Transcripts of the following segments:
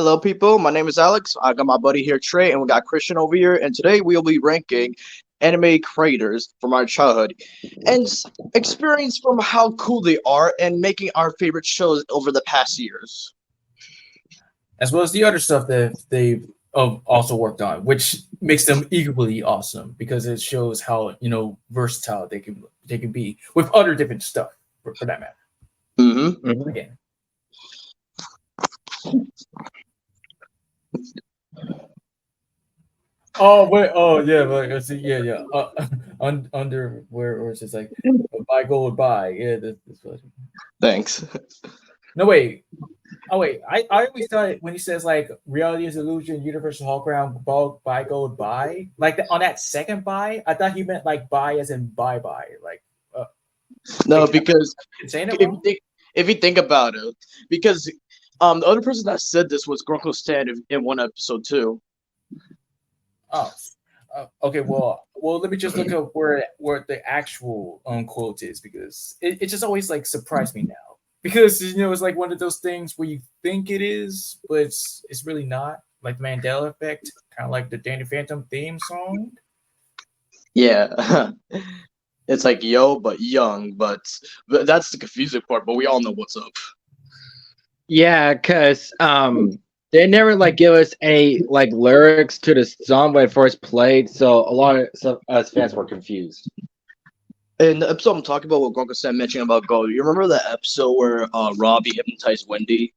Hello, people. My name is Alex. I got my buddy here, Trey, and we got Christian over here. And today we'll be ranking anime creators from our childhood and experience from how cool they are and making our favorite shows over the past years. as well as the other stuff that they've also worked on, which makes them equally awesome because it shows how versatile they can be with other different stuff for that matter. Mm-hmm. Again, oh wait, oh yeah, like I see, yeah. Under where it's just like buy gold, buy, yeah. That's what. Thanks. No wait, oh wait, I always thought when he says like reality is illusion, universal hologram, bulk, buy gold, buy, like on that second buy, I thought he meant like buy as in bye bye, like uh, No, wait, because saying it if you wrong? think, if you think about it, because the other person that said this was Grunkle Stan in one episode too. Oh, okay. Well, let me just look up where the actual quote is because it just always like surprised me now because it's like one of those things where you think it is, but it's really not. Like the Mandela effect, kind of like the Danny Phantom theme song. Yeah. It's like yo, but young, but that's the confusing part. But we all know what's up. Yeah, cause they never like give us any like lyrics to the song when it first played, so a lot of us fans were confused. In the episode I'm talking about, what Grunkle Stan mentioned about gold, you remember that episode where Robbie hypnotized Wendy?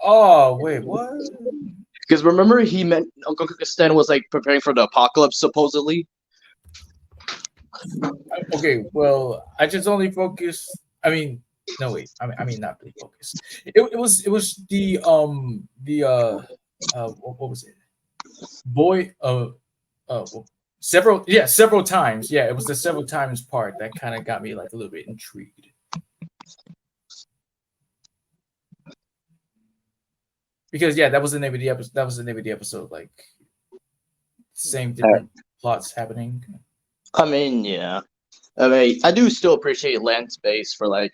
Oh wait, what? Because remember he meant Uncle Stan was like preparing for the apocalypse supposedly. Okay, well, I just only focus. I mean, no wait. I mean not really focus. It was what was it? Boy well, several times. Yeah, it was the several times part that kind of got me like a little bit intrigued. Because yeah, that was the name of the episode. That was the name of the episode. Like same different plots happening. I mean, yeah. I mean, I do still appreciate Land Space for like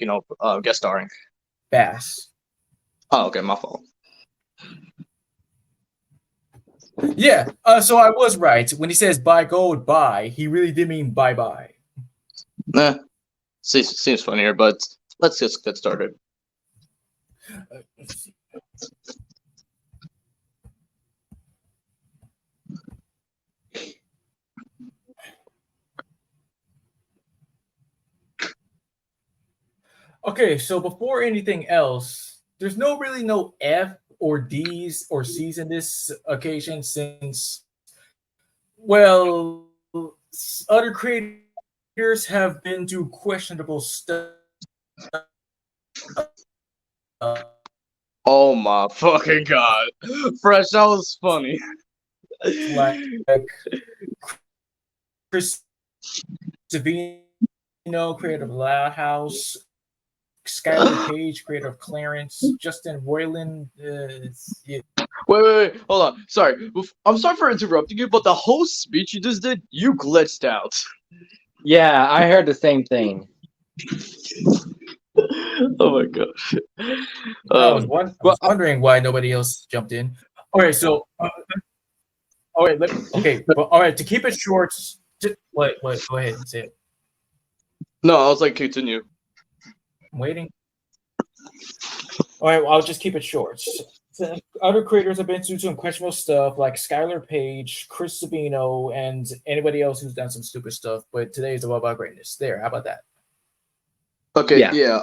guest starring. Bass. Oh, okay, my fault. Yeah. So I was right when he says buy gold, buy. He really did mean bye bye. Nah, seems funnier, but let's just get started. Let's see. Okay, so before anything else, there's no F or D's or C's in this occasion since, well, other creators have been through questionable stuff. Oh my fucking god, Fresh, that was funny. Like Chris Savino, creator of Loud House, Skylar Page, creator of Clarence, Justin Roiland. Yeah. Wait, hold on. Sorry, I'm sorry for interrupting you, but the whole speech you just did, you glitched out. Yeah, I heard the same thing. Oh my gosh. I was wondering why nobody else jumped in. All right, so all right, but all right, to keep it short, just what? Go ahead and say it. No, I was like, continue. I'm waiting. All right, well, I'll just keep it short. So, other creators have been through some questionable stuff, like Skylar Page, Chris Sabino, and anybody else who's done some stupid stuff. But today is about greatness. There, how about that? Okay, Yeah. yeah.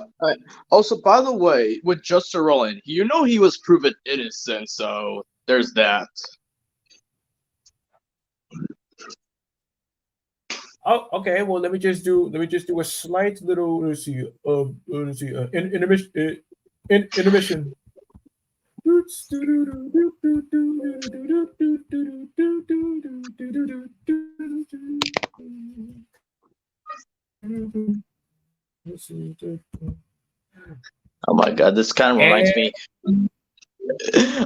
Also, by the way, with Justin Roiland, he was proven innocent, so there's that. Oh, okay. Well, let me just do a slight little intermission. Oh my god, this kind of reminds me.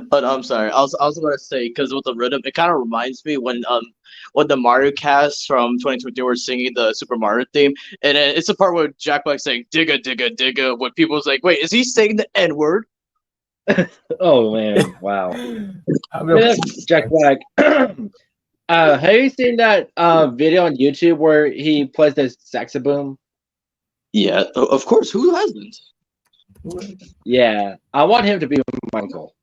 But I'm sorry, I was about to say because with the rhythm, it kind of reminds me when the Mario cast from 2020 were singing the Super Mario theme, and then it's the part where Jack Black's saying "digga digga digga" when people's like, "Wait, is he saying the N word?" Oh man, wow. I'm gonna- Jack Black. Have you seen that video on YouTube where he plays the saxophone? Yeah, of course. Who hasn't? Yeah, I want him to be my uncle.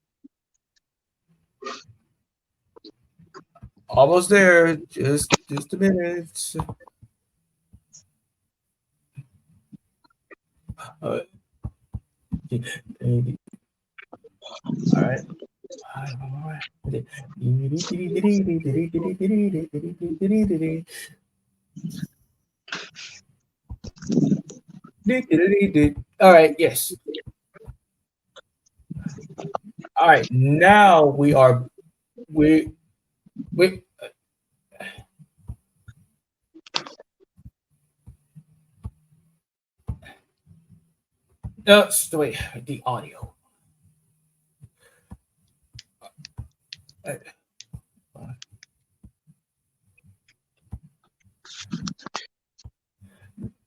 Almost there. Just a minute. Uh, all right. All right. Yes. All right. Now we. No, wait. The audio. Uh,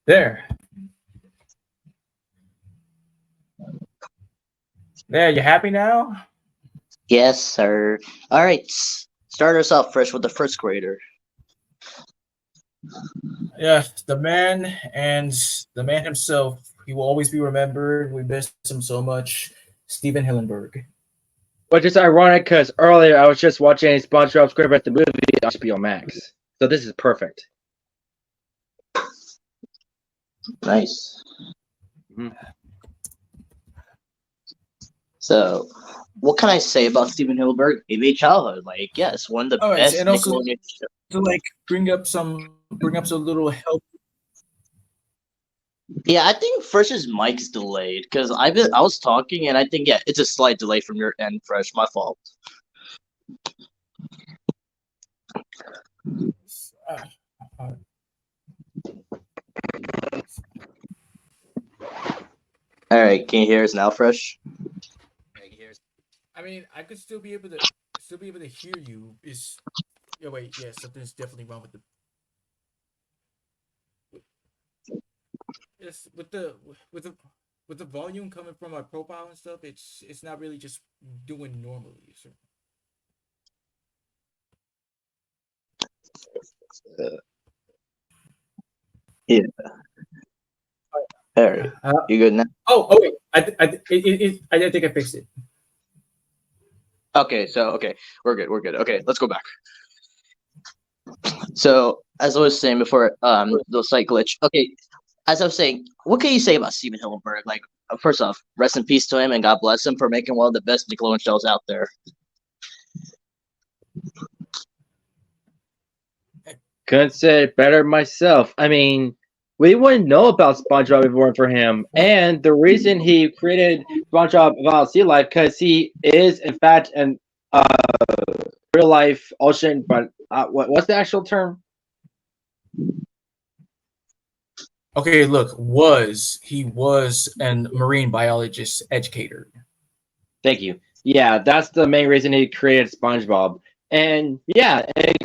There. There. You happy now? Yes, sir. All right. Start us off fresh with the first grader. Yeah, the man himself. He will always be remembered. We miss him so much. Steven Hillenberg. Which is ironic because earlier I was just watching a SpongeBob SquarePants the movie on HBO Max. So this is perfect. Nice. Mhm. So, what can I say about Steven Hillenberg? He made childhood. Like, yes, one of the All right, best and also Nickelodeon shows. to like bring up some little help. Yeah, I think Fresh's mic's delayed because I was talking and I think it's a slight delay from your end, Fresh. My fault. Uh, uh, All right, can you hear us now, Fresh? I mean, I could still be able to hear you. Is yeah, wait, yeah, something's definitely wrong with the yes with the with the volume coming from my profile and stuff. It's not really just doing normally. So. Yeah. All right, you good now? Oh wait, I think I fixed it. Okay, we're good. We're good. Okay, let's go back. So, as I was saying before, the slight glitch. Okay, as I was saying, what can you say about Steven Hillenberg? Like, first off, rest in peace to him, and God bless him for making one of the best Nickelodeon shows out there. Couldn't say it better myself. I mean, we wouldn't know about SpongeBob if it weren't for him. And the reason he created SpongeBob About Sea Life because he is in fact an real life ocean. But what's the actual term? Okay, look, he was an marine biologist educator. Thank you. Yeah, that's the main reason he created SpongeBob. And yeah, it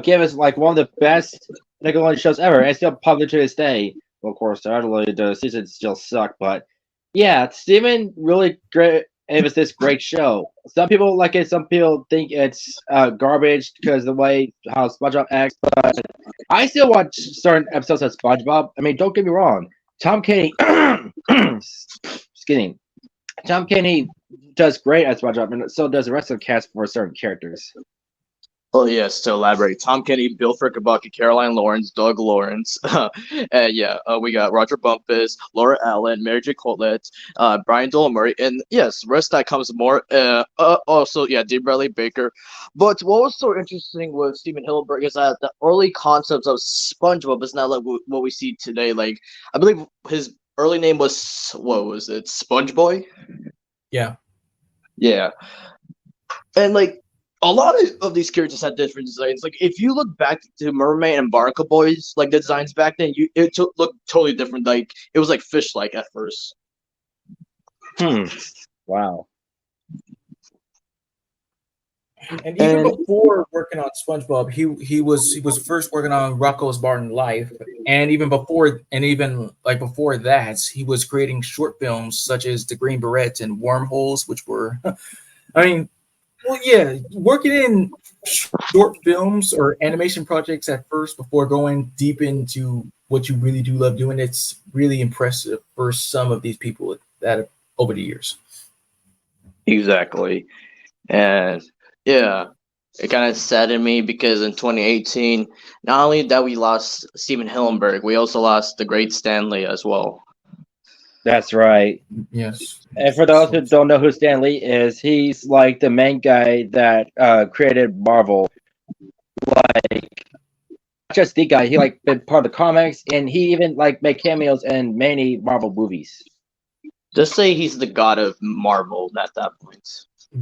gave us like one of the best Nickelodeon shows ever. And still popular to this day. Well, of course, sadly, the seasons still suck. But yeah, Steven really great. It was this great show. Some people like it. Some people think it's garbage because the way how SpongeBob acts. But I still watch certain episodes of SpongeBob. I mean, don't get me wrong. Tom Kenny, excuse me. Tom Kenny does great as SpongeBob, and so does the rest of the cast for certain characters. Oh yes, to elaborate, Tom Kenny, Bill Frickabucket, Caroline Lawrence, Doug Lawrence, we got Roger Bumpus, Laura Allen, Mary J. Colette, Brian Doyle Murray, and yes, rest that comes more. Also, yeah, Dee Bradley Baker. But what was so interesting with Steven Hillenberg is that the early concepts of SpongeBob is not like what we see today. Like, I believe his early name was, what was it, Sponge Boy? Yeah. Yeah, and like a lot of these characters had different designs. Like if you look back to Mermaid and Barnacle Boys, like the designs back then, looked totally different. Like it was like fish like at first. Wow. And even And before working on SpongeBob, he was first working on Rocko's Barton Life, and even like before that, he was creating short films such as The Green Beret and Wormholes, which were, I mean, well, yeah, working in short films or animation projects at first before going deep into what you really do love doing, it's really impressive for some of these people that over the years. exactly. And yeah, it kind of saddened me because in 2018, not only that we lost Steven Hillenberg, we also lost the great Stanley as well. That's right. Yes. And for those who don't know who Stan Lee is, he's like the main guy that created Marvel. Like not just the guy, he like been part of the comics, and he even like made cameos in many Marvel movies. Just say he's the god of Marvel at that point.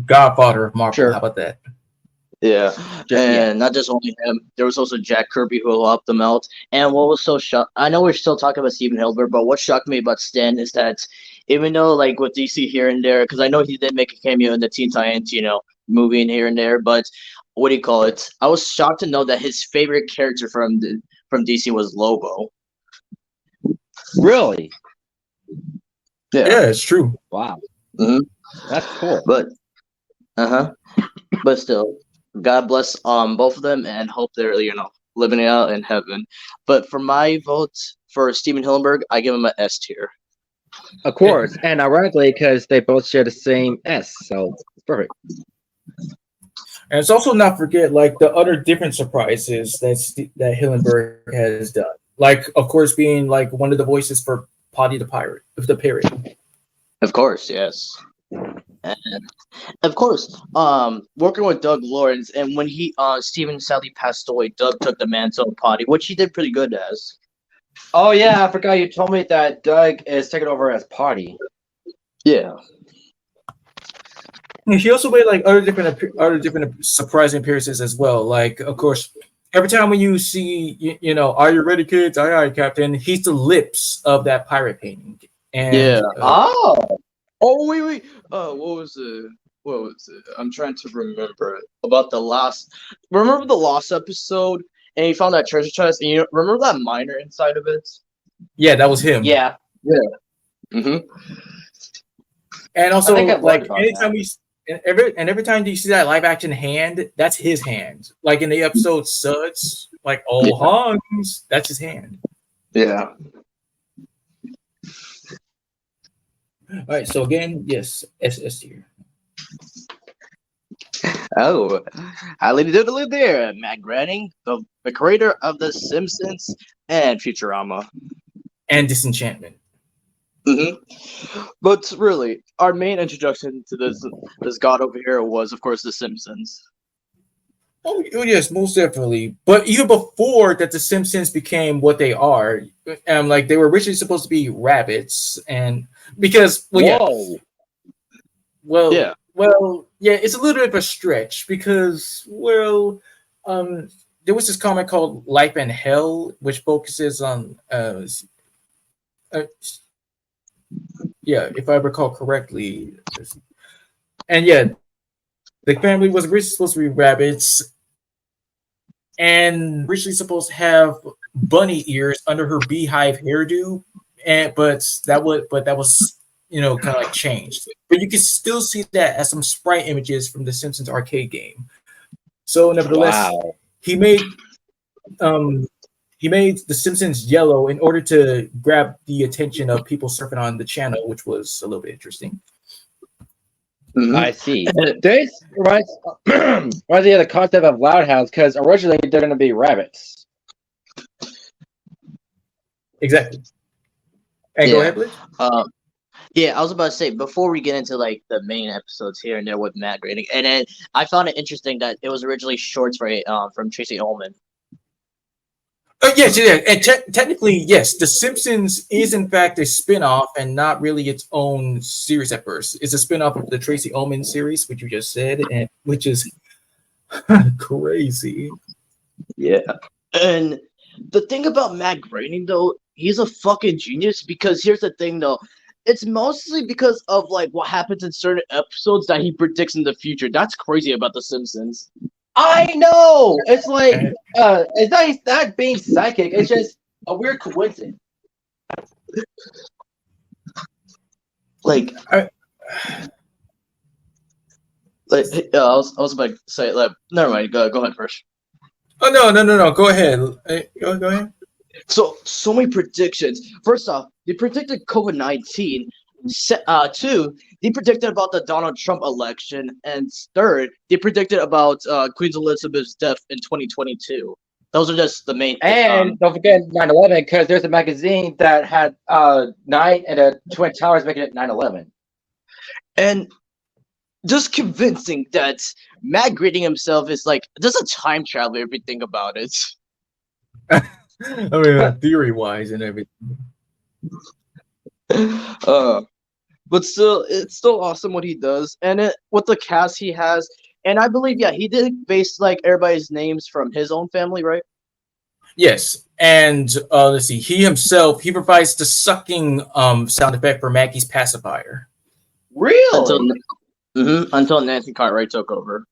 Godfather of Marvel. Sure. How about that? Yeah, and Yeah. not just only him, there was also Jack Kirby who helped them out. And what was so shocked, I know we're still talking about Steven Hilbert, but what shocked me about Stan is that even though, like, with DC here and there, because I know he did make a cameo in the Teen Titans, movie in here and there, but what do you call it? I was shocked to know that his favorite character from DC was Lobo. Really? Yeah, it's true. Wow. hmm That's cool. But but still, God bless both of them and hope they're living it out in heaven. But for my vote for Steven Hillenberg, I give him an S tier. Of course. And ironically, because they both share the same S, so it's perfect. And it's also not forget like the other different surprises that Hillenberg has done. Like, of course, being like one of the voices for Potty the Pirate, the parrot. Of course, yes. And of course, working with Doug Lawrence, and when Steven sadly passed away, Doug took the mantle of Potty, which he did pretty good as. Oh yeah, I forgot you told me that Doug is taking over as Potty. Yeah. And he also made like other different surprising appearances as well. Like, of course, every time when you see, are you ready, kids? Aye, aye, Captain. He's the lips of that pirate painting. And Yeah. Oh, wait. What was it? What was it? I'm trying to remember about the last. Remember the last episode, and he found that treasure chest, and you remember that miner inside of it? yeah, that was him. Yeah. Mm-hmm. And also, I think I've like learned about anytime every time you see that live action hand, that's his hand. Like in the episode Suds, like Hans, that's his hand. Yeah. All right, so again, yes, S tier. Oh, highly doodly there, Matt Groening, the creator of The Simpsons and Futurama. And Disenchantment. But really, our main introduction to this god over here was, of course, The Simpsons. Oh yes, most definitely. But even before that, the Simpsons became what they are. Like they were originally supposed to be rabbits, and because Whoa. yeah, it's a little bit of a stretch because there was this comic called Life and Hell, which focuses on if I recall correctly, and yeah, the family was originally supposed to be rabbits, and originally supposed to have bunny ears under her beehive hairdo, but that was kind of like changed. But you can still see that as some sprite images from the Simpsons arcade game. So nevertheless, Wow. he made the Simpsons yellow in order to grab the attention of people surfing on the channel, which was a little bit interesting. I see. This reminds me of the concept of Loud House because originally they're going to be rabbits. Exactly. And go ahead, Blitz. Yeah, I was about to say before we get into like the main episodes here and there with Matt Groening, and then I found it interesting that it was originally shorts from Tracy Ullman. Yes, and technically, yes, The Simpsons is in fact a spin-off and not really its own series at first. It's a spin-off of the Tracy Ullman series, which you just said, and which is crazy. Yeah, and the thing about Matt Groening though, he's a fucking genius because here's the thing though, it's mostly because of like what happens in certain episodes that he predicts in the future. That's crazy about The Simpsons. I know. It's like it's not being psychic. It's just a weird coincidence. Like, I- I was about to say, like, never mind. Go ahead first. Oh no. Go ahead. Go ahead. So many predictions. First off, they predicted COVID-19. Two, they predicted about the Donald Trump election, and third, they predicted about Queen Elizabeth's death in 2022. Those are just the main. And don't forget 9/11 because there's a magazine that had night and the Twin Towers making it 9/11. And just convincing that Matt Grading himself is like just a time traveler if you think about it. I mean, theory wise and everything. But still, it's still awesome what he does, and with the cast he has, and I believe he did base like everybody's names from his own family, right? Yes, and let's see. He provides the sucking sound effect for Maggie's pacifier. Until Really? until Nancy Cartwright took over.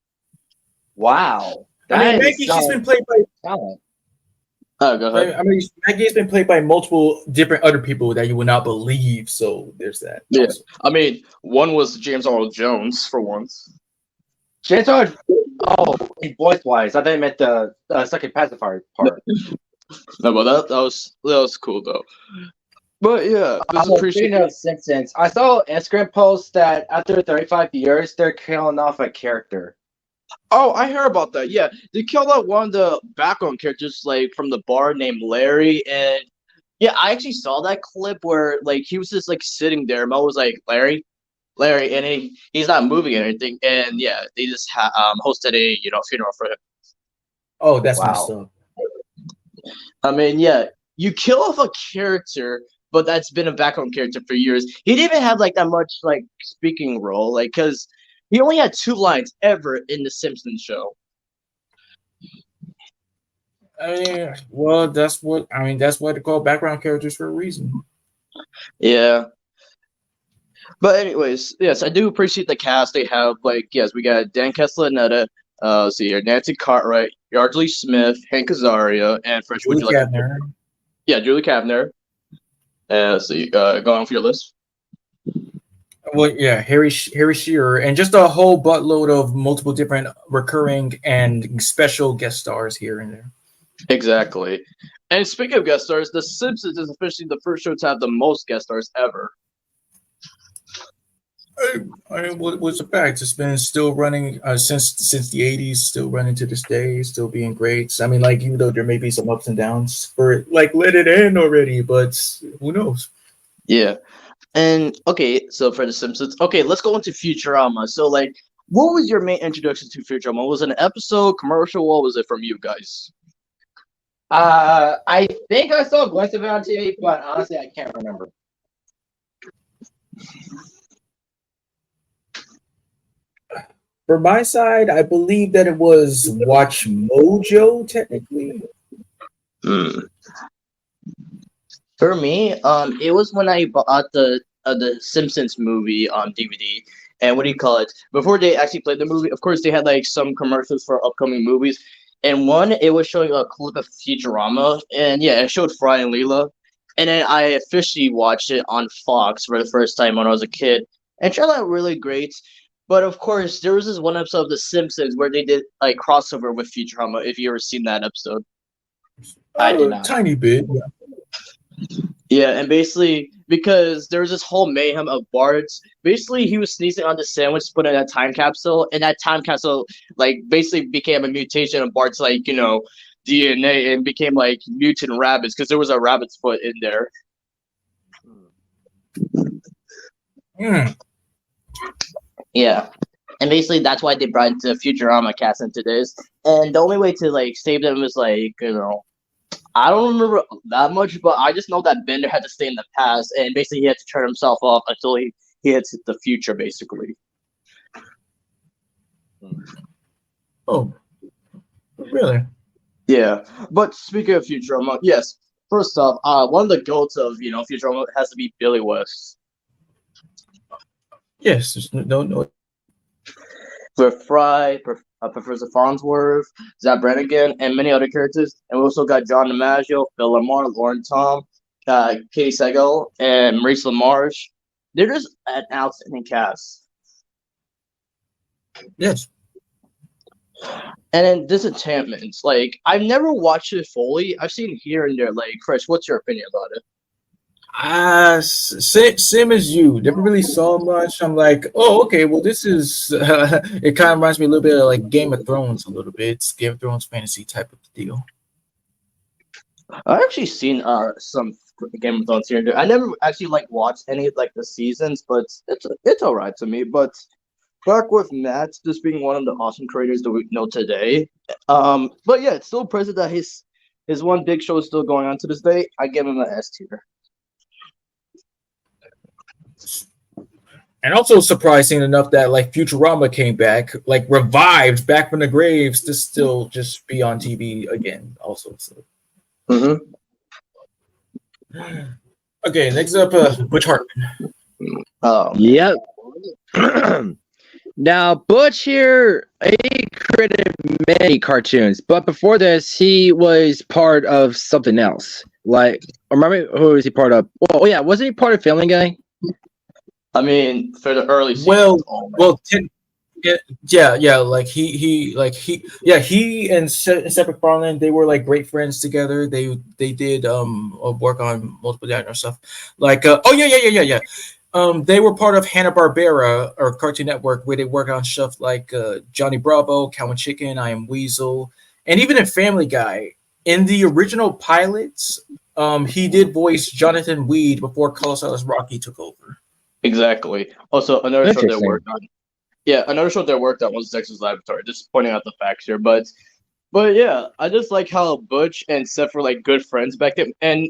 Wow. I mean, That Maggie, is she's been played by. talent. Oh, go ahead. I mean, Maggie has been played by multiple different other people that you would not believe. So there's that. Yeah. Also. I mean, one was James Earl Jones for once. James Earl. Oh, voice wise, I thought you meant the second pacifier part. No, but that was cool though. But yeah, just appreciate. Speaking of Simpsons, I saw an Instagram post that after 35 years, they're killing off a character. Oh, I heard about that. Yeah, they killed out one of the background characters, like from the bar, named Larry, and yeah, I actually saw that clip where like he was just like sitting there. Mo was like, Larry, and he's not moving or anything, and yeah, they just hosted a funeral for him. Oh, that's Wow. messed up. I mean, yeah, you kill off a character, but that's been a background character for years. He didn't even have like that much like speaking role, like because he only had 2 lines ever in the Simpsons show. I mean, well, that's what they call background characters for a reason. Yeah. But anyways, yes, I do appreciate the cast they have. Like, yes, we got Dan Castellaneta, let's see here, Nancy Cartwright, Yardley Smith, Hank Azaria, and Fresh. Would Julie you like? Kavner. Yeah, Julie Kavner. Let's see, go on for your list. Well, yeah, Harry Shearer, and just a whole buttload of multiple different recurring and special guest stars here and there. Exactly. And speaking of guest stars, The Simpsons is officially the first show to have the most guest stars ever. I mean, what's the fact? It's been still running since the 80s, still running to this day, still being great. I mean, like, even though there may be some ups and downs for it, like, let it end already, but who knows? Yeah. And okay, so for The Simpsons, okay, let's go into Futurama. So, like, what was your main introduction to Futurama? Was it an episode, commercial? What was it from you guys? I think I saw a glimpse of it on TV, but honestly, I can't remember. For my side, I believe that it was Watch Mojo, technically. For me, it was when I bought the Simpsons movie on DVD. And what do you call it? Before they actually played the movie, of course, they had like some commercials for upcoming movies. And one, it was showing a clip of Futurama, and yeah, it showed Fry and Leela. And then I officially watched it on Fox for the first time when I was a kid, and it turned out really great. But of course, there was this one episode of The Simpsons where they did like crossover with Futurama. If you ever seen that episode. I did not. Tiny bit. Yeah, and basically because there was this whole mayhem of Bart's. Basically, he was sneezing on the sandwich, put in a time capsule, and that time capsule like basically became a mutation of Bart's DNA and became like mutant rabbits because there was a rabbit's foot in there. Yeah. And basically that's why they brought the Futurama cast into this. And the only way to like save them is like, I don't remember that much, but I just know that Bender had to stay in the past and basically he had to turn himself off until he hits the future basically. Oh. Really? Yeah. But speaking of Futurama, yes. First off, one of the goats of Futurama has to be Billy West. Yes, there's no. With Fry, Professor Farnsworth, Zach Brannigan, and many other characters. And we also got John DiMaggio, Phil Lamar, Lauren Tom, Katie Sagal, and Maurice LaMarche. They're just an outstanding cast. Yes. And then Disenchantments, like I've never watched it fully. I've seen it here and there. Like, Chris, what's your opinion about it? Same as you. Never really saw much. I'm like, oh, okay. Well, this is. It kind of reminds me a little bit of like Game of Thrones, a little bit. It's Game of Thrones fantasy type of deal. I've actually seen some Game of Thrones here and there. I never actually like watched any of like the seasons, but it's all right to me. But back with Matt just being one of the awesome creators that we know today. But yeah, it's still impressive that his one big show is still going on to this day. I give him an S tier. And also surprising enough that like Futurama came back, like revived back from the graves to still just be on TV again. Also, so. Mm-hmm. Okay, next up, Butch Hartman. Yep. Now, Butch here, he created many cartoons, but before this, he was part of something else. Like, remember who was he part of? Well, yeah, wasn't he part of Family Guy? I mean, for the early seasons, like he and Seth MacFarlane, they were like great friends together. They did work on multiple dinosaur stuff. Like they were part of Hanna-Barbera or Cartoon Network, where they work on stuff like Johnny Bravo, Cow and Chicken, I Am Weasel, and even in Family Guy. In the original pilots, he did voice Jonathan Weed before Colossus Rocky took over. Exactly. Also, another show they worked on. Yeah, another show they worked on was Dexter's Laboratory. Just pointing out the facts here, but yeah, I just like how Butch and Seth were like good friends back then, and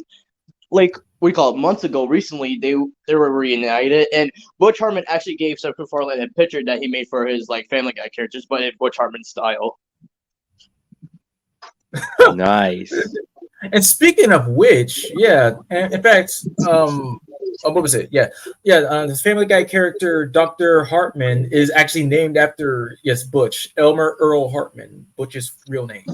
like we call it months ago, recently they were reunited, and Butch Hartman actually gave Seth MacFarlane a picture that he made for his like Family Guy characters, but in Butch Hartman style. Nice. And speaking of which, yeah, and in fact, what was it? The Family Guy character Dr. Hartman is actually named after Butch, Elmer Earl Hartman, Butch's real name.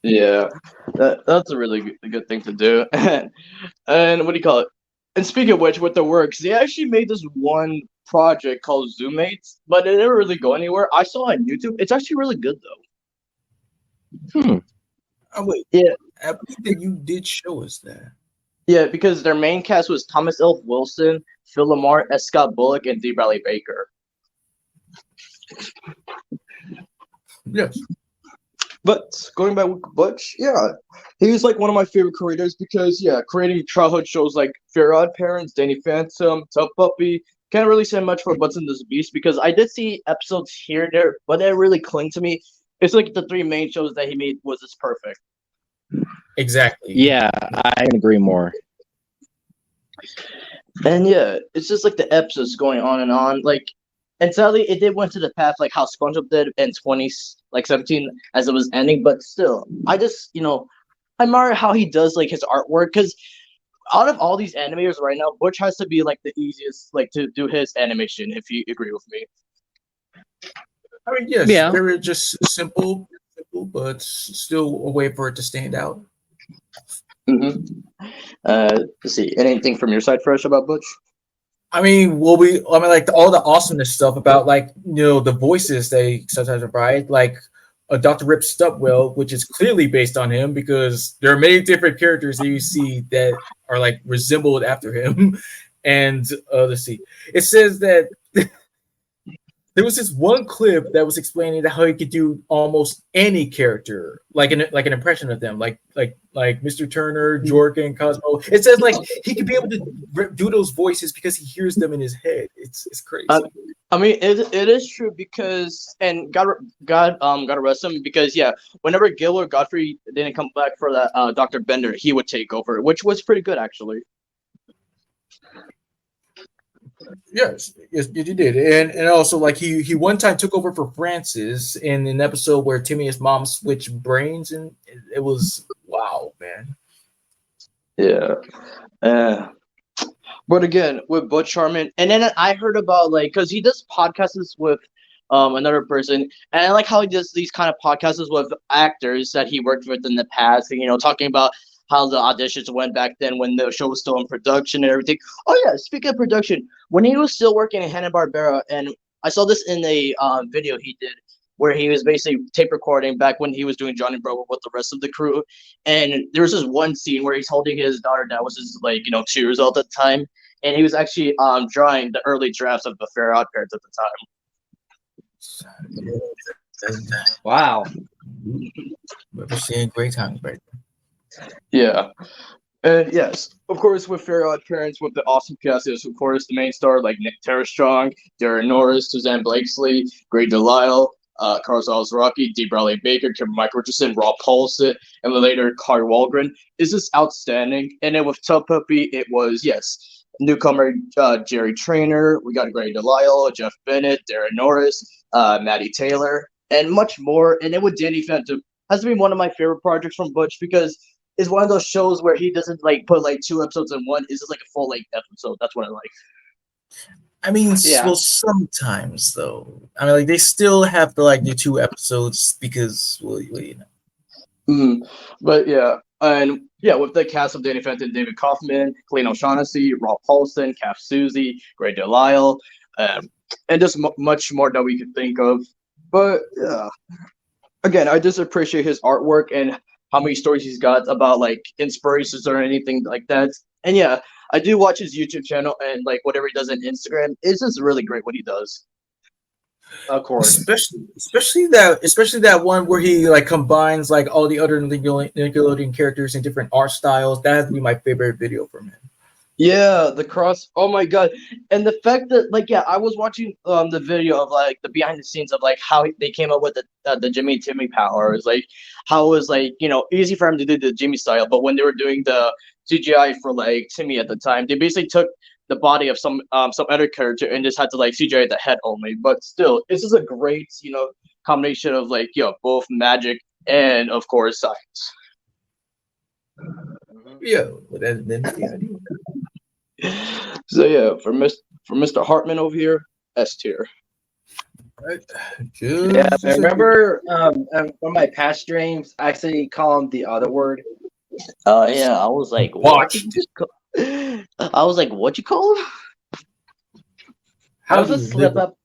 Yeah, that's a really good thing to do. And what do you call it? And speaking of which, with the works, they actually made this one project called Zoommates, but it didn't really go anywhere. I saw it on YouTube. It's actually really good though. Oh wait, yeah, I believe that you did show us that. Yeah, because their main cast was Thomas L. Wilson, Phil Lamar, S. Scott Bullock, and D. Bradley Baker. Yes. But going back with Butch, yeah, he was like one of my favorite creators because, creating childhood shows like Fair Odd Parents, Danny Phantom, Tough Puppy. Can't really say much for Butts in This Beast because I did see episodes here and there, but they really cling to me. It's like the three main shows that he made was just perfect. Exactly. Yeah, I agree more. And yeah, it's just like the episodes going on and on. Like, and sadly, it did went to the path like how SpongeBob did in 2017 as it was ending. But still, I just I admire how he does like his artwork because out of all these animators right now, Butch has to be like the easiest like to do his animation. If you agree with me. I mean, yes, they're just simple, but still a way for it to stand out. Mm-hmm. Let's see. Anything from your side, Fresh, about Butch? I mean, like all the awesomeness stuff about like the voices they sometimes provide, like Dr. Rip Stubwell, which is clearly based on him because there are many different characters that you see that are like resembled after him. And let's see, it says that. There was this one clip that was explaining how he could do almost any character, like an impression of them, like Mr. Turner, Jorgen, Cosmo. It says like he could be able to do those voices because he hears them in his head. It's crazy. I mean, it is true because God rest him because whenever Gil or Godfrey didn't come back for that Dr. Bender, he would take over, which was pretty good actually. Yes, you did, and also like he one time took over for Francis in an episode where Timmy and his mom switched brains, and it was wow, man. Yeah, But again, with Butch Hartman, and then I heard about like because he does podcasts with another person, and I like how he does these kind of podcasts with actors that he worked with in the past, and talking about how the auditions went back then when the show was still in production and everything. Oh yeah, speaking of production, when he was still working at Hanna Barbera, and I saw this in a video he did where he was basically tape recording back when he was doing Johnny Bravo with the rest of the crew, and there was this one scene where he's holding his daughter that was his 2 years old at the time, and he was actually drawing the early drafts of the Fair Odd Parents at the Wow. We're seeing great times right time. Yeah. And yes, of course, with Fair Odd Parents, with the awesome cast, is of course the main star like Nick Tara Strong, Darren Norris, Suzanne Blakesley, Greg Delisle, Carl Rocky, D. Bradley Baker, Kim Mike Richardson, Rob Paulson, and later Carl Walgren. Is this outstanding? And then with Tub Puppy, it was yes, newcomer Jerry Trainer. We got Greg Delisle, Jeff Bennett, Darren Norris, Maddie Taylor, and much more. And then with Danny Phantom, has to be one of my favorite projects from Butch because it's one of those shows where he doesn't like put like 2 episodes in one. It's just like a full length episode. That's what I like. I mean, Yeah. well, sometimes though. I mean, like they still have to like do 2 episodes because, well, you know. But yeah, and yeah, with the cast of Danny Fenton, David Kaufman, Clayton O'Shaughnessy, Rob Paulson, Kath Susie, Greg Delisle, and just much more that we could think of. But yeah, again, I just appreciate his artwork and how many stories he's got about like inspirations or anything like that. And yeah, I do watch his YouTube channel and like whatever he does on Instagram. It's just really great what he does. Of course. Especially that one where he like combines like all the other Nickelodeon characters in different art styles. That has to be my favorite video from him. Yeah, the cross. Oh my god! And the fact that like yeah, I was watching the video of like the behind the scenes of like how they came up with the Jimmy Timmy powers, like how it was like easy for him to do the Jimmy style, but when they were doing the CGI for like Timmy at the time, they basically took the body of some other character and just had to like CGI the head only. But still, this is a great combination of like both magic and of course science. Yeah, well, that's the idea. So yeah, for Mr. Hartman over here, S tier. Right. Yeah, I remember one of my past streams, I actually call him the other word. Yeah, I was like, what? I was like, what you call him? How's a slip up?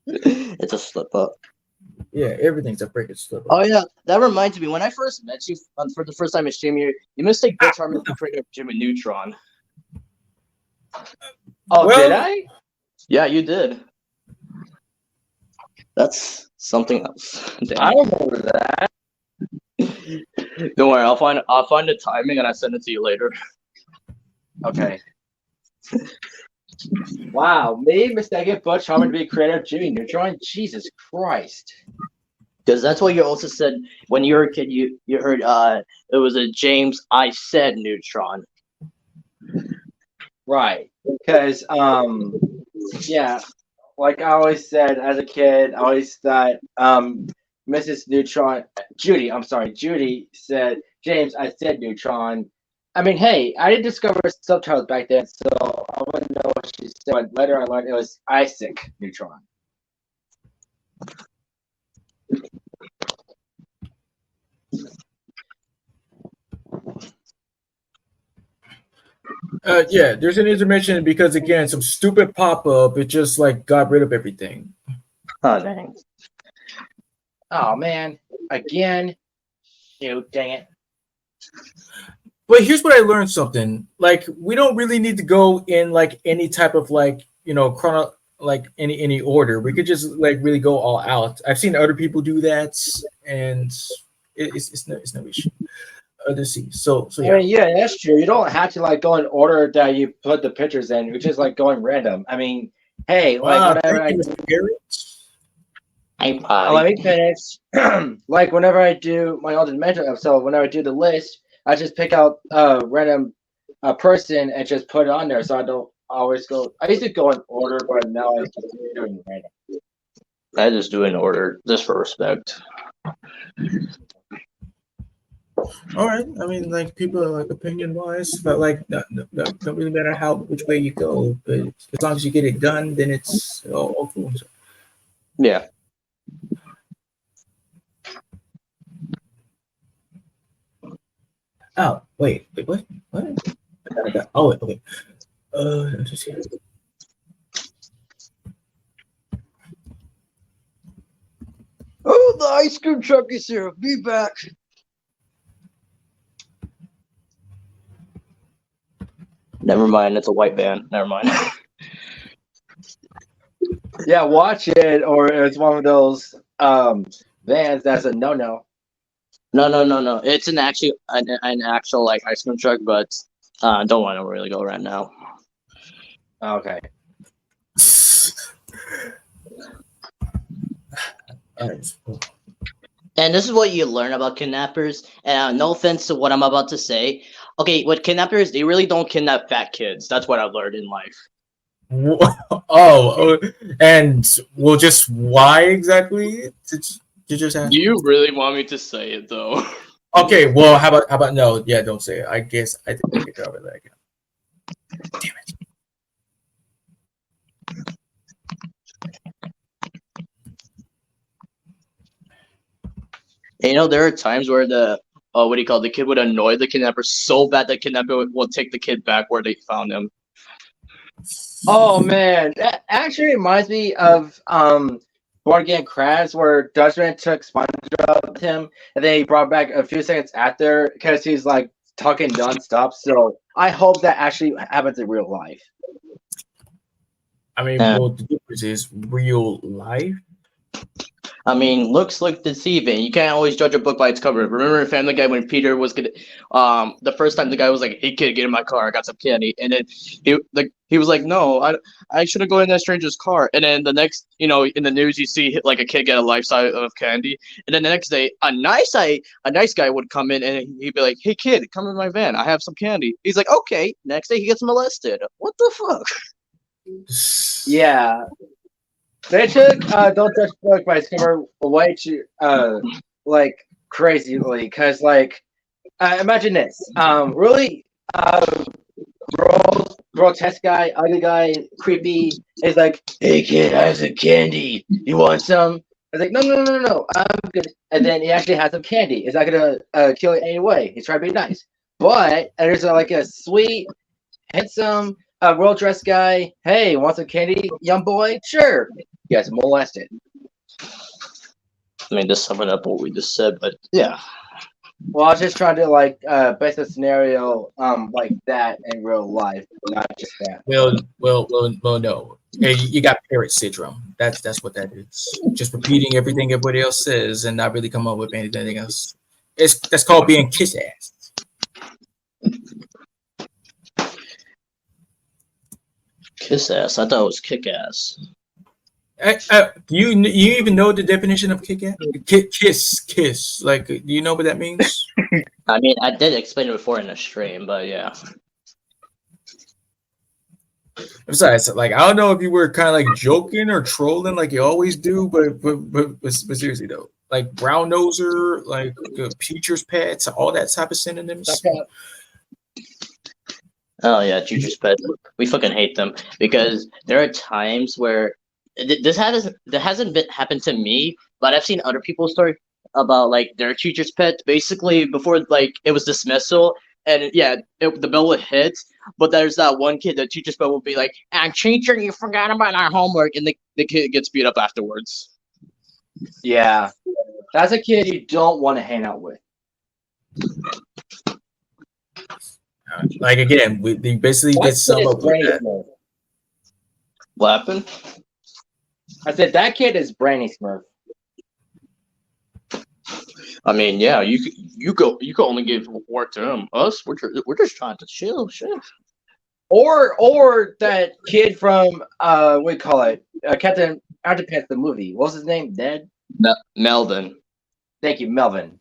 It's a slip up. Yeah, everything's a freaking slip up. Oh yeah, that reminds me. When I first met you for the first time in stream, you mistake Butch Hartman for creator of Jimmy Neutron. Oh, Well- did I? Yeah, you did. That's something else. I don't remember that. Don't worry, I'll find the timing and I send it to you later. Okay. Wow, me mistaking Butch Hartman to be creator of Jimmy Neutron? Jesus Christ. Because that's what you also said when you were a kid. You heard it was a James I said Neutron. Right. Because yeah, like I always said as a kid, I always thought Mrs. Neutron Judy said, James, I said Neutron. I mean, hey, I didn't discover subtitles back then, so I wouldn't know what she said. But later I learned it was Isaac Neutron. Yeah, there's an intermission because again, some stupid pop-up, it just like got rid of everything. Oh dang! Oh man, again. Shoot, dang it. But here's what I learned something. Like we don't really need to go in like any type of like, chrono like any order. We could just like really go all out. I've seen other people do that and it's no issue. Let's see. So yeah. I mean, yeah, that's true. You don't have to like go in order that you put the pictures in. You're just like going random. I mean, hey, like whenever I let me finish. Like whenever I do my own dimensional episode, whenever I do the list, I just pick out a random person and just put it on there. So I don't always go. I used to go in order, but now I'm just doing random. I just do in order just for respect. All right. I mean, like people are like opinion wise, but like don't really matter how which way you go. But as long as you get it done, then it's all cool. So, Yeah. oh wait, what? What? Oh wait, okay. Let's just see. Oh, the ice cream truck is here. Be back. Never mind. It's a white van. Never mind. Yeah, watch it, or it's one of those vans that's a no. No. It's an actual like ice cream truck, but don't want to really go right now. Okay. And this is what you learn about kidnappers. And no offense to what I'm about to say. Okay, with kidnappers, they really don't kidnap fat kids. That's what I've learned in life. And well, just why exactly did you just ask? Do you really want me to say it though? Okay, well, how about no? Yeah, don't say it. I guess I think I could cover that again. Damn it. And, there are times where the kid would annoy the kidnapper so bad the kidnapper will take the kid back where they found him. Oh man, that actually reminds me of Board Game Crash, where Dutchman took SpongeBob with him, and then he brought back a few seconds after because he's like talking nonstop. So I hope that actually happens in real life. I mean, well, the difference is real life. I mean, looks look deceiving. You can't always judge a book by its cover. Remember in Family Guy when Peter was gonna, the first time the guy was like, "Hey kid, get in my car. I got some candy," and then he was like, "No, I shouldn't go in that stranger's car." And then the next, in the news you see like a kid get a life size of candy, and then the next day a nice guy would come in and he'd be like, "Hey kid, come in my van. I have some candy." He's like, "Okay." Next day he gets molested. What the fuck? Yeah, they took Don't Touch Book by Summer way too like crazily because like imagine this really grotesque guy, ugly guy, creepy is like, "Hey kid, I have some candy. You want some?" I was like, no, I'm good. And then he actually has some candy. It's not gonna kill you anyway. He's trying to be nice. But there's like a sweet, handsome, well dressed guy. "Hey, want some candy, young boy?" "Sure." You guys molested. I mean, just summing up what we just said, but yeah. Well, I was just trying to like base a scenario like that in real life, not just that. Well, no. Hey, you got parrot syndrome. That's what that is. Just repeating everything everybody else says and not really come up with anything else. That's called being kiss ass. Kiss ass. I thought it was kick ass. Do you even know the definition of kick ass? Kiss. Like, do you know what that means? I mean, I did explain it before in the stream, but yeah. Besides, like, I don't know if you were kind of like joking or trolling like you always do, but seriously though, like brown noser, like Peacher's pets, all that type of synonyms. Oh yeah, Juju's pets. We fucking hate them because there are times where this hasn't been happened to me, but I've seen other people's story about like their teacher's pet. Basically, before like it was dismissal, and yeah, the bell would hit. But there's that one kid, the teacher's pet will be like, "And teacher, you forgot about our homework," and the kid gets beat up afterwards. Yeah, that's a kid you don't want to hang out with. Like again, they basically did sum up with that. What happened? I said that kid is Brandy Smurf. I mean, yeah, you can only give work to them. Us, we're just trying to chill, shit. Or that kid from what do you call it? Captain Underpants, the movie. What was his name? Ned? Melvin. Thank you, Melvin.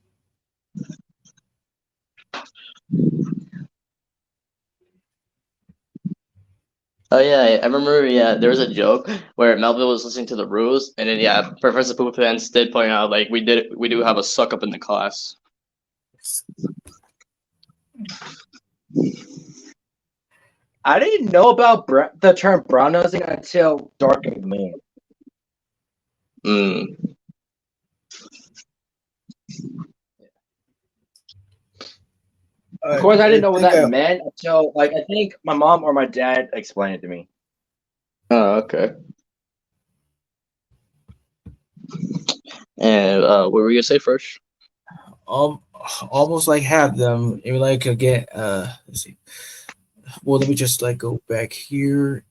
Oh yeah, I remember. Yeah, there was a joke where Melvin was listening to the rules, and then yeah, Professor Poopants did point out like we do have a suck up in the class. I didn't know about the term brown nosing until Dark of the Moon. Mm. Of course, I didn't know what think that meant until, like, I think my mom or my dad explained it to me. Oh, okay. And what were you gonna say first? um, almost like have them. Maybe like again. Let's see. Well, let me just like go back here.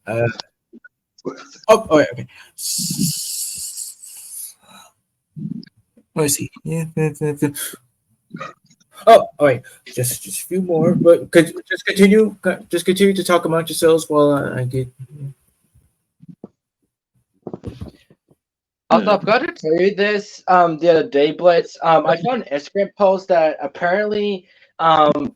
Oh, right, okay. Let me see. Yeah. Oh, all right. Just a few more, but could just continue to talk amongst yourselves while I get. Also, I forgot to tell you this the other day, Blitz. I found an Instagram post that apparently Tom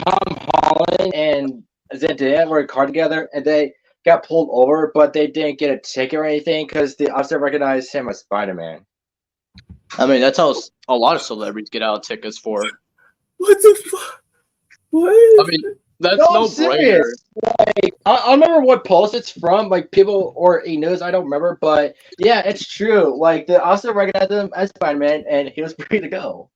Holland and Zendaya were in a car together, and they got pulled over, but they didn't get a ticket or anything because the officer recognized him as Spider-Man. I mean, that's how a lot of celebrities get out tickets for. What the fuck? What? I mean, that's No, I'm no brainer. serious. Like, I don't remember what post it's from, like people or a news, I don't remember, but yeah, it's true. Like the officer recognized him as Spider-Man, and he was free to go.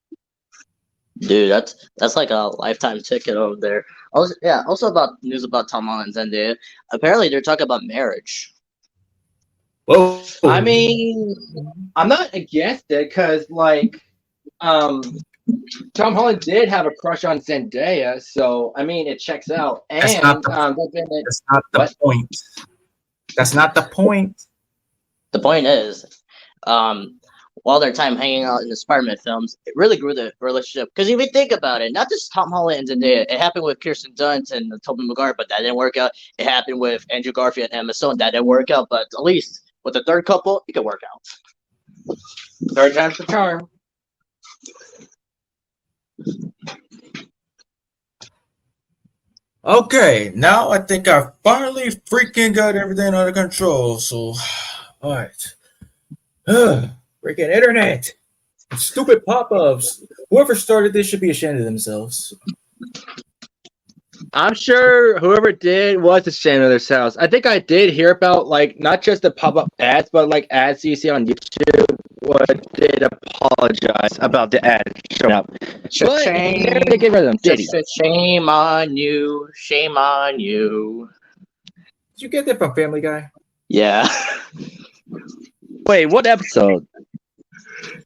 Dude, that's like a lifetime ticket over there. Also, yeah. Also about news about Tom Holland and Zendaya. Apparently, they're talking about marriage. Whoa. I mean, I'm not against it because, like, um, Tom Holland did have a crush on Zendaya, so I mean, it checks out. That's And not the, that's not the what? point. That's not the point. The point is, while their time hanging out in the Spider-Man films, it really grew the relationship. Because if you think about it, not just Tom Holland and Zendaya, it happened with Kirsten Dunst and Tobey Maguire, but that didn't work out. It happened with Andrew Garfield and Emma Stone, that didn't work out. But at least with the third couple, it could work out. Third time's the charm. Okay, now I think I finally freaking got everything under control. So, all right. Freaking internet. Stupid pop-ups. Whoever started this should be ashamed of themselves. I'm sure whoever did was ashamed of themselves. I think I did hear about, like, not just the pop-up ads, but like ads you see on YouTube. What did apologize about the ad showing up? But Shame, never did get rid of them, did he? shame on you, shame on you. Did you get that from Family Guy? Yeah. Wait, what episode?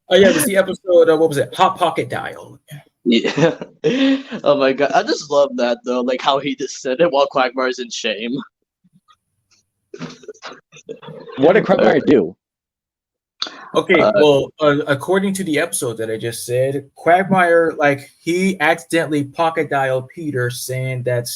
Oh yeah, it was the episode. What was it? Hot Pocket Dial. Yeah. Oh my god. I just love that though, like how he just said it while Quagmire's in shame. What did Quagmire do? Okay, well, according to the episode that I just said, Quagmire, like, he accidentally pocket dialed Peter, saying that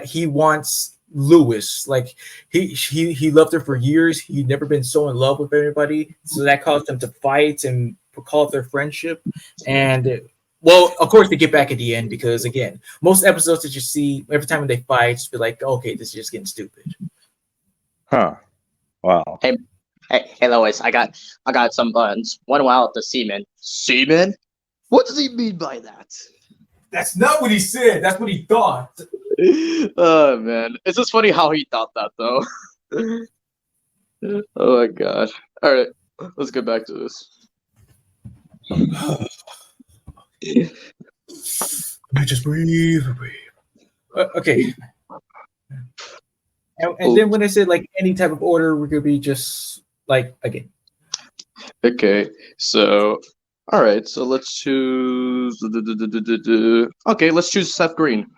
he wants Lewis. Like, he loved her for years. He'd never been so in love with anybody, so that caused them to fight and call up their friendship. And well, of course, they get back at the end because, again, most episodes that you see every time they fight, just be like, okay, this is just getting stupid. Huh. Wow. Hey, Lois, I got some buttons. One out the semen. Semen? What does he mean by that? That's not what he said. That's what he thought. Oh man, it's just funny how he thought that though. Oh my gosh! All right, let's get back to this. Just breathe. Okay. And then when I said like any type of order, we could be just like again. Okay, so all right, so let's choose. Okay, let's choose Seth Green.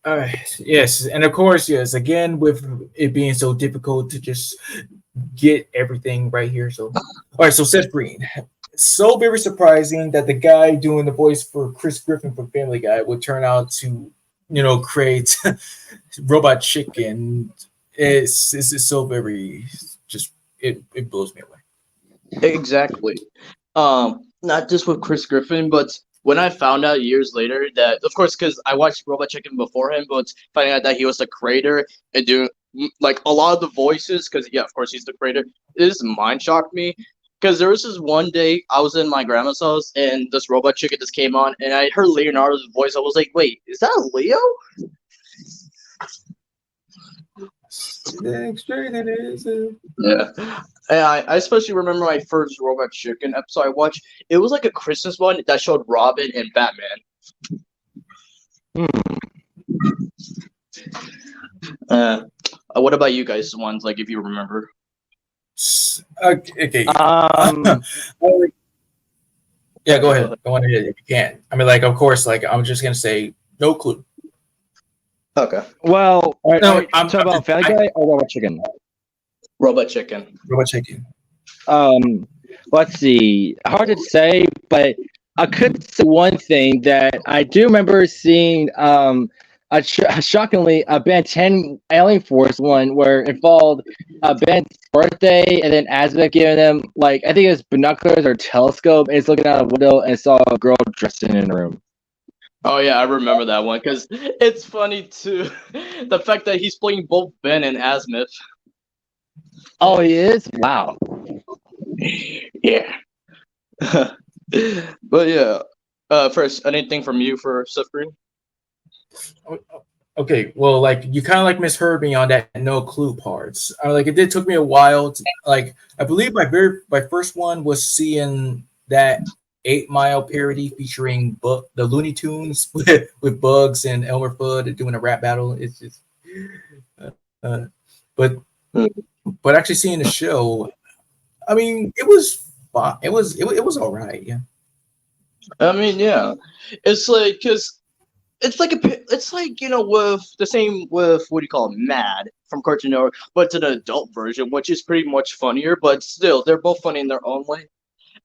All right. Yes, and of course, yes. Again, with it being so difficult to just get everything right here. So, all right. So Seth Green. So very surprising that the guy doing the voice for Chris Griffin from Family Guy would turn out to, create Robot Chicken. It's so very just it blows me away. Exactly. Not just with Chris Griffin, but when I found out years later that, of course, because I watched Robot Chicken before him, but finding out that he was the creator and doing like a lot of the voices, because yeah, of course he's the creator, it just mind shocked me. Because there was this one day I was in my grandma's house and this robot chicken just came on and I heard Leonardo's voice. I was like, wait, is that Leo? Yeah. And I especially remember my first Robot Chicken episode I watched. It was like a Christmas one that showed Robin and Batman. What about you guys? Ones like if you remember. Okay. Um, Yeah, go ahead. Go on ahead if you can. I mean, like, of course, like I'm just gonna say no clue. Okay. well, No, I'm talking about Family Guy or Robot Chicken. Robot Chicken. Robot chicken. Let's see. Hard to say, but I could say one thing that I do remember seeing. Shockingly, a Ben 10 Alien Force one where it involved Ben's birthday and then Azabeth giving him like I think it was binoculars or telescope and he's looking out a window and saw a girl dressed in a room. Oh yeah, I remember that one because it's funny too. The fact that he's playing both Ben and Azmith. Oh, he is? Wow. Yeah. But yeah. First, anything from you for Seth Green? Okay, well, like you kind of like misheard me on that no clue parts. Like it did took me a while. Like I believe my first one was seeing that 8 Mile parody featuring the Looney Tunes with Bugs and Elmer Fudd doing a rap battle. It's just, but actually seeing the show, I mean, it was fine. It was all right. Yeah. I mean, yeah. It's like because it's like with the same with what do you call it, Mad from Cartoon Network, but it's an adult version, which is pretty much funnier. But still, they're both funny in their own way.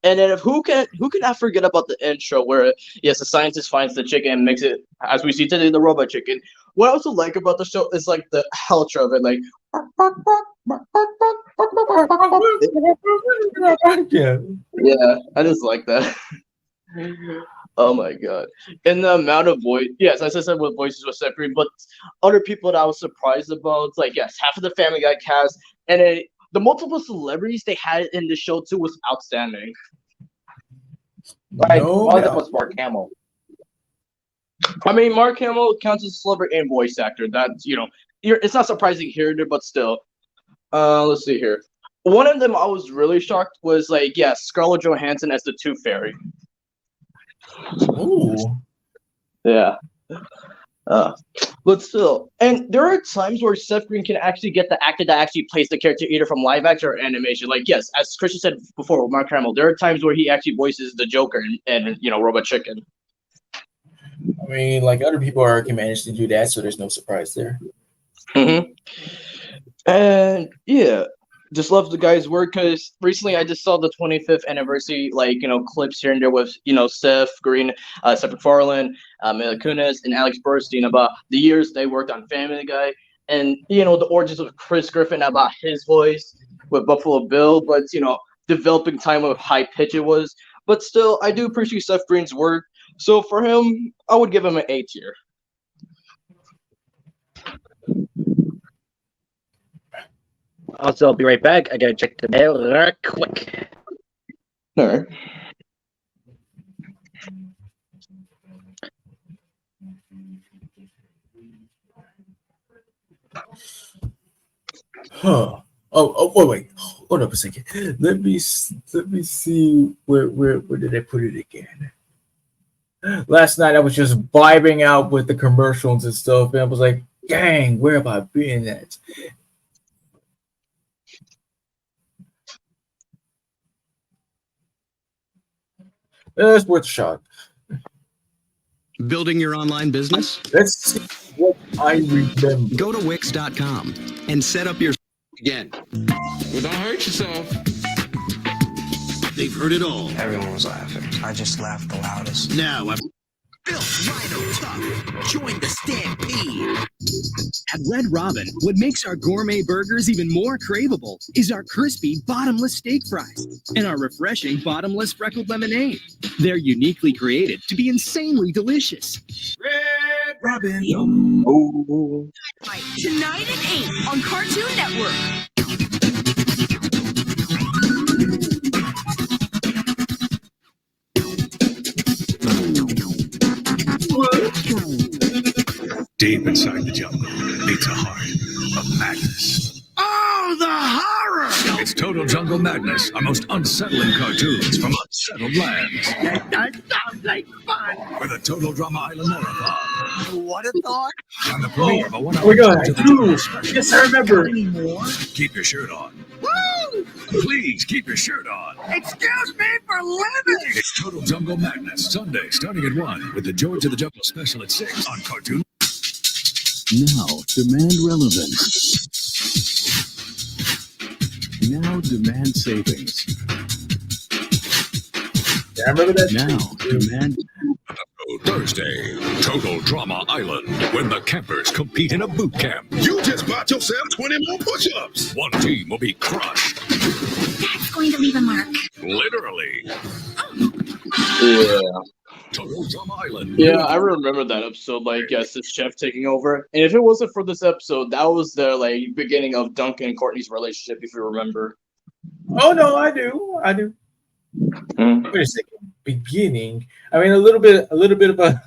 And then who can not forget about the intro where yes, the scientist finds the chicken and makes it as we see today the robot chicken. What I also like about the show is like the outro of it, like yeah, I just like that. Oh my god! And the amount of voice, yes, as I said, with voices was separate, but other people that I was surprised about, it's like yes, half of the Family Guy cast, and the multiple celebrities they had in the show too was outstanding. Like, No one of them doubt. was Mark Hamill. I mean, Mark Hamill counts as a celebrity and voice actor. That's it's not surprising here, but still. Let's see here. One of them I was really shocked was like yes, Scarlett Johansson as the Tooth Fairy. Ooh. Yeah. But still, and there are times where Seth Green can actually get the actor that actually plays the character either from live action or animation. Like, yes, as Christian said before with Mark Hamill, there are times where he actually voices the Joker and Robot Chicken. I mean, like other people can manage to do that, so there's no surprise there. Mm-hmm. And yeah, just love the guy's work because recently I just saw the 25th anniversary, clips here and there with, Seth Green, Seth MacFarlane, Mila Kunis, and Alex Burstein about the years they worked on Family Guy and, the origins of Chris Griffin about his voice with Buffalo Bill, but, developing time of high pitch it was. But still, I do appreciate Seth Green's work. So for him, I would give him an A tier. Also, I'll be right back. I gotta check the mail real quick. All right. Huh. Oh, wait. Hold up a second. Let me see where did I put it again? Last night I was just vibing out with the commercials and stuff, and I was like, "Dang, where have I been at?" That's worth a shot. Building your online business? Let's see what I remember. Go to Wix.com and set up your again. Well, don't hurt yourself. They've heard it all. Everyone was laughing. I just laughed the loudest. Now, Built Rhino Tough. Join the stampede. At Red Robin, what makes our gourmet burgers even more craveable is our crispy, bottomless steak fries and our refreshing, bottomless freckled lemonade. They're uniquely created to be insanely delicious. Red Robin. Yum. Oh. Tonight at 8 on Cartoon Network. Deep inside the jungle beats a heart of madness. Oh, the horror! It's Total Jungle Madness, our most unsettling cartoons from unsettled lands. That sounds like fun. With a Total Drama Island marathon. What a thought. And the premiere of a 1 hour Oh my god, to the I do. Jungle special. Yes, I remember. Anymore? Keep your shirt on. Woo! Please keep your shirt on. Excuse me for living. It's Total Jungle Madness, Sunday starting at 1 with the George of the Jungle special at 6 on Cartoon. Now demand relevance. Now demand savings. Yeah, I remember that. Now demand. Thursday, Total Drama Island, when the campers compete in a boot camp. You just bought yourself 20 more push-ups. One team will be crushed. That's going to leave a mark. Literally. Yeah. Total Drama Island. Yeah, I remember that episode, like, yes, this chef taking over. And if it wasn't for this episode, that was the, like, beginning of Duncan and Courtney's relationship, if you remember. Oh no, I do. Mm. Wait a second. Beginning. I mean, a little bit of a.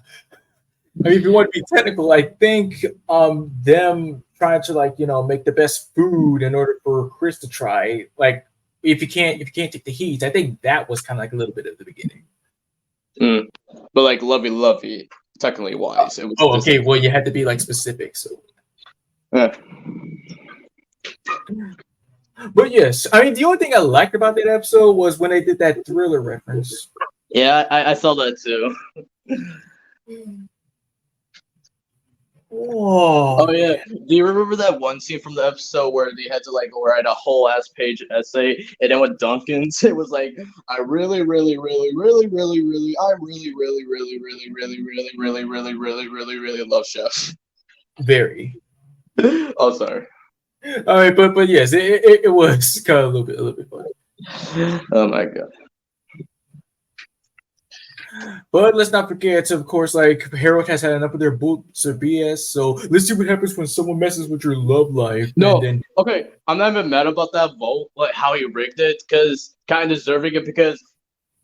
I mean, if you want to be technical, I think them trying to, like, make the best food in order for Chris to try. Like, if you can't take the heat, I think that was kind of like a little bit of the beginning. Mm. But, like, lovey, technically wise. It was okay. Well, you had to be, like, specific. So. Yeah. But yes, I mean, the only thing I liked about that episode was when they did that Thriller reference. Yeah, I saw that too. Whoa. Oh yeah. Do you remember that one scene from the episode where they had to, like, write a whole ass page essay, and then with Duncan's, it was like, I really love Chef. Very. Oh, sorry. All right, but yes, it was kind of a little bit funny. Oh my god. But let's not forget, of course, like, Harold has had enough of their boots or BS. So let's see what happens when someone messes with your love life. No, and then, okay, I'm not even mad about that vote, like how he rigged it, because kind of deserving it. Because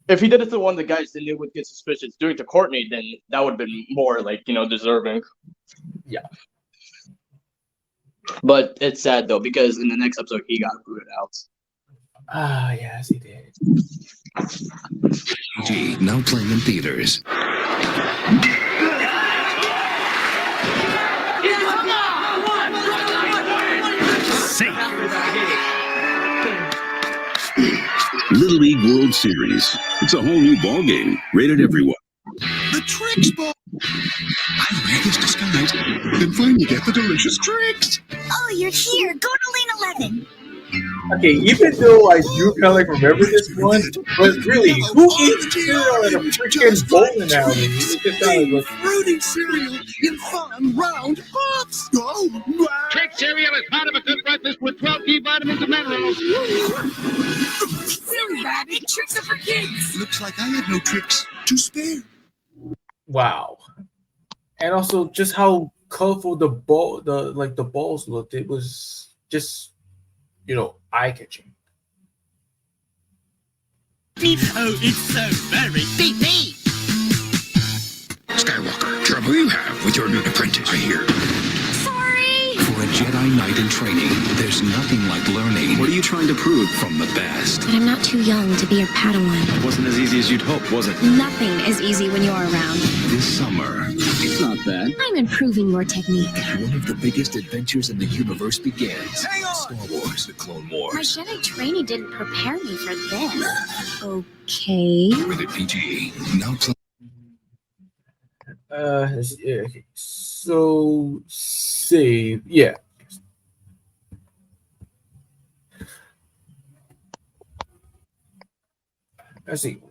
if he did it to one of the guys that knew would get suspicious, doing it to Courtney, then that would have been more, like, deserving. Yeah. But it's sad though, because in the next episode he got booted out. Ah, yes, he did. G, now playing in theaters. Little League World Series. It's a whole new ball game. Rated everyone. The tricks ball. I read this disguise. Then finally get the delicious tricks. Oh, you're here. Go to lane 11. Okay, even though I do kind of like remember this one, but really, who eats cereal in a freaking bowling alley? It just sounded like Fruity cereal in fun round pops. Oh, wow. Trick cereal is part of a good breakfast with 12 key vitamins and minerals. Silly rabbit. Tricks are for kids. Looks like I had no tricks to spare. wow. And also just how colorful the balls looked. It was just, eye-catching. Beep. Oh, it's so very beep beep. Skywalker, trouble you have with your new apprentice, I hear. Sorry. For a Jedi Knight in training, there's nothing like learning. What are you trying to prove? From the best. But I'm not too young to be your Padawan. It wasn't as easy as you'd hoped, was it? Nothing is easy when you're around. This summer, it's not bad. I'm improving your technique. One of the biggest adventures in the universe begins. Star Wars, The Clone My Wars. Jedi training didn't prepare me for this. Okay. Rated PG. Now play. Okay. So save. Yeah. Let's see.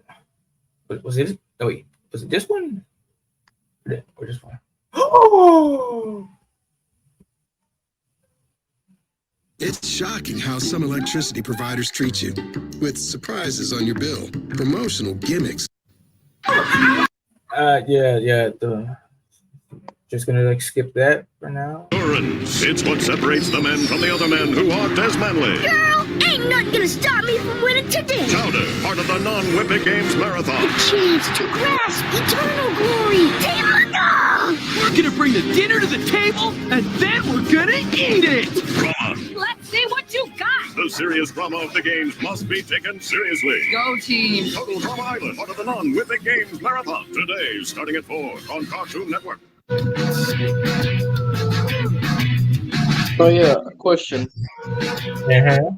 Was it? Oh wait. Was it this one? Or this one? Oh! It's shocking how some electricity providers treat you. With surprises on your bill, promotional gimmicks. Just gonna skip that for now. Endurance. It's what separates the men from the other men who aren't as manly. Girl, ain't nothing gonna stop me from winning today. Chowder, part of the non-Whippet Games Marathon. A chance to grasp eternal glory. Team We're gonna bring the dinner to the table, and then we're gonna eat it! Drama. Let's see what you got. The serious drama of the games must be taken seriously. Go team. Total Drama Island, part of the Nun with the Games Marathon. Today, starting at 4 on Cartoon Network. Oh yeah, question. Uh-huh.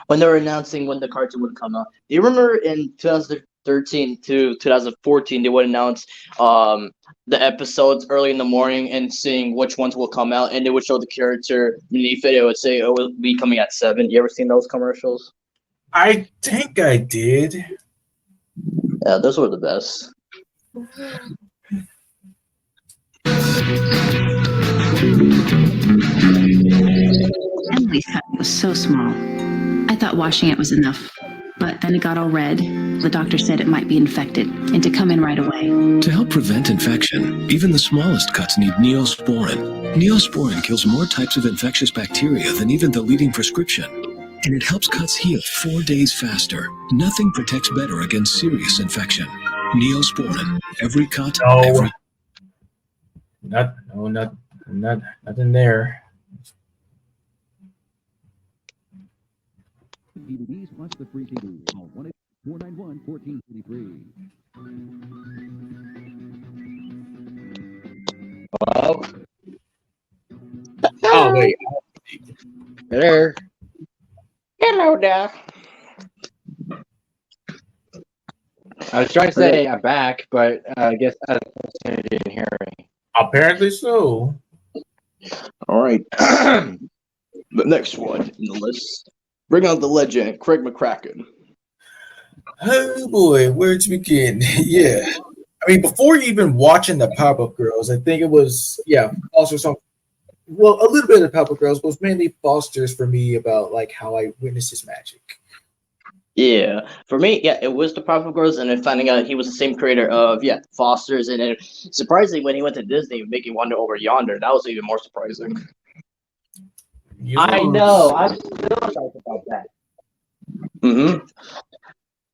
When they were announcing when the cartoon would come out, do you remember in 2013 to 2014 they would announce the episodes early in the morning and seeing which ones will come out, and they would show the character beneath it. It would say it will be coming at 7. You ever seen those commercials? I think I did. Yeah, those were the best. Emily's cut was so small. I thought washing it was enough, but then it got all red. The doctor said it might be infected and to come in right away. To help prevent infection, even the smallest cuts need Neosporin. Neosporin kills more types of infectious bacteria than even the leading prescription. And it helps cuts heal 4 days faster. Nothing protects better against serious infection. Neosporin. Every cut, every... Nothing there. DVDs, watch the free TV. Call 1-491-1433. Well, Oh wait. there. Hello there. I was trying to say I'm back, but I guess I didn't hear me. Apparently so. All right. The next one in the list. Bring out the legend, Craig McCracken. Oh boy, where to begin? Yeah. I mean, before even watching the Pop-Up Girls, I think it was, also some, well, a little bit of Pop-Up Girls, but it was mainly Foster's for me about like how I witnessed his magic. Yeah, for me, it was the Powerpuff Girls, and then finding out he was the same creator of Foster's, and then surprisingly when he went to Disney, making Wonder Over Yonder, that was even more surprising. I know. I'm still shocked about that. Mm-hmm.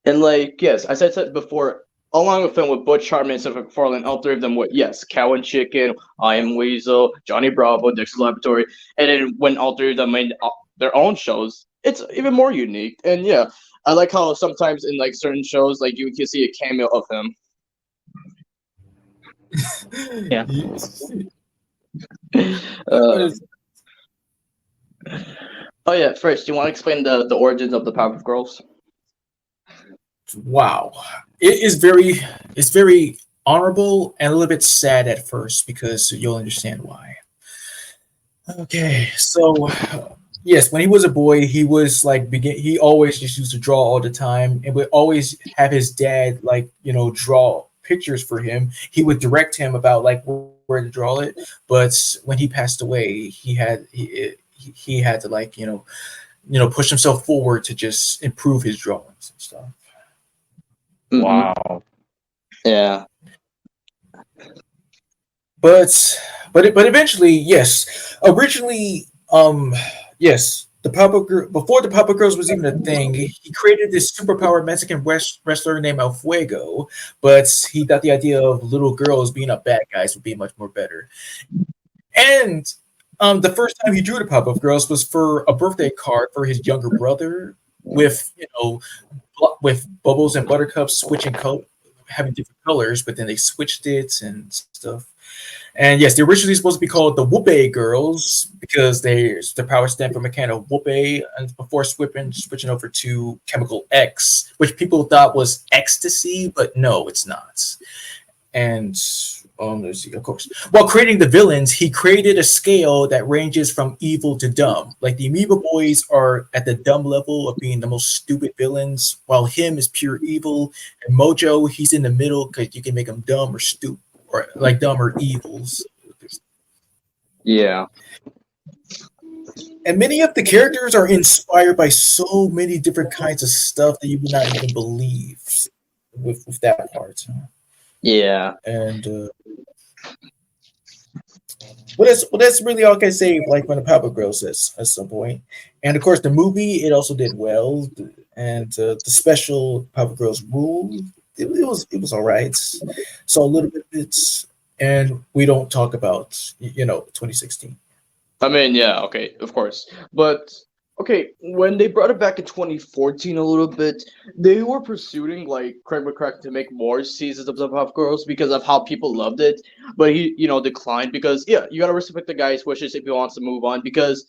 And yes, as I said before, along with film with Butch Hartman and Seth MacFarlane, all 3 of them with Cow and Chicken, I Am Weasel, Johnny Bravo, Dexter's Laboratory, and then when all 3 of them made their own shows, it's even more unique. And I like how sometimes in certain shows, you can see a cameo of him. Yeah. First, do you want to explain the origins of the Powerpuff Girls? Wow. It's very honorable and a little bit sad at first because you'll understand why. Okay, so yes, when he was a boy, he was he always just used to draw all the time and would always have his dad draw pictures for him. He would direct him about where to draw it, but when he passed away, he had to push himself forward to just improve his drawings and stuff. Wow. Yeah. But eventually, yes. Originally, yes, the before the Pop-Up Girls was even a thing, he created this superpowered Mexican wrestler named El Fuego, but he thought the idea of little girls being up bad guys would be much more better. And the first time he drew the Pop-Up Girls was for a birthday card for his younger brother with Bubbles and Buttercup switching color, having different colors, but then they switched it and stuff. And yes, they're originally supposed to be called the Whoopee Girls because their power stemmed from a can of whoopee, and before switching over to Chemical X, which people thought was ecstasy, but no, it's not. And let's see, of course, while creating the villains, he created a scale that ranges from evil to dumb. Like the Amoeba Boys are at the dumb level of being the most stupid villains, while him is pure evil. And Mojo, he's in the middle because you can make him dumb or stupid, or dumb or evils. Yeah. And many of the characters are inspired by so many different kinds of stuff that you would not even believe with that part. Yeah. And that's really all I can say. When the Pop-Up Girls says at some point, and of course the movie it also did well, and the special Pop-Up Girls rule it was all right. So a little bit and we don't talk about 2016. I mean, yeah, okay, of course. But okay, when they brought it back in 2014 a little bit, they were pursuing like Craig McCracken to make more seasons of Puff Girls because of how people loved it. But he, declined because yeah, you gotta respect the guy's wishes if he wants to move on. Because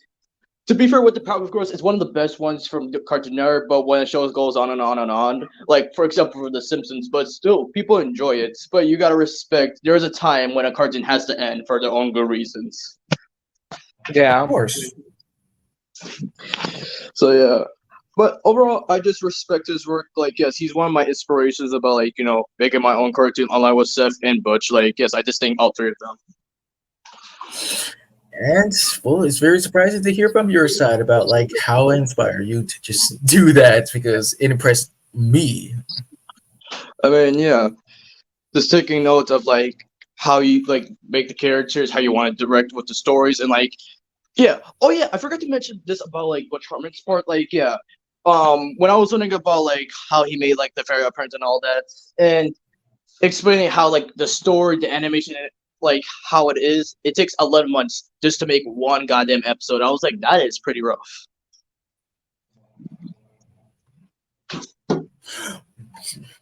to be fair with the Powerpuff Girls, it's one of the best ones from the Cartoon Network. But when the show goes on and on and on, like for example for The Simpsons, but still people enjoy it. But you gotta respect. There's a time when a cartoon has to end for their own good reasons. Yeah. Of course. So yeah, but overall, I just respect his work. Like, yes, he's one of my inspirations about like making my own cartoon. Along with Seth and Butch, like yes, I just think all three of them. And well, it's very surprising to hear from your side about like how it inspired you to just do that because it impressed me. I mean, yeah, just taking notes of like how you like make the characters, how you want to direct with the stories, and like yeah. Oh yeah, I forgot to mention this about like Butch Hartman's part. Like yeah, when I was learning about like how he made like the fairy apprentice and all that, and explaining how like the story, the animation, like how it is, it takes 11 months just to make one goddamn episode. I was like, that is pretty rough.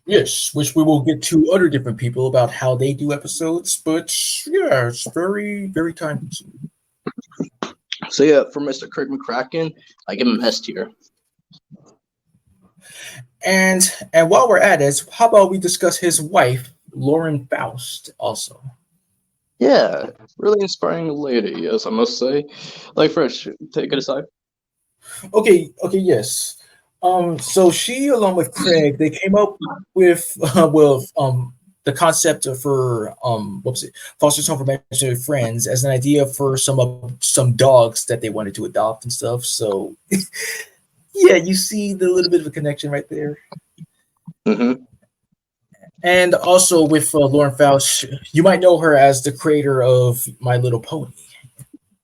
Yes, which we will get to other different people about how they do episodes, but yeah, it's very, very time consuming. So yeah, for Mr. Craig McCracken, I give him S tier. And while we're at it, how about we discuss his wife, Lauren Faust, also? Yeah, really inspiring lady, yes, I must say. Like, Fresh, take it aside. Okay, yes. So she, along with Craig, they came up with the concept of her what was it, foster home for imaginary friends as an idea for some dogs that they wanted to adopt and stuff. So yeah, you see the little bit of a connection right there. Mm-hmm. And also with Lauren Faust, you might know her as the creator of My Little Pony.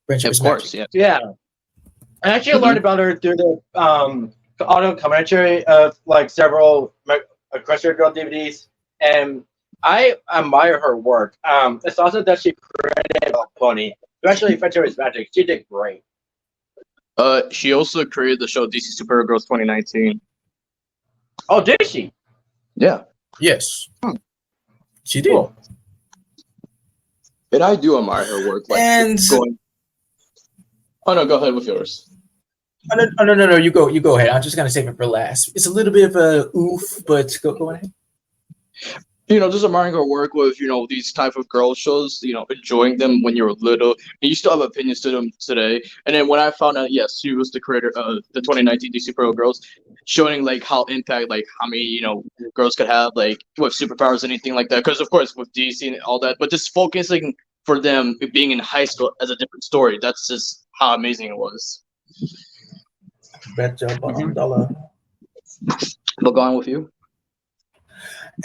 Friendship is course, Magic. Yeah. I actually learned about her through the audio commentary of like several Crusher Girl DVDs, and I admire her work. It's also that she created a pony, especially Friendship is Magic. She did great. She also created the show DC Superhero Girls 2019. Oh, did she? Yeah. Yes. She did. Cool. And I do admire her work. Like, Oh no, go ahead with yours. Oh, no, you go ahead. I'm just gonna save it for last. It's a little bit of a oof, but go ahead. Just admiring her work with, these type of girl shows, enjoying them when you were little, and you still have opinions to them today. And then when I found out, yes, she was the creator of the 2019 DC Pro Girls, showing like how impact, like how many, girls could have, like with superpowers, anything like that. Because of course with DC and all that, but just focusing for them being in high school as a different story. That's just how amazing it was. Bet job on dollar. But going with you.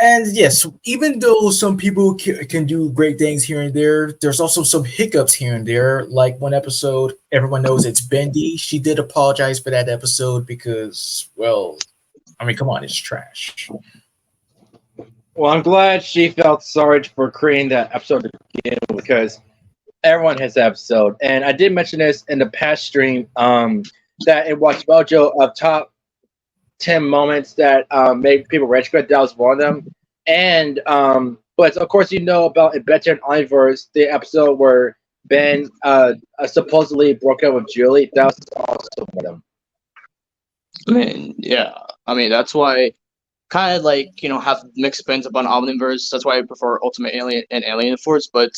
And yes, even though some people can do great things here and there, there's also some hiccups here and there. Like one episode, everyone knows it's Bendy. She did apologize for that episode because, well, I mean, come on, it's trash. Well, I'm glad she felt sorry for creating that episode to begin with, because everyone has that episode. And I did mention this in the past stream that in Watch Mojo of top 10 moments that made people rage quit. That was one of them. And but of course, about Adventure and Omniverse, the episode where Ben supposedly broke up with Julie. That was also one of them. I mean, yeah. I mean, that's why kind of like, have mixed opinions upon Omniverse. That's why I prefer Ultimate Alien and Alien Force, but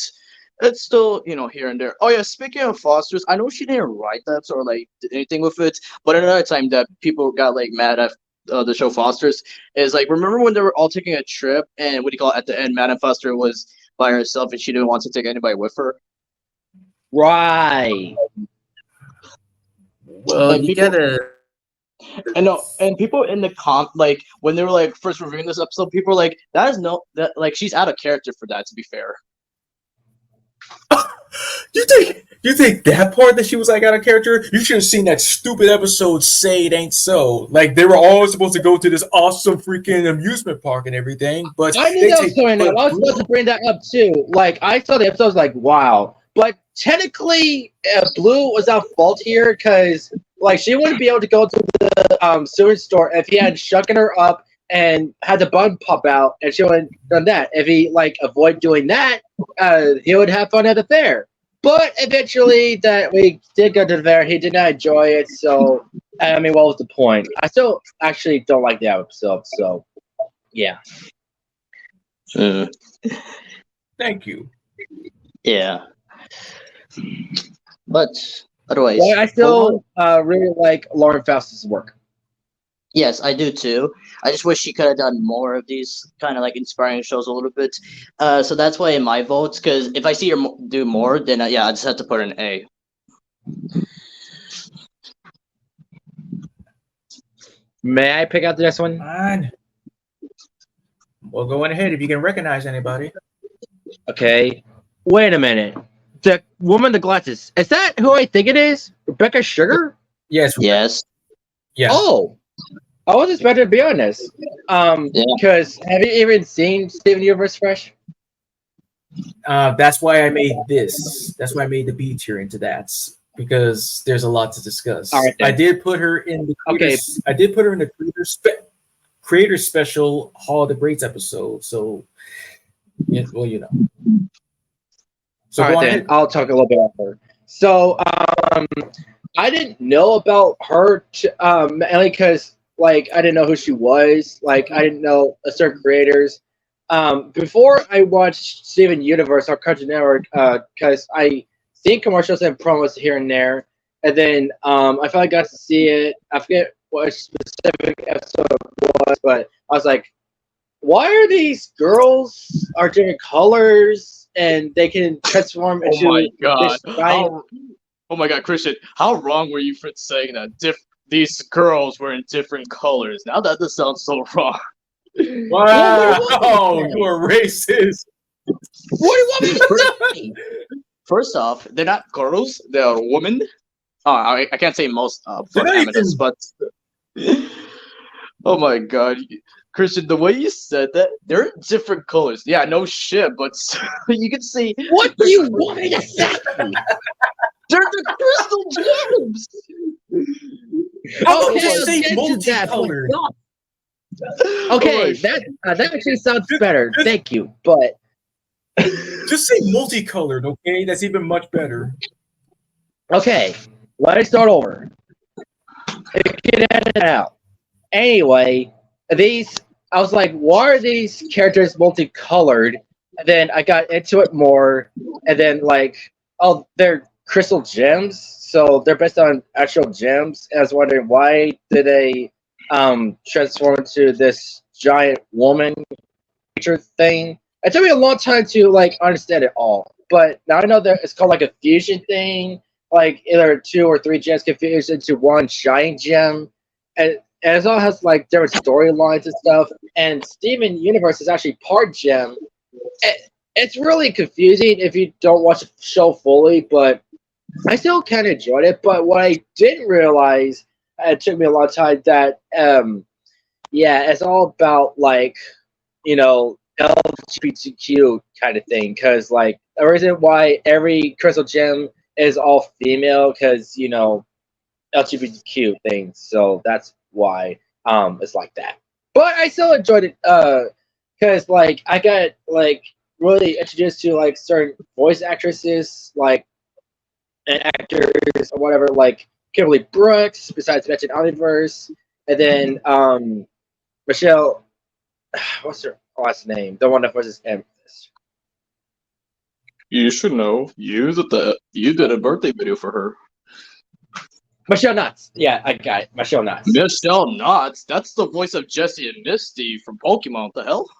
it's still, here and there. Oh yeah, speaking of Fosters, I know she didn't write that or like did anything with it, but another time that people got like mad at the show Fosters is like, remember when they were all taking a trip and what do you call it, at the end, Madame Foster was by herself and she didn't want to take anybody with her? Right. Well, and you gotta. And people in the like when they were like first reviewing this episode, people were like, that like she's out of character for that. To be fair. You think You think that part that she was like out of character? You should have seen that stupid episode "Say It Ain't So." Like they were all supposed to go to this awesome freaking amusement park and everything, but I knew they that was take. coming up. But I was supposed to bring that up too. Like I saw the episode, I was like, wow. But technically, Blue was at fault here because like she wouldn't be able to go to the sewage store if he had shucking her up and had the bun pop out, and she wouldn't done that. If he like avoid doing that, he would have fun at the fair. But eventually, that we did go to the fair. He did not enjoy it. So I mean, what was the point? I still actually don't like the episode. So yeah. Thank you. Yeah. But otherwise, Well, I still really like Lauren Faust's work. yes, I do too. I just wish she could have done more of these kind of like inspiring shows a little bit. So that's why in my votes, because if I see her do more, then yeah, I just have to put an A. May I pick out the next one? Fine. Well, go on ahead if you can recognize anybody. Okay. Wait a minute. The woman with the glasses. Is that who I think it is? Rebecca Sugar? Yes. Yes. Yeah. Oh. I was expecting to be honest. Because have you even seen Steven Universe Fresh? That's why I made this. That's why I made the B tier into that because there's a lot to discuss. All right, I did put her in the creators, I did put her in the creator special Hall of the Greats episode. So, yeah, well, you know. So all right, then I'll talk a little bit about her. So, I didn't know about her mainly because like I didn't know who she was. Like I didn't know certain creators. Before I watched Steven Universe on Cartoon Network, because I seen commercials and promos here and there, and then I finally got to see it. I forget what specific episode it was, but I was like, "Why are these girls are different colors and they can transform into Oh my god! this giant?" Oh my god, Christian, how wrong were you for saying that? These girls were in different colors. Now that just sounds so wrong. Wow, you are racist. What do you want me to say? First off, they're not girls; they're women. I can't say most for eminence, but oh my god, Christian, the way you said that, they're in different colors. Yeah, no shit, but you can see. What do you want me to say? They're the crystal gems. How about Okay, just say I'll get to that, multicolored? Okay, that actually sounds better. Thank you, but Just say multicolored, okay? That's even much better. okay, let me start over. Get it out. Anyway, I was like, why are these characters multicolored? And then I got into it more, and then like, oh, they're crystal gems, so they're based on actual gems. And I was wondering why did they transform into this giant woman creature thing. It took me a long time to like understand it all, but now I know that it's called like a fusion thing. Like either 2 or 3 gems can fuse into one giant gem, and it all has like different storylines and stuff. And Steven Universe is actually part gem. It's really confusing if you don't watch the show fully, but I still kind of enjoyed it. But what I didn't realize, it took me a long time, that yeah, it's all about like, you know, LGBTQ kind of thing. Because like the reason why every crystal gem is all female, because you know, LGBTQ things. So that's why it's like that. But I still enjoyed it because like I got like really introduced to like certain voice actresses like and actors or whatever, like Kimberly Brooks, besides mentioned Omniverse, and then Michelle, what's her last name? The one that voices Amethyst. You should know. You did a birthday video for her. Michelle Knotts. Yeah, I got it. Michelle Knotts. Michelle Knotts? That's the voice of Jessie and Misty from Pokemon. What the hell?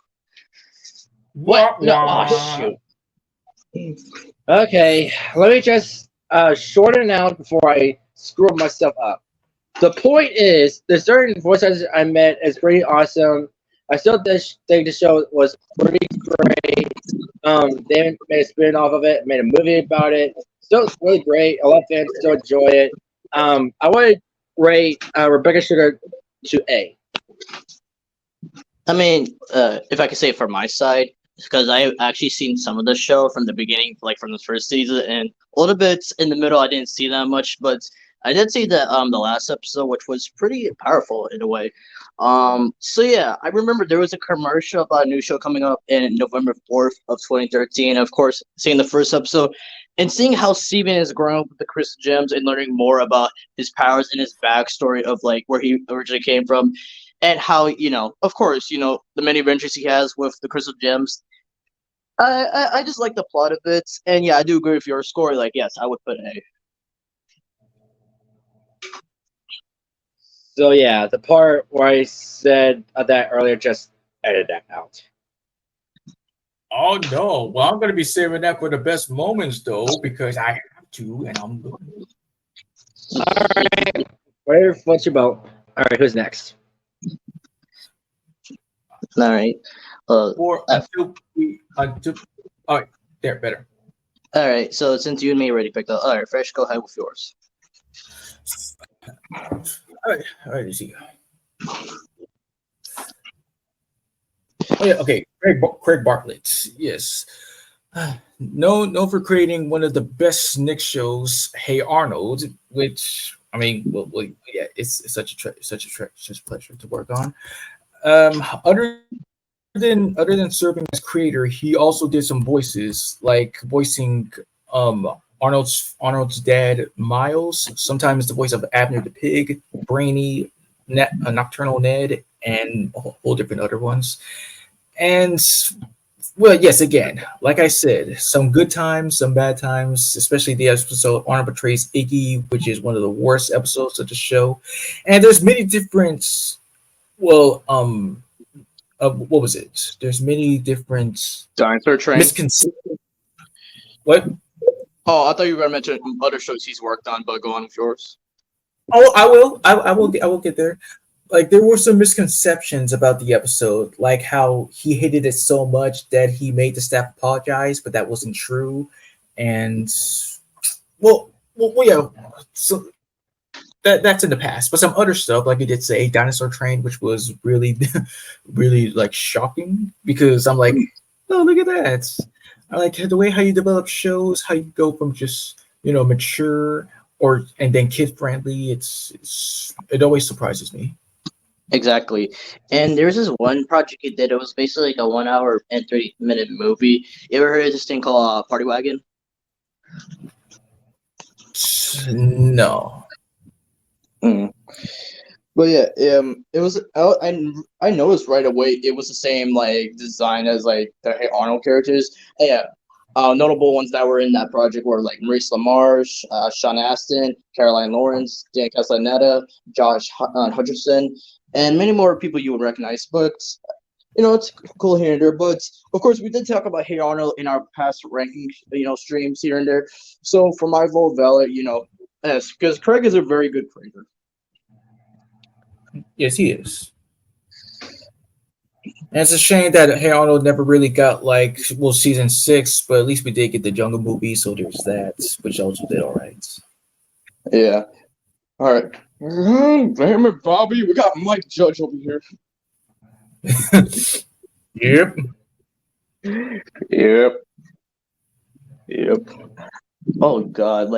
What? No, oh, shoot. Okay, let me just shorten out before I screw myself up. The point is, the certain voice actors I met is pretty awesome. I still think the show was pretty great. They made a spin off of it, made a movie about it. still really great. A lot of fans still enjoy it. I would rate Rebecca Sugar to A. I mean, if I could say it from my side, because I have actually seen some of the show from the beginning, like from the first season, and a little bit in the middle. I didn't see that much, but I did see the last episode, which was pretty powerful in a way. So yeah, I remember there was a commercial about a new show coming up in November 4th of 2013. Of course, seeing the first episode and seeing how Steven is growing up with the crystal gems and learning more about his powers and his backstory of like where he originally came from and how of course the many adventures he has with the crystal gems. I just like the plot of it, and yeah, I do agree with your score. Like, yes, I would put A. So yeah, the part where I said that earlier, just edit that out. Oh no! Well, I'm gonna be saving that for the best moments though, because I have to, and I'm looking. All right, what's your vote? All right, who's next? All right. Or until all right, there, better. All right. So since you and me already picked up, all right, Fresh, go ahead with yours. All right, you see. Oh yeah, okay. Craig Bartlett, yes, known for creating one of the best Nick shows, Hey Arnold, which I mean, well yeah, it's such a pleasure to work on. Other than serving as creator, he also did some voices, like voicing Arnold's dad Miles, sometimes the voice of Abner the Pig, Brainy, Nocturnal Ned, and a whole different other ones. And well, yes, again, like I said, some good times, some bad times, especially the episode Arnold portrays Iggy, which is one of the worst episodes of the show. And there's many different, what was it? There's many different Dinosaur Train. misconceptions. What? Oh, I thought you were gonna mention other shows he's worked on, but go on with yours. Oh, I will. I will get there. Like there were some misconceptions about the episode, like how he hated it so much that he made the staff apologize, but that wasn't true. And well yeah. So that's in the past. But some other stuff, like he did say, Dinosaur Train, which was really, really like shocking because I'm like, oh look at that. I like the way how you develop shows, how you go from just mature and then kid friendly. It always surprises me. Exactly. And there's this one project he did. It was basically like a 1 hour and 30-minute movie. You ever heard of this thing called Party Wagon? No. But yeah, it was. I noticed right away it was the same like design as like the Hey Arnold characters. Yeah, notable ones that were in that project were like Maurice LaMarche, Sean Astin, Caroline Lawrence, Dan Castellaneta, Josh Hutcherson, and many more people you would recognize. But it's cool here and there. But of course, we did talk about Hey Arnold in our past ranking, streams here and there. So for my vote, valid, yes, because Craig is a very good creator. Yes, he is. And it's a shame that Hey Arnold never really got season 6, but at least we did get the Jungle movie, so there's that, which also did all right. Yeah. All right. Damn it, Bobby. We got Mike Judge over here. Yep. Oh God,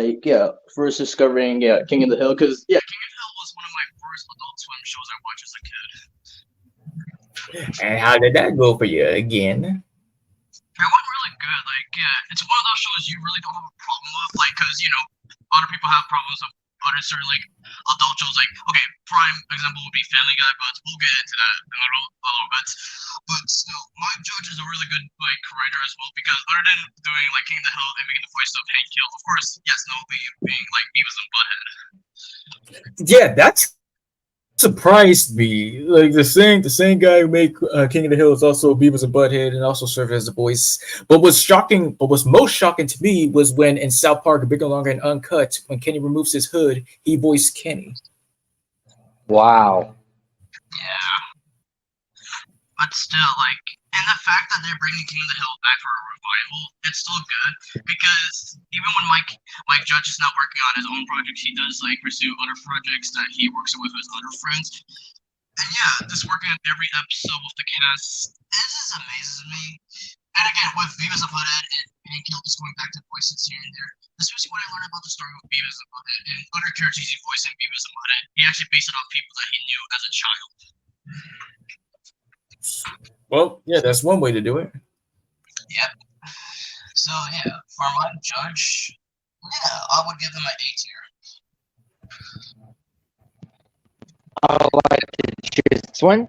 first discovering King of the Hill, because King of the Hill was one of my first Adult Swim shows I watched as a kid. And how did that go for you again? It went really good. It's one of those shows you really don't have a problem with, because other people have problems with other certain adult shows. Okay, prime example would be Family Guy, but we'll get into that in a little bit. But still, Mike Judge is a really good creator as well, because other than doing King of the Hill and making the voice of Hank Hill, of course, yes, no, being Beavis and Butthead. Yeah, that's surprised me. The same guy who made King of the Hill is also Beavis and Butthead and also served as the voice. But what's most shocking to me was when in South Park, Bigger, Longer, and Uncut, when Kenny removes his hood, he voiced Kenny. Wow. Yeah. But still, And the fact that they're bringing King of the Hill back for a revival, it's still good because even when Mike Judge is not working on his own projects, he does like pursue other projects that he works with his other friends. And yeah, just working on every episode with the cast, it just amazes me. And again, with Beavis and Butthead and Hank Hill just going back to voices here and there, especially when I learned about the story with Beavis and Butthead and other characters he voiced in Beavis and Butthead, he actually based it off people that he knew as a child. Well, yeah, that's one way to do it. Yep. So yeah, for my judge, yeah, I would give them an A tier. I would like to choose this one.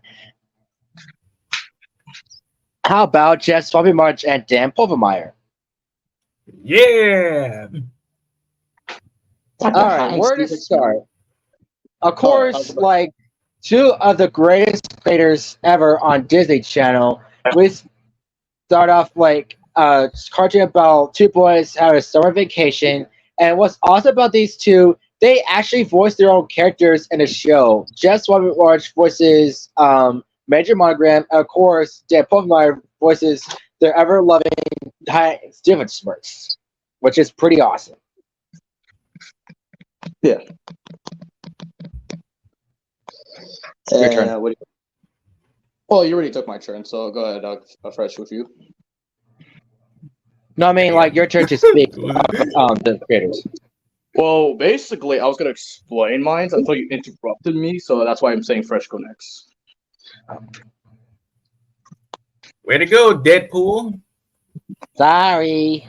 How about Jess Bobby March and Dan Pulvermeyer? Yeah. All right, where to start? Of course, like two of the greatest creators ever on Disney Channel. We start off like cartoon about two boys having a summer vacation, and what's awesome about these two, they actually voice their own characters in the show. Jess Bobby March voices Major Monogram, and of course, Dan Pulvermeyer voices their ever-loving Stephen Smirks, which is pretty awesome. Yeah. Your turn. Well, you already took my turn, so go ahead. I'll fresh with you. No, I mean, like, your turn to speak of the creators. Well, basically, I was going to explain mine until you interrupted me, so that's why I'm saying fresh go next. Way to go, Deadpool. Sorry.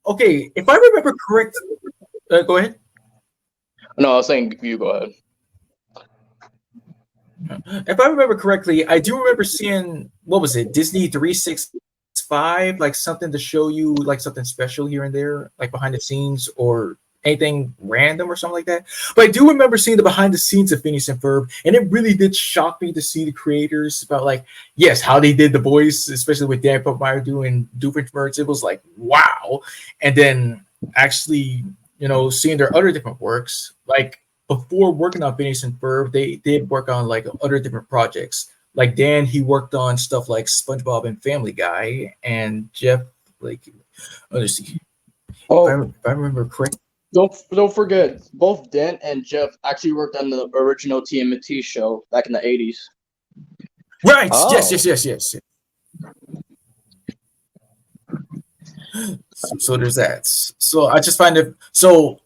Okay, if I remember correct, go ahead. No, I was saying you go ahead. If I remember correctly, I do remember seeing, what was it, Disney 365, like something to show you like something special here and there, like behind the scenes or anything random or something like that. But I do remember seeing the behind the scenes of Phineas and Ferb, and it really did shock me to see the creators about like, yes, how they did the voice, especially with Dan Pulvermeyer doing Doofenshmirtz. It was like, wow. And then actually, you know, seeing their other different works, like before working on Phineas and Ferb, they did work on like other different projects. Like Dan, he worked on stuff like SpongeBob and Family Guy, and Jeff, like, let's see. If I remember correctly. Don't forget, both Dan and Jeff actually worked on the original TMNT show back in the 80s. Right. Oh. Yes. So there's that. So I just find it so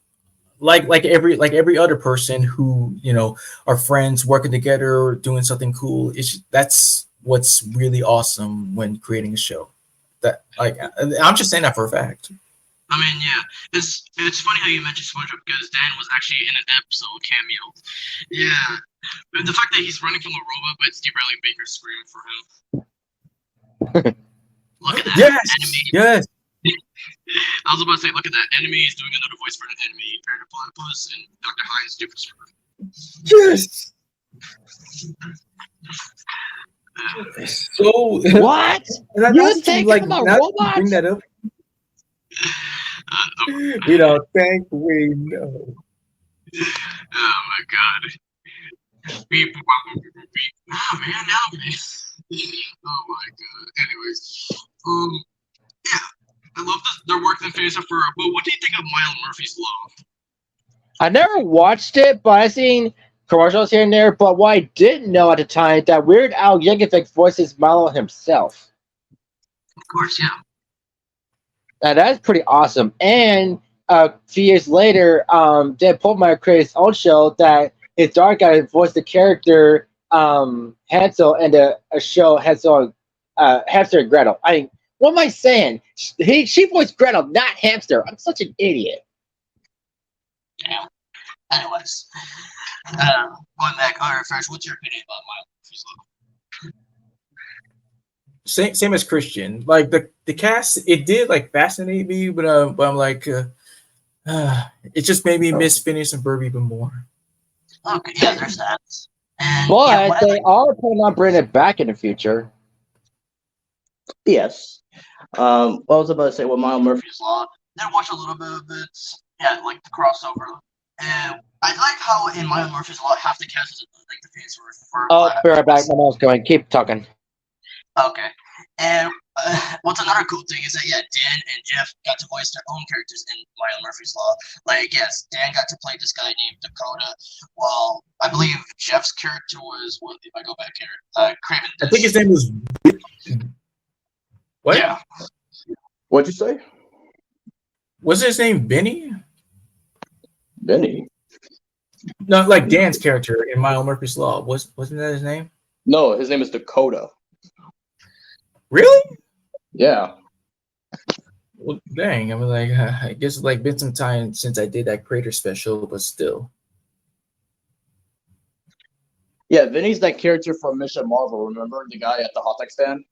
like every other person who, you know, are friends working together or doing something cool. That's what's really awesome when creating a show. That like I'm just saying that for a fact. I mean, yeah, it's funny how you mentioned SpongeBob because Dan was actually in an episode cameo. Yeah, but the fact that he's running from a robot, but it's derailing Baker's scream for him. Look at that. Yes. I was about to say, look at that. Enemy is doing another voice for an enemy, Parent Platypus, and Dr. Hines different scream. Yes. So what? You think like about robots? Bring that up. We don't think we know. Oh my god. Oh man, now oh my god. Anyways, yeah, I love their work in Phineas and Ferb. But what do you think of Mile Murphy's Law? I never watched it, but I've seen commercials here and there. But what I didn't know at the time that Weird Al Yankovic voices Milo himself. Of course, yeah. Now that's pretty awesome. And a few years later, Dan Pulvermeyer created his own show that his daughter got to voice the character Hansel and a show Hansel, Hamster and Gretel. I mean, what am I saying? She voiced Gretel, not Hamster. I'm such an idiot. Yeah. Anyways, going back, first, what's your opinion about Mile Murphy's Law? Same as Christian. Like the cast, it did like fascinate me, but I'm like, it just made me miss Phineas and Ferb even more. Okay, yeah, there's that. And, but they are planning on bringing it back in the future. Yes. What I was about to say with Mile Murphy's Law, then watch a little bit of it. Yeah, like the crossover. And I like how in Mile Murphy's Law, half the cast is like the fans for Oh, be right back. My mom's going. Keep talking. Okay. And what's another cool thing is that Dan and Jeff got to voice their own characters in Mile Murphy's Law. Like, yes, Dan got to play this guy named Dakota, while I believe Jeff's character was what? If I go back here, Craven. I think his name was. What? Yeah. What'd you say? Was his name Benny? Benny. No, like Dan's character in Mile Murphy's Law. Wasn't that his name? No, his name is Dakota. Really? Yeah. Well, dang. I mean, like, I guess it's like been some time since I did that creator special, but still. Yeah, Vinny's that character from Mission Marvel. Remember the guy at the hot dog stand?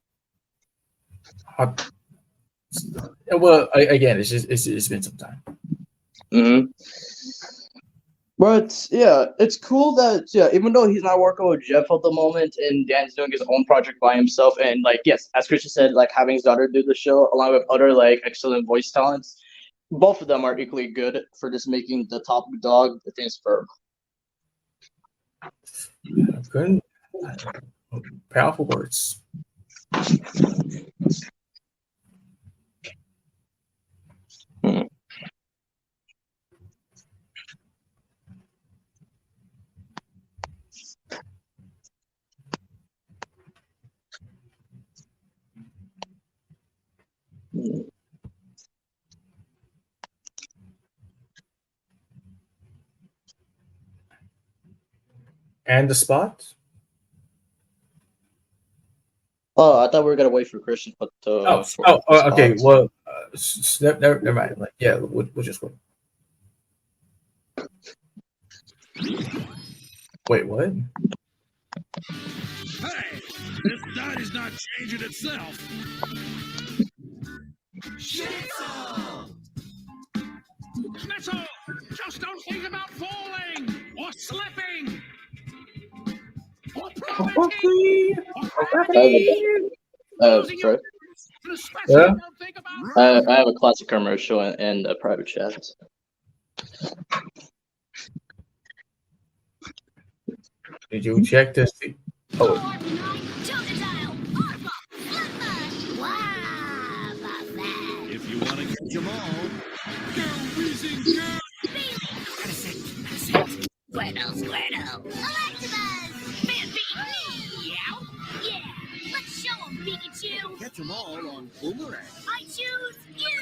Well, again, it's been some time. Mm-hmm. But yeah, it's cool that even though he's not working with Jeff at the moment, and Dan's doing his own project by himself, and like yes, as Christian said, like having his daughter do the show along with other like excellent voice talents, both of them are equally good for just making the top dog the thing's firm. Good. Powerful words. And the spot? Oh, I thought we were gonna wait for Christian. But Okay. Well, never mind. Like, yeah, we'll just wait. Wait, what? Hey, this dot is not changing itself. Schnitzel, just don't think about falling or slipping. Or Sorry. Yeah. I have a classic commercial and a private chat. Did you check to see? Oh. If you want to catch them all, go whizzing, go! Squirtle, Squirtle. Electabuzz! Bambi! Meow! Yeah! Let's show 'em, Pikachu! Catch them all on Boomerang. I choose you!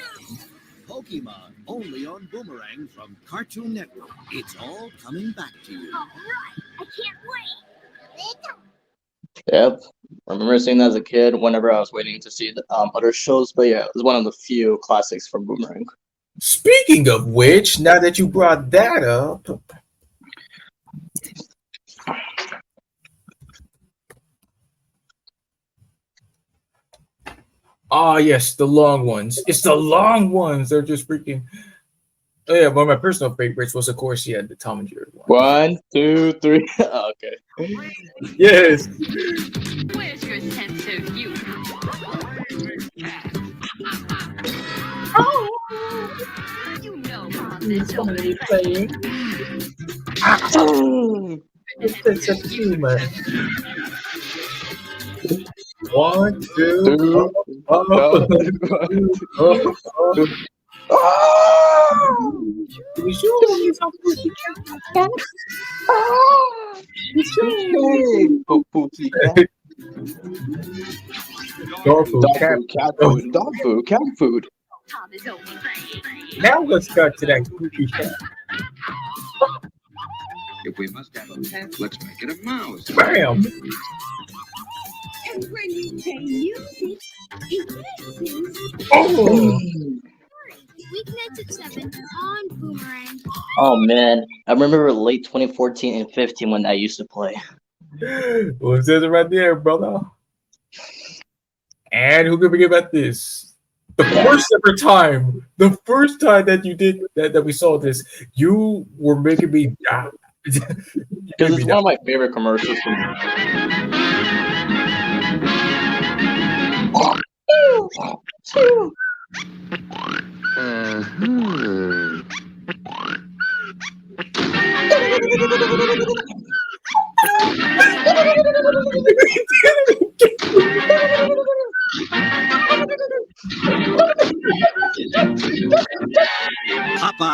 Pokemon only on Boomerang from Cartoon Network. It's all coming back to you. All right! I can't wait! Yep. I remember seeing that as a kid whenever I was waiting to see the other shows, but yeah, it was one of the few classics from Boomerang. Speaking of which, now that you brought that up, yes, the long ones. It's the long ones. They're just freaking. Oh yeah, one of my personal favorites was, of course, the Tom and Jerry one. 1, 2, 3. Oh, okay. Yes. Where's your sense of humor? Oh. You know this only playing. It's sense of humor. 1, 2, Dog food, cat food. Now let's cut to that creepy cat. If we must have a pet, let's make it a mouse. Bam! And when you play music, it listens. Oh! Weeknights at 7 on Boomerang. Oh man, I remember late 2014 and 15 when I used to play. Well, it says it right there, brother. And who can forget about this? The first time that you did that we saw this, you were making me die. Because it's one of my favorite commercials from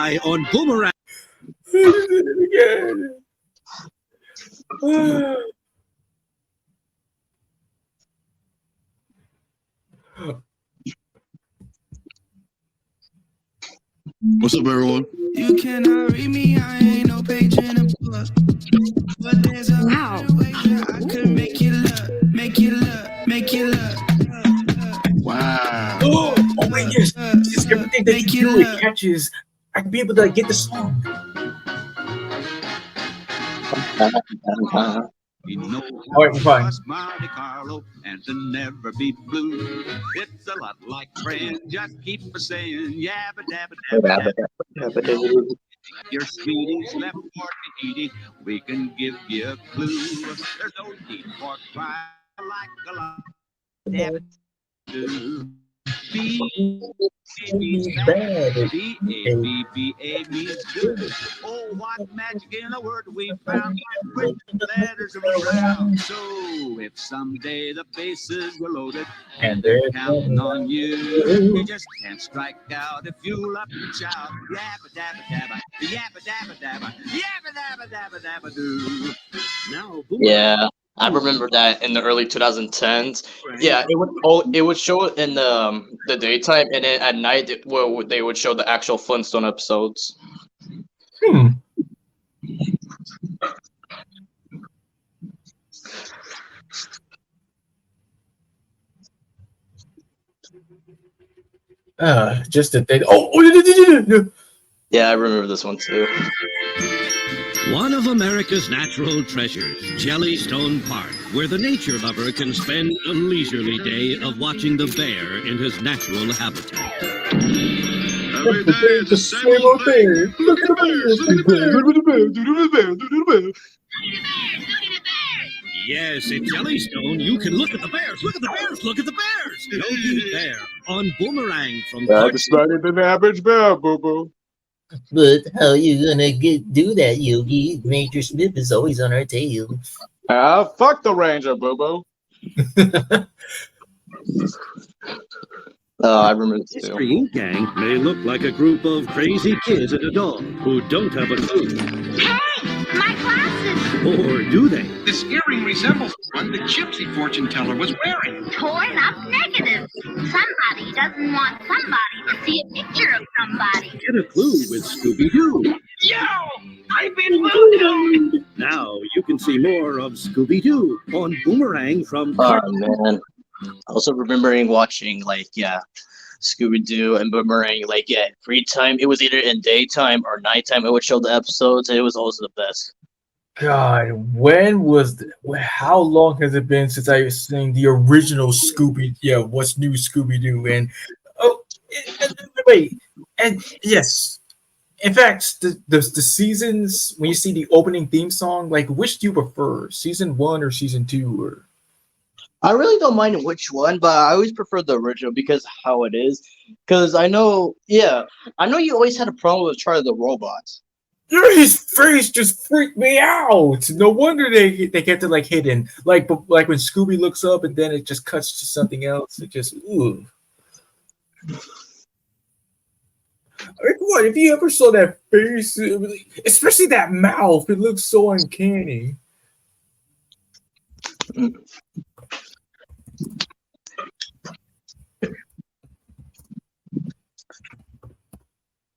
Sky on Boomerang. What's up, everyone? You cannot read me, I ain't no page in a book. But there's a way that I could make you look, make you look, make you look. Wow. Oh my goodness! Just everything that you do, it catches. I can be able to get the song. We know All right, fine. Monte Carlo and to never be blue. It's a lot like friends. Just keep saying yabba dabba dabba dabba. Your sweeties left for to eat it. We can give you a clue. There's no need for cry like a lot. Dabba do. B-A-B-B-A means good. Oh, what magic in a word we found by putting letters around. So if someday the bases were loaded and they're counting on you, you just can't strike out if you love to shout yabba dabba dabba, yabba dabba dabba, yabba dabba dabba dabba do. Now, Yeah, I remember that in the early 2010s. Yeah, it would show it in the daytime, and then at night they would show the actual Flintstone episodes. Just that they. Yeah, I remember this one too. One of America's natural treasures, Jellystone Park, where the nature lover can spend a leisurely day of watching the bear in his natural habitat. Every day is the same old thing. Look at the bears, look at the bears, look at the bears, look at the bears, look at the bears. Yes, at Jellystone, you can look at the bears. Look at the bears. Look at the bears. Yogi Bear on Boomerang from That's better than the average bear, boo-boo. But how you gonna do that, Yogi? Major Smith is always on our tail. Fuck the ranger, boo-boo. I remember this This too. green gang may look like a group of crazy kids and a dog who don't have a clue. Hey, my glasses! Or do they? This earring resembles one the gypsy fortune teller was wearing. Torn up negative. Somebody doesn't want somebody to see a picture of somebody. Get a clue with Scooby-Doo. Yo! I've been voodooed! Now you can see more of Scooby-Doo on Boomerang from Oh man. Also remembering watching Scooby-Doo and Boomerang free time. It was either in daytime or nighttime. It would show the episodes, and it was also the best. God, how long has it been since I seen the original Scooby? Yeah, what's new Scooby-Doo? And wait, and yes, in fact, the seasons when you see the opening theme song, like which do you prefer, season 1 or season 2? Or I really don't mind which one, but I always prefer the original because how it is. Because I know you always had a problem with Charlie the Robot. his face just freaked me out. No wonder they get to hidden. Like when Scooby looks up and then it just cuts to something else. It just ooh. What if you ever saw that face, especially that mouth? It looks so uncanny.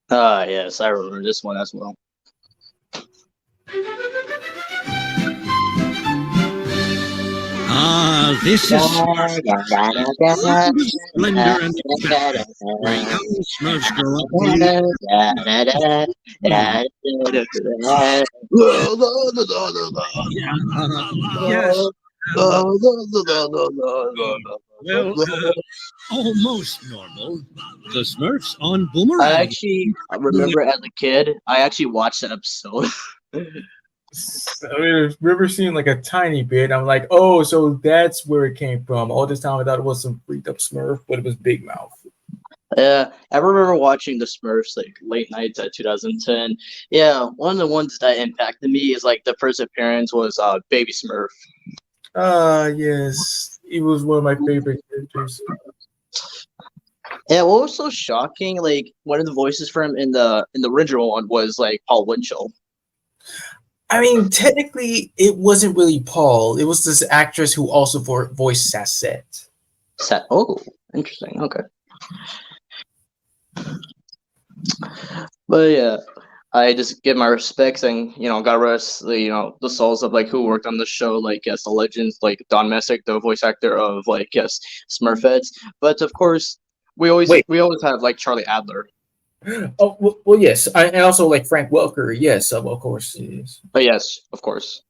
Yes, I remember this one as well. This is Splendor and where young Smurfs grow up. Yes. Well, almost normal. The Smurfs on Boomerang. I remember as a kid, I actually watched that episode. I remember seeing a tiny bit. I'm like, oh, so that's where it came from. All this time I thought it was some freaked up Smurf, but it was Big Mouth. Yeah, I remember watching the Smurfs late nights at 2010. Yeah, one of the ones that impacted me is the first appearance was Baby Smurf. Yes, he was one of my favorite characters. Yeah, what was so shocking? Like one of the voices for him in the original one was like Paul Winchell. I mean, technically, it wasn't really Paul. It was this actress who also voiced Sassette. Oh, interesting. Okay. But yeah, I just give my respects and God rest the souls of like who worked on the show, like yes, the legends like Don Messick, the voice actor of like yes Smurfettes. But of course, we always have like Charlie Adler. Oh well, yes, and also like Frank Welker. Yes, of course, yes. But yes, of course.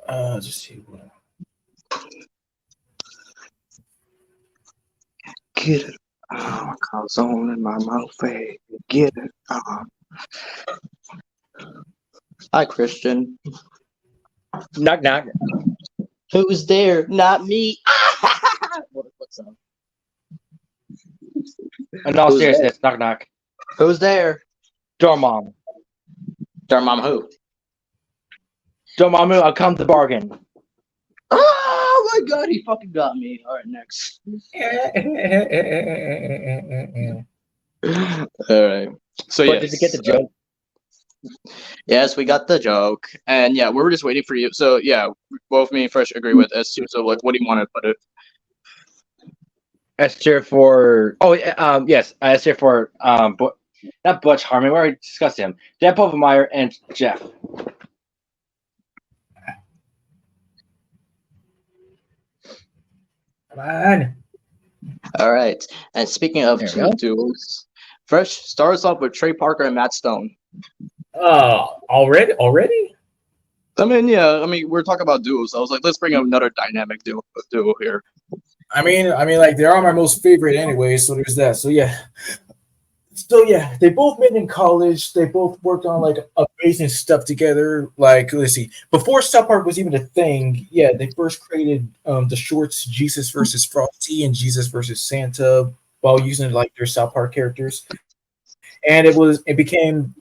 Just see what. Get it. Calzone in my mouth. Hey, get it. Hi, Christian. Knock knock. Who's there? Not me. What's up? In all Who's seriousness, knock knock. Who's there? Dormammu. Dormammu who? Dormammu, I'll come to bargain. Oh my god, he fucking got me. All right, next. All right. So But yes. did you get the joke? Yes, we got the joke, and yeah, we were just waiting for you. So yeah, both me and Fresh agree with S2. So like, what do you want to put it? S tier for yes, S tier for not Butch Harmon. We already discussed him. Dan Povenmire and Jeff. Come on. All right. And speaking of There we two go. duels, Fresh starts off with Trey Parker and Matt Stone. Already? I mean, yeah. I mean, we're talking about duos. I was like, let's bring up another dynamic duo here. I mean, like they are my most favorite anyway. So there's that. So yeah. So yeah, they both met in college. They both worked on like amazing stuff together. Like let's see, before South Park was even a thing, yeah, they first created the shorts Jesus versus Frosty and Jesus versus Santa while using like their South Park characters, and it became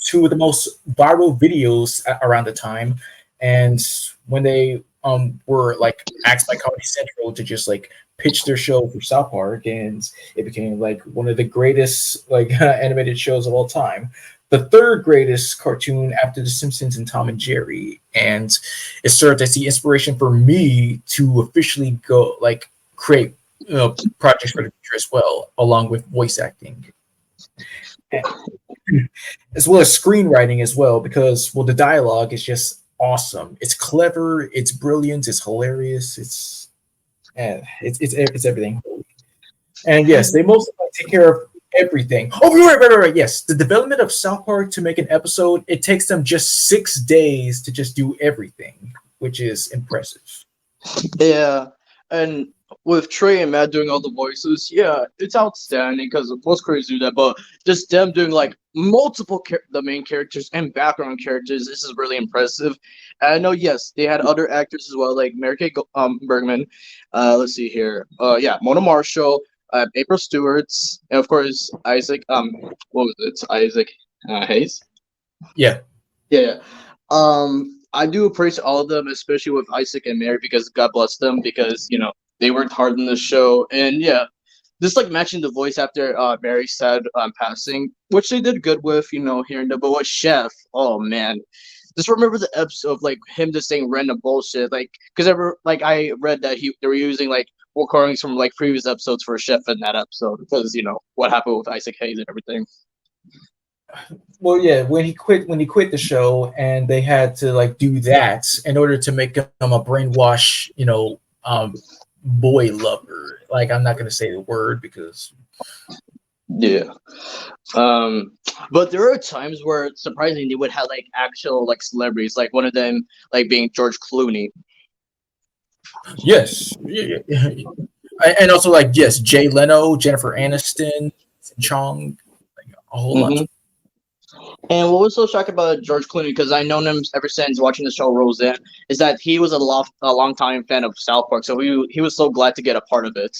two of the most viral videos around the time. And when they were like asked by Comedy Central to just like pitch their show for South Park, and it became like one of the greatest like animated shows of all time, the third greatest cartoon after The Simpsons and Tom and Jerry, and it served as the inspiration for me to officially go like create projects for the future as well, along with voice acting, as well as screenwriting as well, because well the dialogue is just awesome. It's clever, it's brilliant, it's hilarious, it's everything. And yes, they mostly take care of everything. Oh, right. Yes, the development of South Park to make an episode, it takes them just 6 days to just do everything, which is impressive. Yeah, and with Trey and Matt doing all the voices, yeah, it's outstanding because most creators do that. But just them doing like multiple the main characters and background characters, this is really impressive. And I know, yes, they had other actors as well, like Mary Kay Bergman. Let's see here. Yeah, Mona Marshall, April Stewart, and of course Isaac. What was it? Isaac Hayes. Yeah. Yeah. I do appreciate all of them, especially with Isaac and Mary, because God bless them, because they worked hard in the show, and yeah, just like matching the voice after Mary said passing, which they did good with, hearing the but with Chef, oh man, just remember the episode of like him just saying random bullshit, like because I read that they were using like recordings from like previous episodes for Chef in that episode because what happened with Isaac Hayes and everything. Well, yeah, when he quit the show, and they had to like do that in order to make him a brainwash, boy lover. Like I'm not gonna say the word because yeah. But there are times where surprisingly they would have like actual like celebrities, like one of them like being George Clooney. Yes, yeah. And also like yes, Jay Leno, Jennifer Aniston, Chong, like a whole bunch. And what was so shocking about George Clooney, because I known him ever since watching the show Roseanne, is that he was a long time fan of South Park, so he was so glad to get a part of it.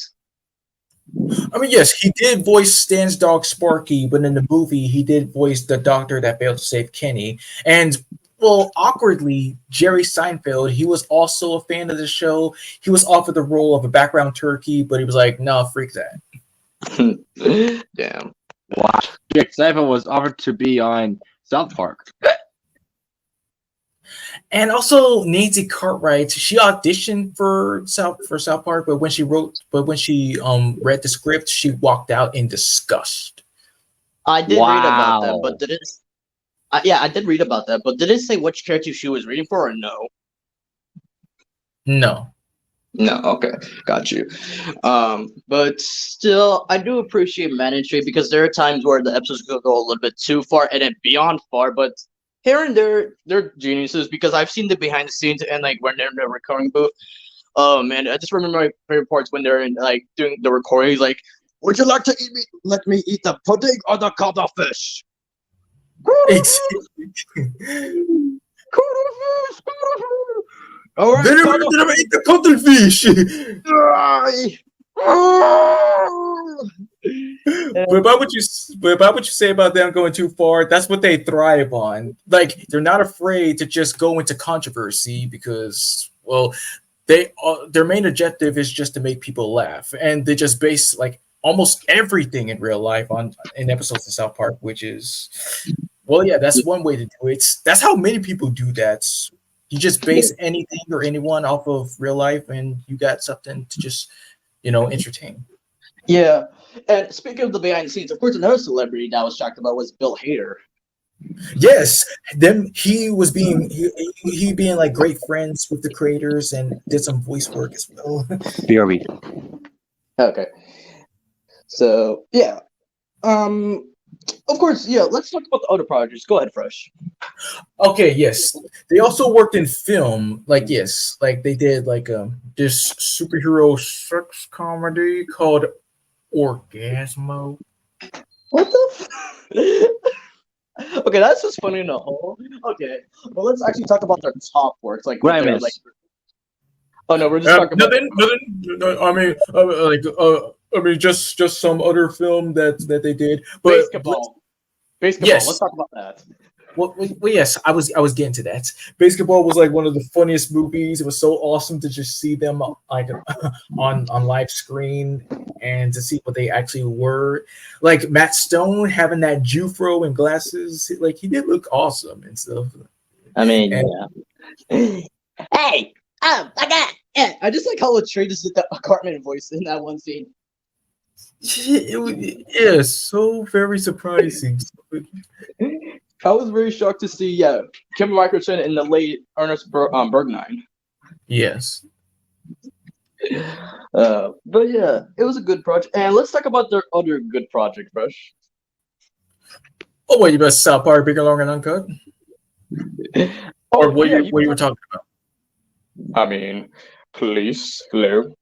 I mean, yes, he did voice Stan's dog Sparky, but in the movie, he did voice the doctor that failed to save Kenny. And well, awkwardly, Jerry Seinfeld, he was also a fan of the show. He was offered the role of a background turkey, but he was like, "No, freak that." Damn. Wow. Jerry Seinfeld was offered to be on South Park. And also Nancy Cartwright, she auditioned for South Park, but when she read the script, she walked out in disgust. I did read about that, but did it? Yeah, I did read about that, but did it say which character she was reading for, or no? No. No, okay, got you. But still, I do appreciate management because there are times where the episodes could go a little bit too far and then beyond far. But here and there, they're geniuses because I've seen the behind the scenes and like when they're in the recording booth. Oh man, I just remember my favorite parts when they're in like doing the recording. Like, would you like to eat me? Let me eat the pudding or the cuttlefish? All right, Then I eat the cuttlefish. But about what you say about them going too far, that's what they thrive on. Like they're not afraid to just go into controversy because, well, their main objective is just to make people laugh, and they just base like almost everything in real life in episodes of South Park, which is, well, yeah, that's one way to do it. That's how many people do that. You just base anything or anyone off of real life, and you got something to just, entertain. Yeah, and speaking of the behind the scenes, of course, another celebrity that was talked about was Bill Hader. Yes, he was being he being like great friends with the creators and did some voice work as well. BRB. Okay, so yeah, of course, yeah. Let's talk about the other projects. Go ahead, Fresh. Okay, yes. They also worked in film. Like, yes, like they did like this superhero sex comedy called Orgasmo. What the? Okay, that's just funny in a whole. Okay, well, let's actually talk about their top works. Like, what they're, like. Oh no, we're just talking about. Just some other film that they did. But Basketball. Yes. Let's talk about that. Well, yes, I was getting to that. Basketball was like one of the funniest movies. It was so awesome to just see them like on live screen and to see what they actually were. Like Matt Stone having that Jufro and glasses, like he did look awesome and stuff. I mean, yeah. Hey, I got. Yeah, I just like how Atreides did that Cartman voice in that one scene. Yeah, so very surprising. I was very shocked to see, Kim Michelson in the late Ernest Bergnine. Yes. But yeah, it was a good project. And let's talk about their other good project, Fresh. Oh, wait, you about South Park, Bigger, Longer, and Uncut? Or what you were talking about? I mean, please, hello.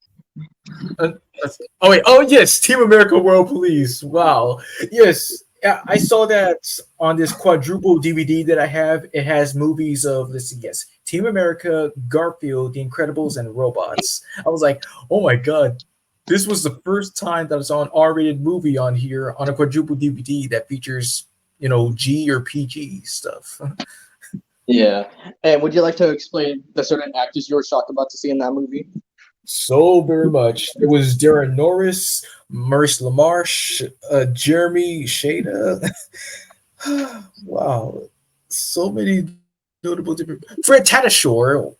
Yes, Team America World Police. Wow. Yes. I saw that on this quadruple DVD that I have. It has movies of, let's see, yes, Team America, Garfield, The Incredibles, and Robots. I was like, oh my god, this was the first time that I saw an R-rated movie on here on a quadruple DVD that features, G or PG stuff. Yeah. And would you like to explain the certain actors you were shocked about to see in that movie? So very much. It was Darren Norris, Maurice LaMarche, Jeremy Shada. Wow. So many notable different. Fred Tatasciore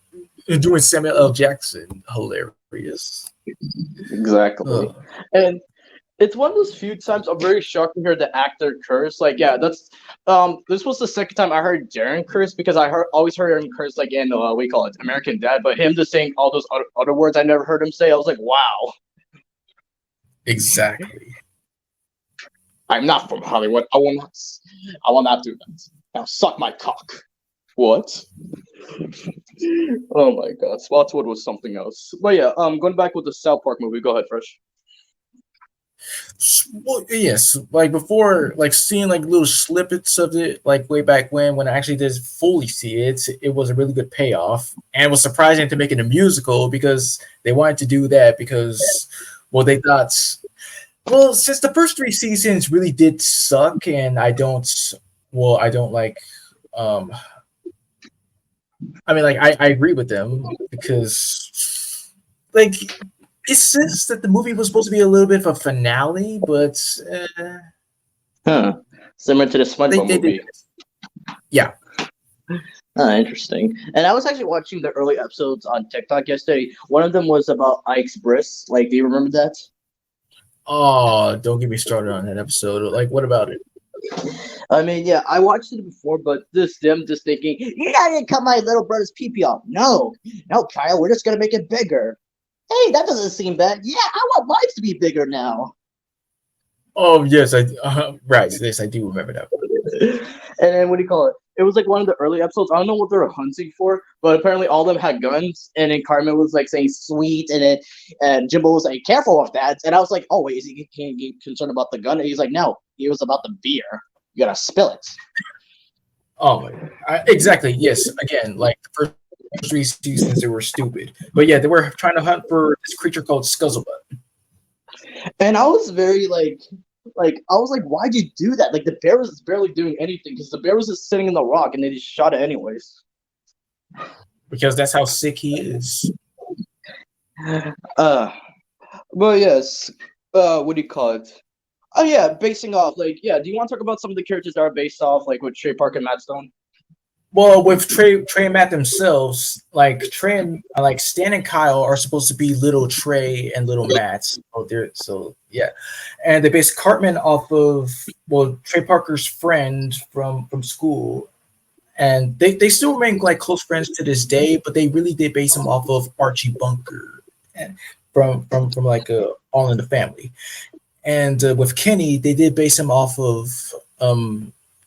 doing Samuel L. Jackson. Hilarious. Exactly. And it's one of those few times I'm very shocked to hear the actor curse. Like, yeah, that's this was the second time I heard Darren curse because I always heard him curse like in we call it American Dad, but him just saying all those other words I never heard him say, I was like, wow. Exactly. I'm not from Hollywood. I will not do that. Now suck my cock. What? Oh my god, Spotswood was something else. But yeah, going back with the South Park movie. Go ahead, Fresh. Well, yes, like before, like seeing like little snippets of it, like way back when I actually did fully see it, it was a really good payoff, and it was surprising to make it a musical because they wanted to do that because, well, they thought, well, since the first 3 seasons really did suck, and I don't like, I mean, like I agree with them because like it says that the movie was supposed to be a little bit of a finale, but Similar to the SpongeBob they movie. Yeah. Interesting. And I was actually watching the early episodes on TikTok yesterday. One of them was about Ike's bris. Like, do you remember that? Oh, don't get me started on that episode. Like, what about it? I mean, yeah, I watched it before, but them just thinking, you're not gonna cut my little brother's pee-pee off. No, Kyle, we're just gonna make it bigger. Hey, that doesn't seem bad. Yeah, I want mine to be bigger now. Oh yes, right. Yes, I do remember that. And then what do you call it? It was like one of the early episodes. I don't know what they were hunting for, but apparently all of them had guns. And then Carmen was like saying sweet, and Jimbo was like careful with that. And I was like, oh wait, is he concerned about the gun? And he's like, no, he was about the beer. You gotta spill it. Oh my God. Exactly. Yes. Again, like the first 3 seasons, they were stupid, but yeah, they were trying to hunt for this creature called Scuzzlebutt. And I was very like I was like, why'd you do that? Like the bear was barely doing anything because the bear was just sitting in the rock, and they just shot it anyways. Because that's how sick he is. Well, yes. What do you call it? Oh yeah, basing off do you want to talk about some of the characters that are based off like with Trey Parker and Matt Stone? Well, with Trey and Matt themselves, like Trey and like Stan and Kyle are supposed to be little Trey and little Matt. So yeah, and they based Cartman off of Trey Parker's friend from school, and they still remain like close friends to this day. But they really did base him off of Archie Bunker, from like All in the Family. And with Kenny, they did base him off of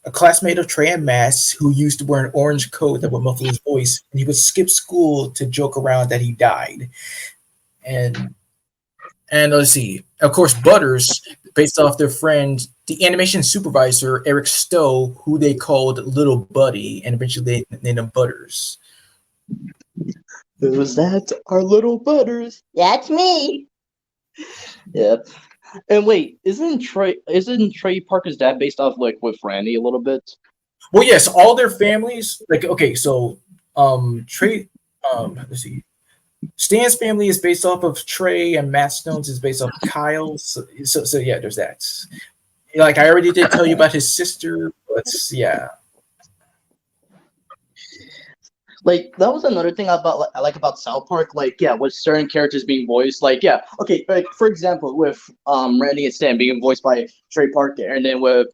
a classmate of Trey and Matt's who used to wear an orange coat that would muffle his voice, and he would skip school to joke around that he died. And let's see, of course, Butters, based off their friend, the animation supervisor Eric Stowe, who they called Little Buddy, and eventually they named him Butters. Who's that? Our little Butters. That's me. Yep. And wait, isn't Trey Parker's dad based off like with Randy a little bit? Well, yes, all their families. Like, okay, so Trey, let's see, Stan's family is based off of Trey, and Matt Stone's is based off of Kyle. So yeah, there's that. Like I already did tell you about his sister, but yeah. Like that was another thing about I like about South Park. Like with certain characters being voiced. Like okay. Like for example, with Randy and Stan being voiced by Trey Parker, and then with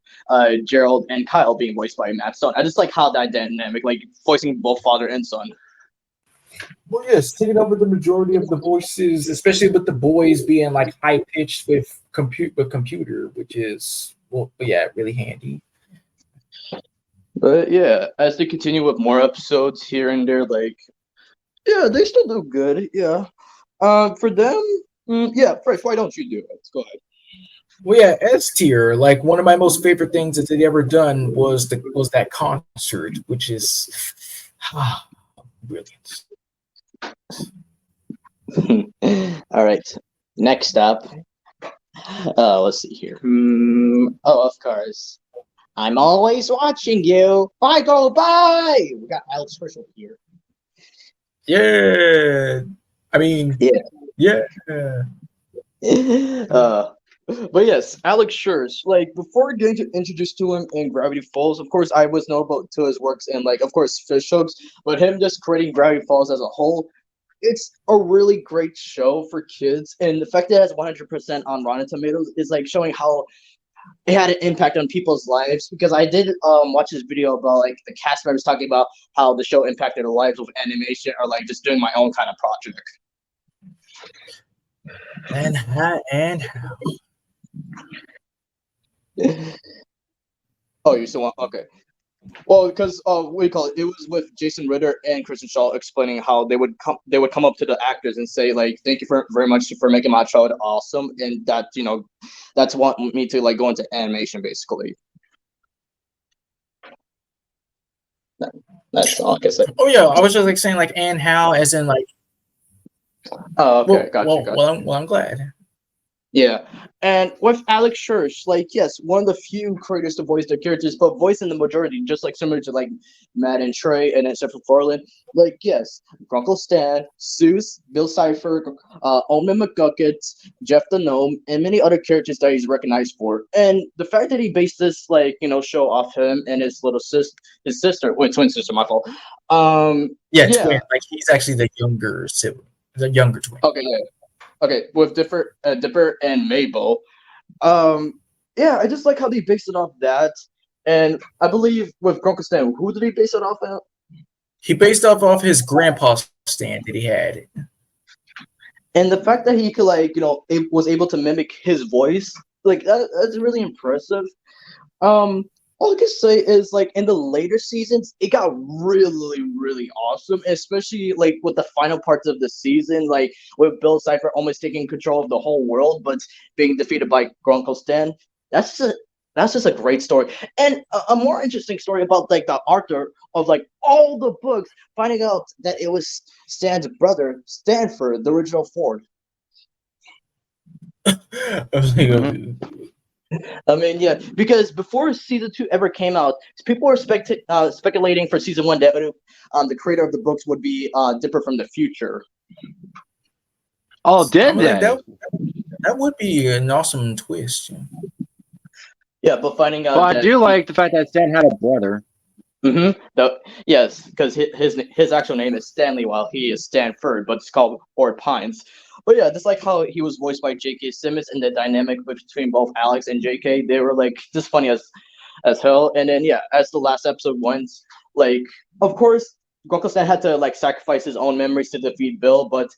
Gerald and Kyle being voiced by Matt Stone. I just like how that dynamic, like voicing both father and son. Well, yes, taking over the majority of the voices, especially with the boys being like high pitched with computer, which is really handy. But yeah, as they continue with more episodes here and there, they still do good. Yeah. For them, Fresh, why don't you do it? Go ahead. Well, yeah, S tier. Like one of my most favorite things that they'd ever done was that concert, which is brilliant. All right. Next up, let's see here. Of course. I'm always watching you. Bye, go by. We got Alex Herschel here. Yeah. I mean, yeah. But yes, Alex Schurz. Like before getting introduced to him in Gravity Falls, of course, I was notable to his works in of course, Fish Hooks. But him just creating Gravity Falls as a whole, it's a really great show for kids, and the fact that it has 100% on Rotten Tomatoes is like showing how it had an impact on people's lives. Because I did watch this video about like the cast members talking about how the show impacted their lives with animation, or like just doing my own kind of project. And how? Oh, you still want? Okay. Well, because what do you call it? It was with Jason Ritter and Kristen Shaw explaining how they would come up to the actors and say like, "Thank you very much for making my child awesome," and that that's what me to like go into animation basically. That's all I can say. Oh yeah, I was just like saying like and how, as in like. Oh, okay, gotcha. Well, I'm glad. Yeah, and with Alex Church, like yes, one of the few creators to voice their characters, but voicing the majority, just like similar to like Matt and Trey and then Seth MacFarlane. Like yes, Grunkle Stan, Seuss, Bill Cipher, Omen McGucket, Jeff the Gnome, and many other characters that he's recognized for. And the fact that he based this like show off him and his little his sister, wait, twin sister, my fault. Yeah, Yeah. twin. Like he's actually the younger sibling, the younger twin. Okay, yeah. Okay, with Dipper and Mabel. Yeah, I just like how they based it off that. And I believe with Grunkle Stan, who did he base it off at? He based off his grandpa's stand that he had. And the fact that he could was able to mimic his voice, like that's really impressive. All I can say is like in the later seasons, it got really, really awesome, especially like with the final parts of the season, like with Bill Cipher almost taking control of the whole world, but being defeated by Grunkle Stan. That's just a great story, and a more interesting story about like the author of like all the books finding out that it was Stan's brother, Stanford, the original Ford. I mean, yeah, because before season 2 ever came out, people were speculating for season 1 that the creator of the books would be Dipper from the future. Oh, did they? That would be an awesome twist. Yeah, but finding out. Well, I do like the fact that Stan had a brother. Yes, because his actual name is Stanley, while he is Stanford, but it's called Ford Pines. But yeah, just like how he was voiced by J.K. Simmons, and the dynamic between both Alex and J.K., they were like just funny as hell. And then yeah, as the last episode went, like of course Grunkle Stan had to like sacrifice his own memories to defeat Bill, but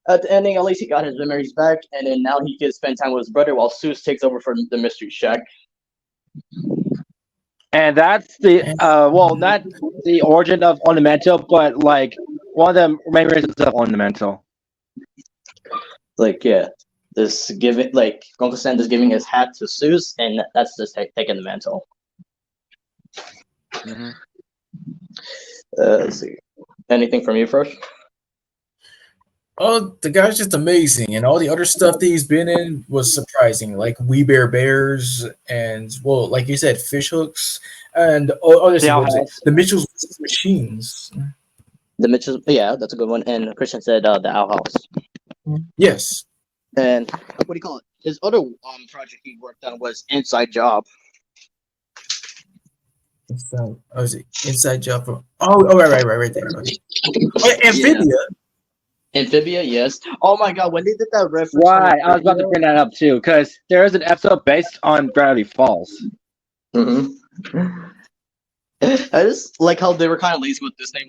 at the ending, at least he got his memories back, and then now he can spend time with his brother while Seuss takes over for the Mystery Shack. And that's the well, not the origin of Ornamental, but like one of the main reasons of Ornamental. Like yeah, this giving like Grunkle Stan is giving his hat to Seuss, and that's just taking the mantle. Mm-hmm. Let's see. Anything from you first? Oh, the guy's just amazing, and all the other stuff that he's been in was surprising, like We Bear Bears, and well, like you said, Fish Hooks, and the Mitchell's Machines. The Mitchells, yeah, that's a good one. And Christian said the Owl House. Yes. And what do you call it? His other project he worked on was Inside Job. Was it Inside Job? Right there. Okay. Amphibia. Amphibia, yes. Oh my god, when they did that reference. Right, I was about to bring that up too, because there is an episode based on Gravity Falls. Mm-hmm. I just like how they were kind of lazy with this name,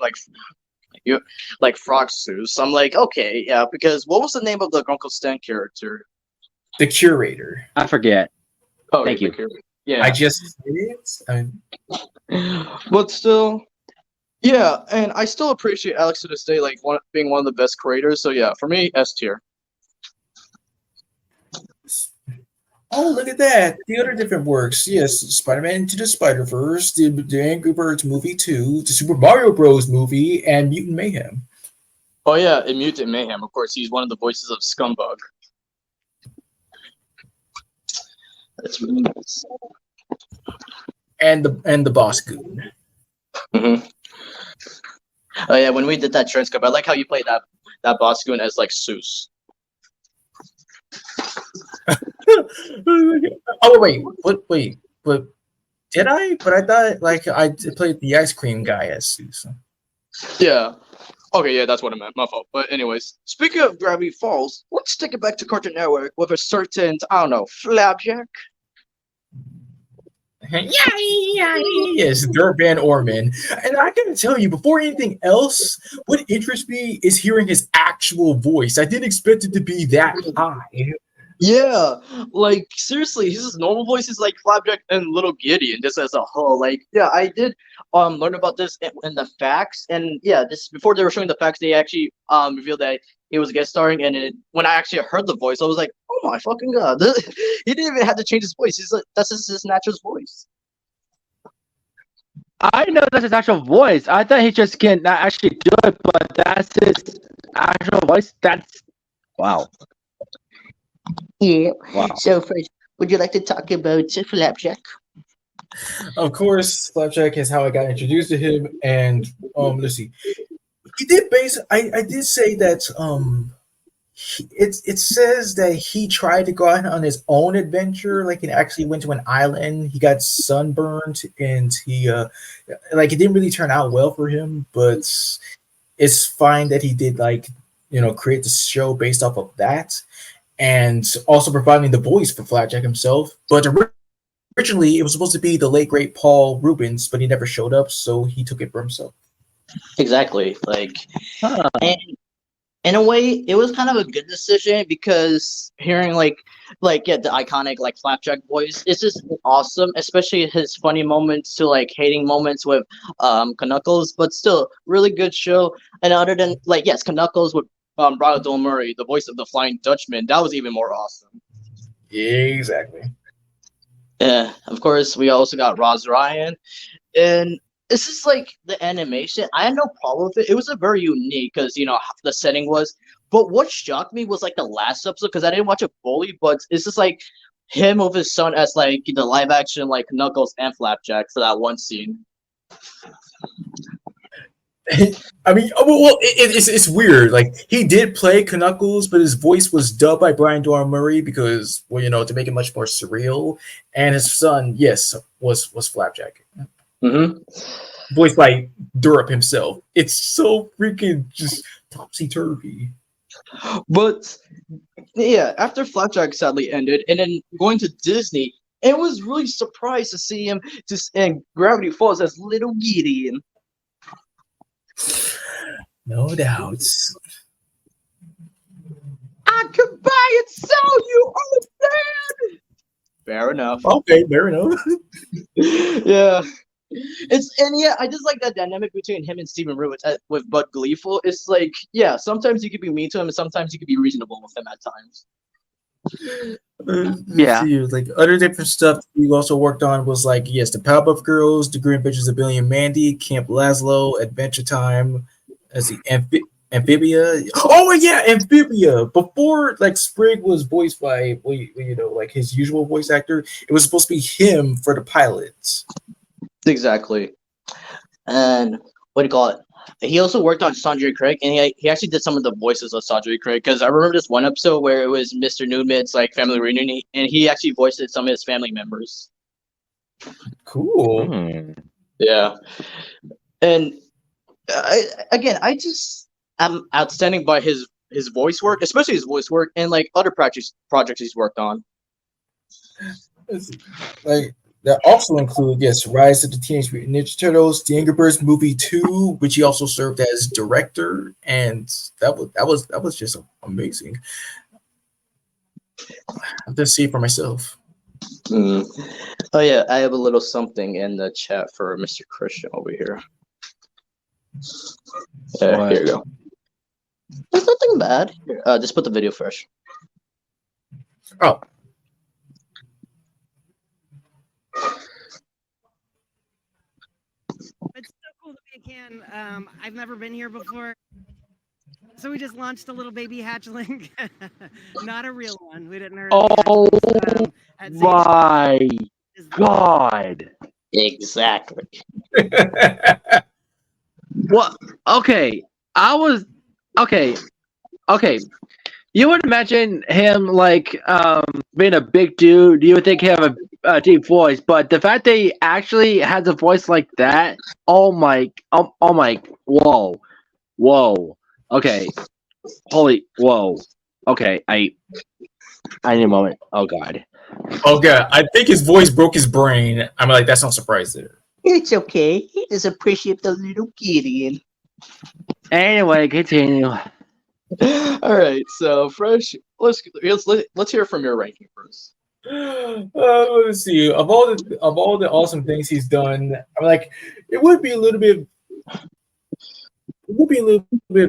like Frog Seuss. I'm like, okay, yeah, because what was the name of the Grunkle Stan character? The Curator. I forget. Oh, thank you. Yeah, I just did it. But still, yeah, and I still appreciate Alex to this day, like being one of the best creators. So yeah, for me, S tier. Oh, look at that. The other different works. Yes, Spider-Man Into the Spider-Verse, the Angry Birds movie 2, the Super Mario Bros. Movie, and Mutant Mayhem. Oh yeah, in Mutant Mayhem, of course, he's one of the voices of Scumbug. That's really nice. And the Boss Goon. Mm-hmm. Oh yeah, when we did that transcript, I like how you played that Boss Goon as like Seuss. Oh wait, but did I? But I thought like I played the ice cream guy as Seuss. Yeah. Okay, yeah, that's what I meant. My fault. But anyways, speaking of Gravity Falls, let's take it back to Cartoon Network with a certain, I don't know, Flapjack. Yes, Durban Orman. And I gotta tell you, before anything else, what interests me is hearing his actual voice. I didn't expect it to be that high. Yeah, like seriously, his normal voice is like Flapjack and Little Gideon, just as a whole. Like, yeah, I did learn about this in the facts, and yeah, this before they were showing the facts, they actually revealed that he was guest starring, and when I actually heard the voice, I was like, oh my fucking god, he didn't even have to change his voice. He's like, that's just his natural voice. I know that's his actual voice. I thought he just can not actually do it, but that's his actual voice. That's wow. Yeah. Wow. So first, would you like to talk about Flapjack? Of course, Flapjack is how I got introduced to him, and let's see, he did base. I did say that it says that he tried to go out on his own adventure. Like he actually went to an island. He got sunburned, and he like it didn't really turn out well for him. But it's fine that he did create the show based off of that, and also providing the voice for Flapjack himself. But originally, it was supposed to be the late great Paul Rubens, but he never showed up, so he took it for himself. Exactly. And in a way, it was kind of a good decision because hearing yeah, the iconic Flapjack voice, it's just awesome, especially his funny moments to hating moments with Knuckles, but still really good show. And other than yes, Knuckles with Bravo Bill Murray, the voice of the Flying Dutchman, that was even more awesome. Exactly. Yeah, of course, we also got Roz Ryan, and it's just the animation. I had no problem with it. It was a very unique because the setting was. But what shocked me was the last episode because I didn't watch it fully. But it's just him with his son as the live action Knuckles and Flapjack for that one scene. I mean, it's weird. Like he did play Knuckles, but his voice was dubbed by Brian Doran Murray because, to make it much more surreal. And his son, yes, was Flapjack, voiced by Durup himself. It's so freaking just topsy turvy. But yeah, after Flapjack sadly ended, and then going to Disney, it was really surprised to see him just in Gravity Falls as Little Gideon. No doubts. I could buy and sell you, understand? Fair enough. Okay, fair enough. Yeah. I just like that dynamic between him and Stephen Root with Bud Gleeful. It's yeah, sometimes you could be mean to him and sometimes you could be reasonable with him at times. Yeah. Other different stuff we also worked on was yes, the Powerpuff Girls, the Green Adventures of Billy and Mandy, Camp Lazlo, Adventure Time, as the Amphibia. Oh yeah, Amphibia. Before Sprig was voiced by his usual voice actor, it was supposed to be him for the pilots. Exactly. And what do you call it? He also worked on Sanjay Craig, and he actually did some of the voices of Sanjay Craig. Because I remember this one episode where it was Mr. Noodmid's family reunion, and he actually voiced some of his family members. Cool. Yeah. And I'm outstanding by his voice work, especially his voice work, and other projects he's worked on. That also include Rise of the Teenage Mutant Ninja Turtles, the Angry Birds movie 2, which he also served as director, and that was just amazing. I'm just see it for myself. Oh yeah, I have a little something in the chat for Mr. Christian over here. Here you go. There's nothing bad. Here, just put the video first. Oh. It's so cool to be a can. I've never been here before. So we just launched a little baby hatchling. Not a real one. We didn't hurt any my God. Exactly. What? Okay. Okay. You would imagine him being a big dude. You would think he have a deep voice, but the fact that he actually has a voice like that, oh my, whoa, okay, whoa, okay, I need a moment. Oh God. I think his voice broke his brain. I'm that's no surprise there. It's okay. He just appreciate the little Gideon. Anyway, continue. All right, so Fresh, let's hear from your ranking first. Let's see. Of all the awesome things he's done, I'm it would be a little bit of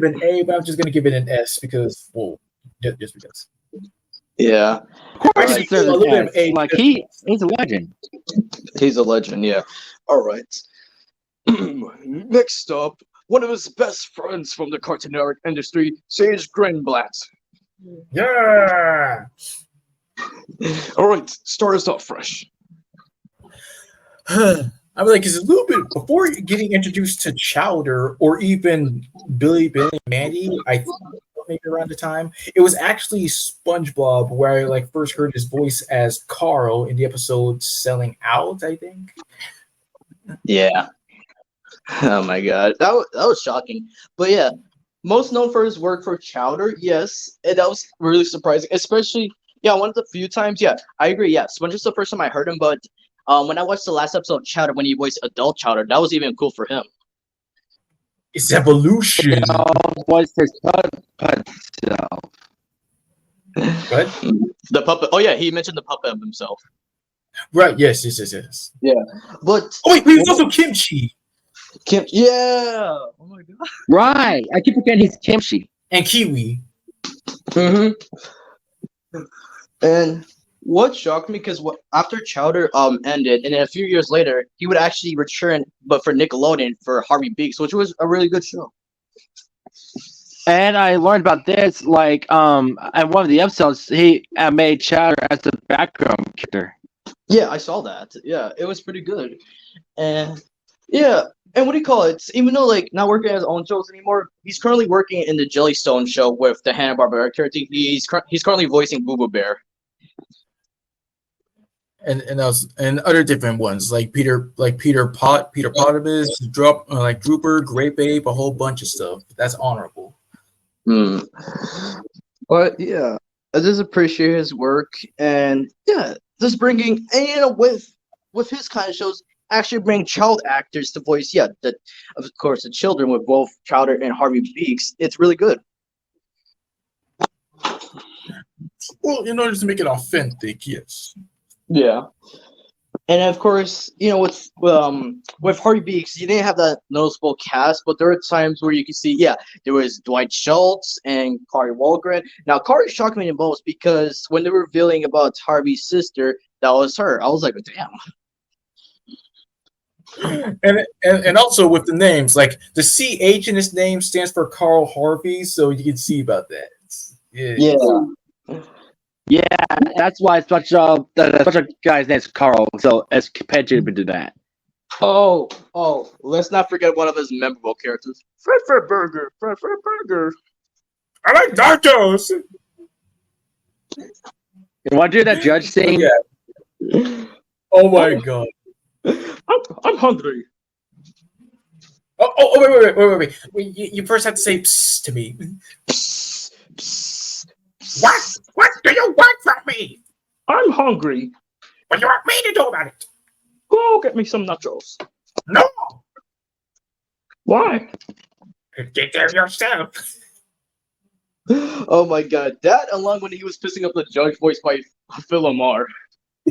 an A, but I'm just gonna give it an S because just because. Yeah. He's a legend. He's a legend, yeah. All right. Next up, one of his best friends from the Cartoon Network industry, Sage Greenblatt. Yeah. All right, start us off fresh. I'm like, it's a little bit before getting introduced to Chowder or even Billy and Mandy. I think maybe around the time it was actually SpongeBob where I like first heard his voice as Carl in the episode "Selling Out." I think. Yeah. Oh my god, that was shocking. But yeah, most known for his work for Chowder, yes, and that was really surprising. Especially, yeah, one of the few times. Yeah, I agree. Yeah, Sponge is the first time I heard him, but when I watched the last episode of Chowder when he voiced adult Chowder, that was even cool for him. It's evolution. What's his puppet self? What? The puppet. Oh yeah, he mentioned the puppet of himself. Right. Yes. Yeah, but oh wait, he was also Kimchi. Yeah. Oh my god. Right. I keep forgetting he's Kimchi and Kiwi. And what shocked me because after Chowder ended, and then a few years later, he would actually return, but for Nickelodeon for Harvey Beaks, which was a really good show. And I learned about this like at one of the episodes he made Chowder as a background character. Yeah, I saw that. Yeah, it was pretty good. And yeah, and what do you call it? Even though like not working on his own shows anymore, he's currently working in the Jellystone show with the Hanna-Barbera character. He's currently voicing Boo Boo Bear. And other different ones like Peter Potamus, Drooper, Grape Ape, a whole bunch of stuff. That's honorable. But yeah, I just appreciate his work, and yeah, just bringing, and with his kind of shows, actually bring child actors to voice. Yeah, of course the children with both Chowder and Harvey Beaks. It's really good. Well, in order to make it authentic, yes. Yeah, and of course, with Harvey Beaks, you didn't have that noticeable cast, but there were times where you could see, yeah, there was Dwight Schultz and Kari Wahlgren. Now, Kari shocked me the most because when they were revealing about Harvey's sister, that was her. I was like, damn. And also with the names, like the CH in his name stands for Carl Harvey, so you can see about that. Yeah, that's why the special guy's name is Carl. So it's competitive to that. Oh, let's not forget one of his memorable characters, Fred Burger. I like nachos. You want to do that judge scene? Yeah. Oh my god. I'm hungry. Oh, wait. You first have to say psst to me. Psst, psst, psst. What do you want from me? I'm hungry. What do you want me to do about it? Go get me some nachos. No. Why? Get there yourself. Oh my god, that along when he was pissing up the judge voiced by Phil Lamar.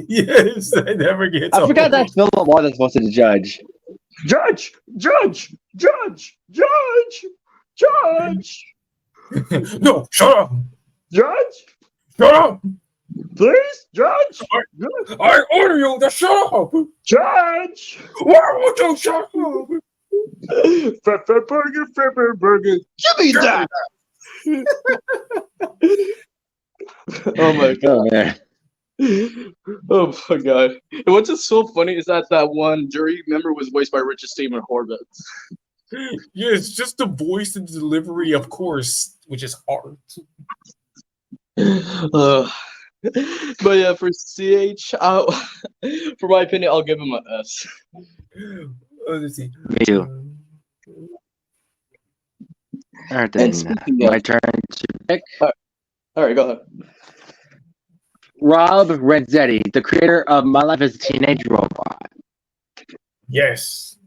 Yes, I never get. I forgot that Phil Lamar is supposed to the judge. Judge. No, shut up. Judge. Shut up. Please, Judge. I order you to shut up. Judge. Why won't you shut up? Burger. Give me that. Oh my god. man. Oh my god. And what's just so funny is that one jury member was voiced by Richard Stephen Horvitz. Yeah, it's just the voice and delivery, of course, which is hard. But yeah, for CH, for my opinion, I'll give him an S. Let's see. Me too. All right, then. My turn to pick. All right, go ahead. Rob Renzetti, the creator of My Life as a Teenage Robot. Yes.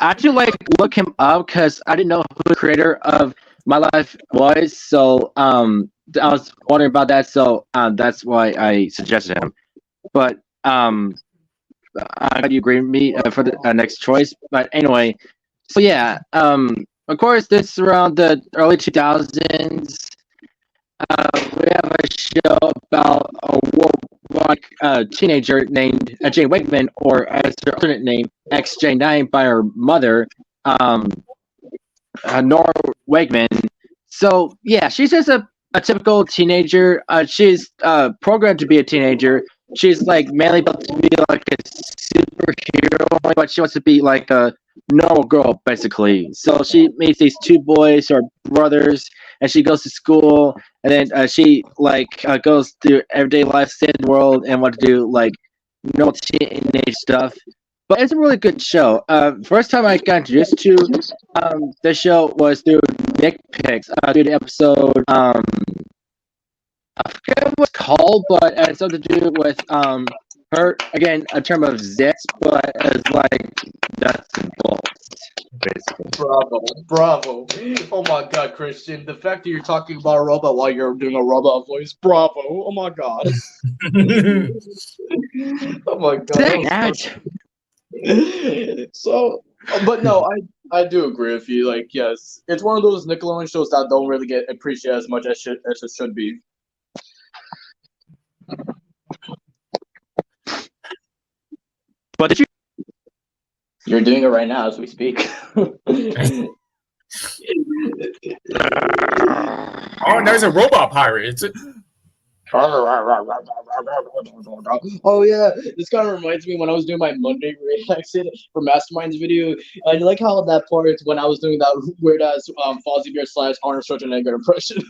I had to look him up because I didn't know who the creator of My Life was. So I was wondering about that. So that's why I suggested him. But how do you agree with me for the next choice? But anyway, so yeah, of course, this is around the early 2000s. We have a show about a warlike teenager named Jane Wakeman, or as her alternate name, XJ9, by her mother, Nora Wakeman. So yeah, she's just a typical teenager. She's programmed to be a teenager. She's like mainly built to be like a superhero, but she wants to be like a normal girl basically. So she meets these two boys who are brothers, and she goes to school, and then she like goes through everyday life, stay in the world, and want to do like normal teenage stuff. But it's a really good show. First time I got introduced to the show was through Nick Picks, through the episode. I forget what it's called, but it has something to do with her again, a term of zits, but it's like nuts and bolts, basically. Bravo. Oh my god, Christian. The fact that you're talking about a robot while you're doing a robot voice, bravo. Oh my god. Oh my god. That So, but no, I do agree with you. Like, yes, it's one of those Nickelodeon shows that don't really get appreciated as much as it should be. But did you? You're doing it right now as we speak. Oh, there's a robot pirate. It's Oh yeah, this kind of reminds me when I was doing my Monday reaction for Mastermind's video. I like how that part is when I was doing that weird ass Fozzie Bear / Arnold Schwarzenegger impression.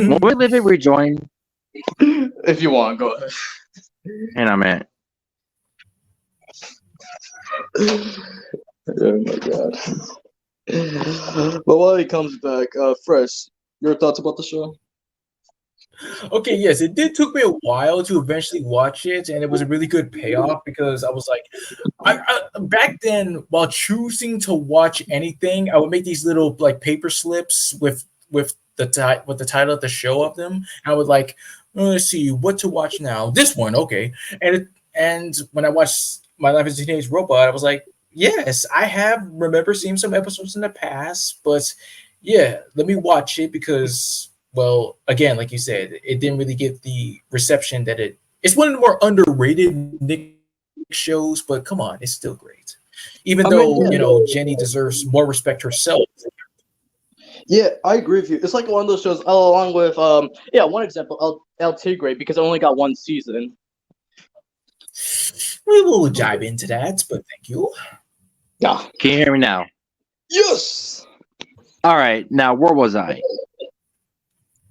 Will we live it rejoin? If you want, go ahead. And I'm at. Oh my god. But while he comes back, Fresh, your thoughts about the show? Okay, yes, it did took me a while to eventually watch it, and it was a really good payoff because I was like, I back then while choosing to watch anything, I would make these little like paper slips with the title of the show of them. I would like, let's see what to watch now. This one, okay, and when I watched My Life as a Teenage Robot, I was like, yes, I have remember seeing some episodes in the past, but yeah, let me watch it because. Well, again, like you said, it didn't really get the reception that it's one of the more underrated Nick shows, but come on, it's still great. Even though Jenny deserves more respect herself. Yeah, I agree with you. It's like one of those shows, along with one example, El Tigre, because it only got one season. We will dive into that, but thank you. Yeah. Can you hear me now? Yes. All right. Now, where was I?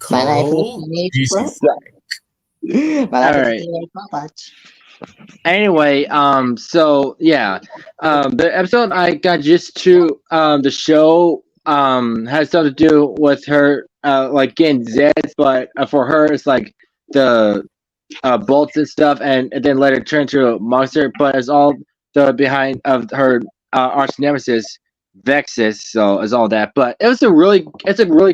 My life was teenage robot. My life was teenage robot. Anyway, so yeah, the episode I got just to the show has something to do with her like getting zits, but for her it's like the bolts and stuff, and then later turn into a monster. But it's all the behind of her arch nemesis. Vexus, so is all that, but it's a really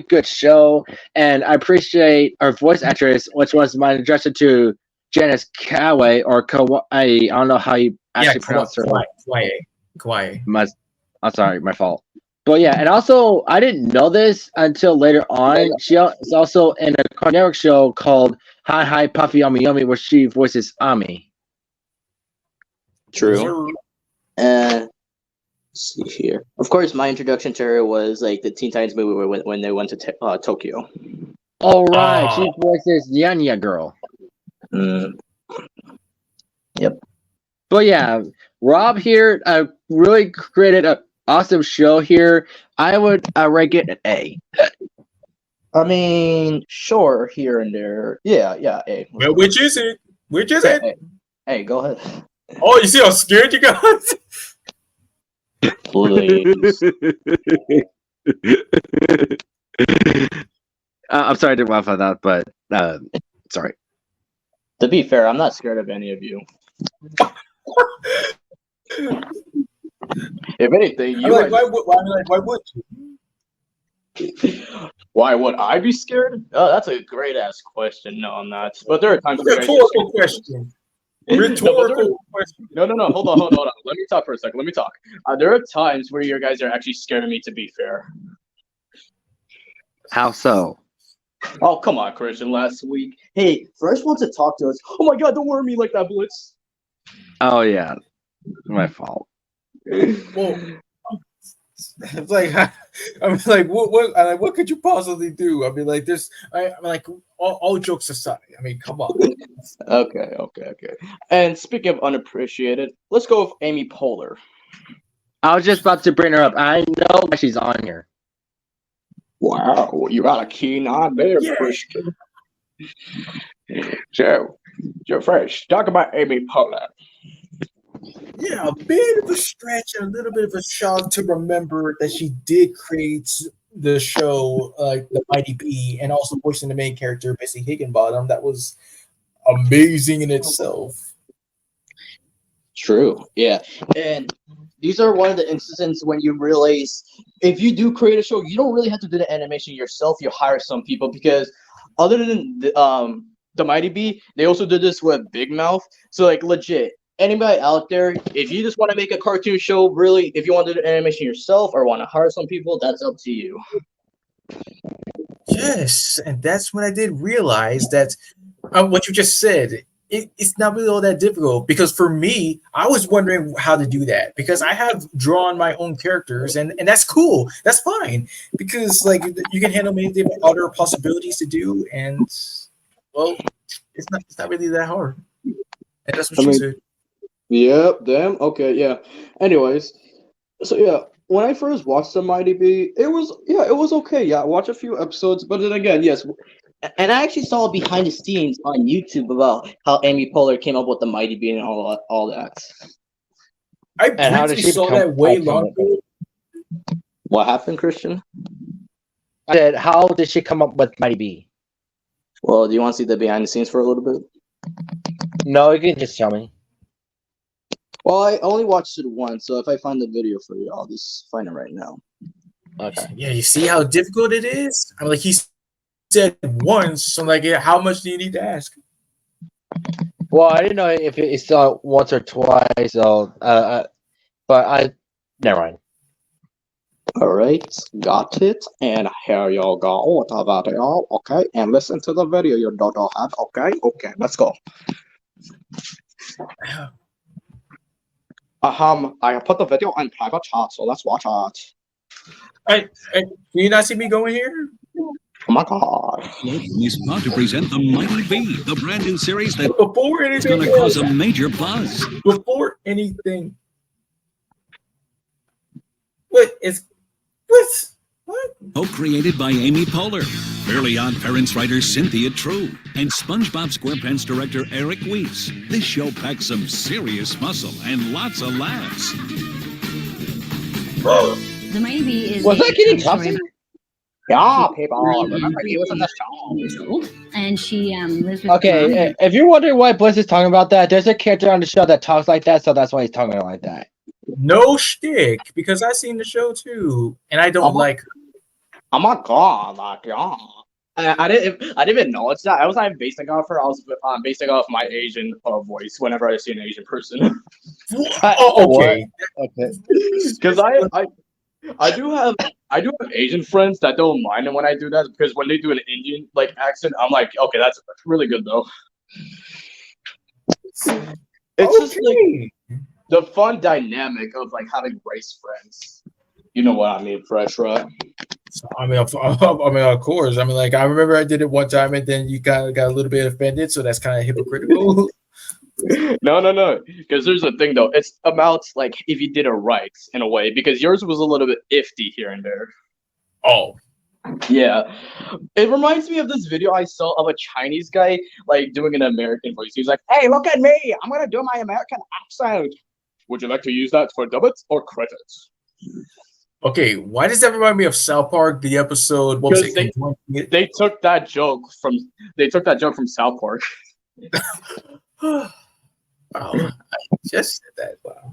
good show, and I appreciate our voice actress, which was my introduction to Janice Kawaii or Kawaii. I don't know how you actually pronounce her. Kawaii. I'm sorry, my fault. But yeah, and also I didn't know this until later on. She is also in a Cartoon Network show called Hi Hi Puffy Yummy Yummy, where she voices Ami. True. Let's see here. Of course, my introduction to her was like the Teen Titans movie when they went to Tokyo. All right, she voices Yanya Girl. Yep. But yeah, Rob here really created an awesome show here. I would rank it an A. I mean, sure, here and there. Yeah, A. Well, which is it? Which is it? Hey, go ahead. Oh, you see how scared you got? Please. I'm sorry to laugh at that, but sorry. To be fair, I'm not scared of any of you. If anything, you why would you? Why would I be scared? Oh, that's a great ass question. No, I'm not. But there are times rhetorical question. Rhetorical question. No. Hold on. Let me talk for a second. Let me talk. There are times where you guys are actually scaring me. To be fair. How so? Oh, come on, Christian. Last week, hey, Fresh wants to talk to us. Oh my God, don't worry me like that, Blitz. Oh yeah, my fault. Well, It's like I'm like, what could you possibly do? I mean, like, I'm like, all jokes aside. I mean, come on. Okay. And speaking of unappreciated, let's go with Amy Poehler. I was just about to bring her up. I know why she's on here. Wow, you got a keen eye there, Christian. So, first, talk about Amy Poehler. Yeah, a bit of a stretch and a little bit of a shock to remember that she did create the show, The Mighty Bee, and also voicing the main character, Missy Higginbottom. That was amazing in itself. True, yeah. And these are one of the instances when you realize if you do create a show, you don't really have to do the animation yourself. You hire some people because other than the Mighty Bee, they also did this with Big Mouth. So like legit, anybody out there, if you just want to make a cartoon show, really, if you want to do the animation yourself or want to hire some people, that's up to you. Yes, and that's when I did realize that what you just said. It's not really all that difficult because for me, I was wondering how to do that because I have drawn my own characters and that's cool. That's fine because like you can handle many different other possibilities to do and well, it's not really that hard. And that's what she said. Yep, damn. Okay, yeah. Anyways, so yeah, when I first watched the Mighty Bee, it was okay. Yeah, I watched a few episodes, but then again, yes. And I actually saw behind the scenes on YouTube about how Amy Poehler came up with the Mighty Bee and all that. I briefly saw that way long ago. What happened, Christian? I said, how did she come up with Mighty Bee? Well, do you want to see the behind the scenes for a little bit? No, you can just tell me. Well, I only watched it once, so if I find the video for you, I'll just find it right now. Okay. Yeah, you see how difficult it is? I'm like, he said once, so I'm like, yeah, how much do you need to ask? Well, I didn't know if it's once or twice, so but never mind. All right, got it, and here you go with the video, okay? And listen to the video you don't have, okay? Okay, let's go. I put the video in private chat, so let's watch it. Hey, can you not see me going here? Oh my god. Logan is proud to present The Mighty Bee, the brand new series that before is going to cause a major buzz. Before anything. What? Co-created by Amy Poehler, Fairly Odd Parents writer Cynthia True, and SpongeBob SquarePants director Eric Weiss. This show packs some serious muscle and lots of laughs. The Mighty Bee is Was that Kitty Thompson? Yeah, people. Remember he was on the show. And she lives with Okay, if you're wondering why Bliss is talking about that, there's a character on the show that talks like that, so that's why he's talking like that. No shtick, because I seen the show too, and I don't like her. Oh my god, like yeah. I didn't even know it's that. I was not basing off her. I was basing off my Asian voice whenever I see an Asian person. Oh, okay. Okay. Because I do have Asian friends that don't mind it when I do that because when they do an Indian like accent, I'm like, okay, that's really good though. It's just like the fun dynamic of like having race friends. You know what I mean, Fresh, right? I mean, of course. I mean, like I remember I did it one time, and then you got a little bit offended, so that's kind of hypocritical. No. Because there's a thing though. It's about like if you did it right in a way. Because yours was a little bit iffy here and there. Oh. Yeah. It reminds me of this video I saw of a Chinese guy like doing an American voice. He's like, "Hey, look at me! I'm gonna do my American accent. Would you like to use that for debits or credits?" Okay, why does that remind me of South Park? The episode. What was it? They took that joke from South Park. Wow, I just said that. Wow.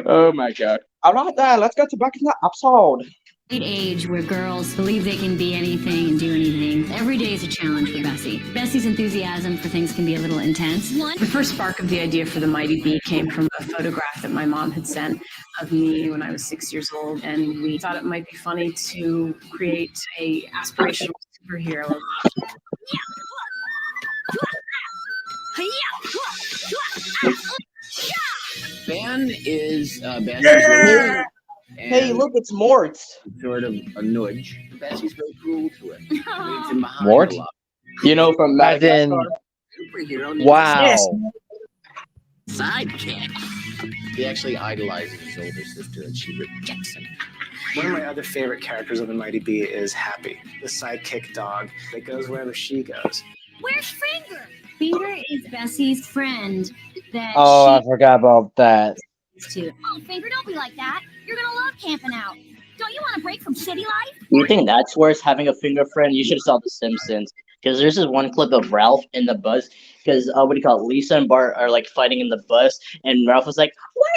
Oh my god. All right, then let's get back in the episode. Age where girls believe they can be anything and do anything. Every day is a challenge for Bessie. Bessie's enthusiasm for things can be a little intense. The first spark of the idea for the Mighty Bee came from a photograph that my mom had sent of me when I was 6 years old, and we thought it might be funny to create a aspirational superhero. Ben is Hey, look, it's Mort. Sort of a nudge. Bessie's very cruel to it. Leaves him behind Mort? a lot. You know, from As in, Madagascar. Superhero needs wow. a sidekick. He actually idolizes his older sister and she rejects him. One of my other favorite characters of the Mighty Bee is Happy, the sidekick dog that goes wherever she goes. Where's Finger? Finger is Bessie's friend that Oh, I forgot about that. to. Oh, Finger, don't be like that. You're gonna love camping out. Don't you want a break from city life? You think that's worse, having a finger friend? You should have saw The Simpsons. Because there's this one clip of Ralph in the bus. Because what do you call it? Lisa and Bart are like fighting in the bus, and Ralph was like, "Why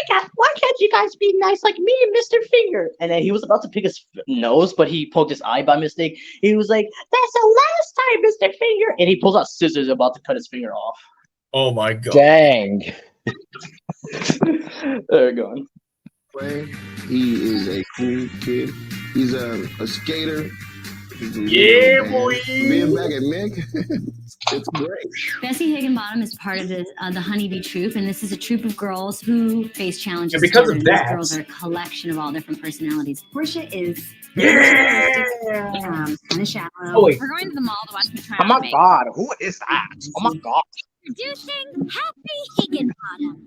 can't you guys be nice like me and Mr. Finger?" And then he was about to pick his nose, but he poked his eye by mistake. He was like, "That's the last time, Mr. Finger," and he pulls out scissors about to cut his finger off. Oh my god! Dang. There you go. He is a cool kid. He's a skater. Yeah, boy. Being back at Nick, it's great. Bessie Higginbottom is part of the Honeybee Troop, and this is a troop of girls who face challenges. And because together. of These that- girls are a collection of all different personalities. Portia is kind of shallow. Oh, wait. We're going to the mall to watch the trial. Oh my god, who is that? Oh my god. Introducing Happy Higginbottom.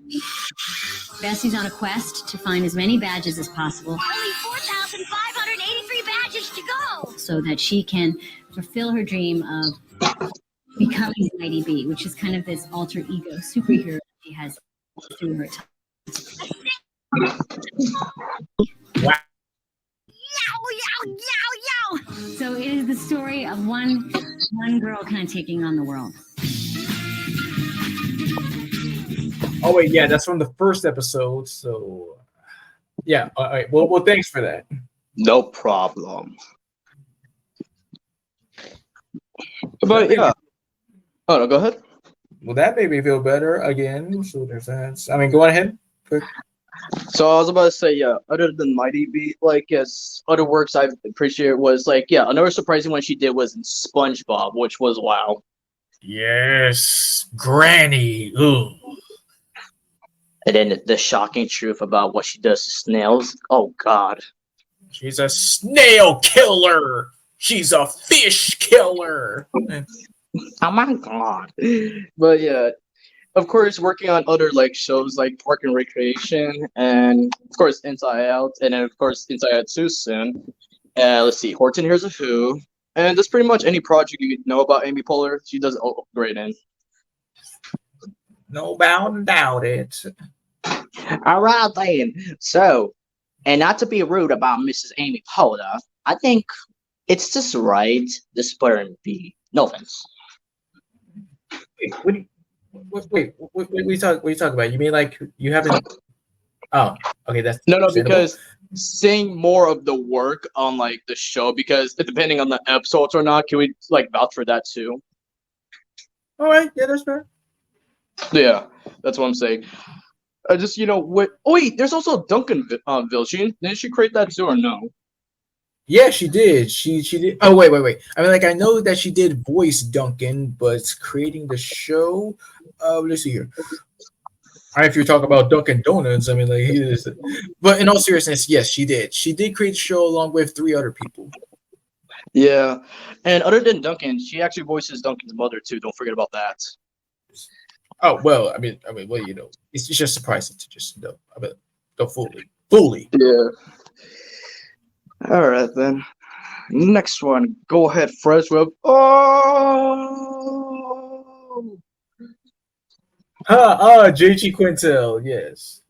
Bessie's on a quest to find as many badges as possible. Only 4,583 badges to go. So that she can fulfill her dream of becoming the Mighty Bee, which is kind of this alter ego superhero she has through her time. Wow. Yow, yow, yow, yow. So it is the story of one girl kind of taking on the world. Oh wait, yeah, that's from the first episode. So, yeah. All right. Well, thanks for that. No problem. But yeah. Oh no, go ahead. Well, that made me feel better again. So there's that. I mean, go ahead. Quick. So I was about to say, yeah, other than Mighty Bee, like, yes, other works I appreciate was, like, yeah, another surprising one she did was in SpongeBob, which was wow. Yes, Granny. Ooh. And then the shocking truth about what she does to snails. Oh God. She's a snail killer. She's a fish killer. Oh my God. But yeah, of course, working on other like shows like Park and Recreation, and of course Inside Out, and then of course Inside Out too soon. Let's see, Horton Hears a Who, and that's pretty much any project you know about Amy Poehler. She does great in. No doubt it. All right then. So, and not to be rude about Mrs. Amy Poehler, I think it's just right to spur and be. No offense. Wait, what you talk about? You mean like you haven't? Oh, okay, that's No, understandable. because seeing more of the work on like the show, because depending on the episodes or not, can we like vouch for that too? All right, yeah, that's fair. Yeah, that's what I'm saying. I just what? Oh wait, there's also Duncanville. Didn't she create that too or no? Yeah, she did. She did. Oh wait. I mean, like I know that she did voice Duncan, but creating the show. Let's see here. All right, if you're talking about Dunkin' Donuts, I mean, like he is. But in all seriousness, yes, she did. She did create the show along with 3 other people. Yeah, and other than Duncan, she actually voices Duncan's mother too. Don't forget about that. Oh well, I mean, well, it's just surprising to just don't fully. Yeah. All right then. Next one. Go ahead, Fresh Web. Oh. J.G. Quintel, yes.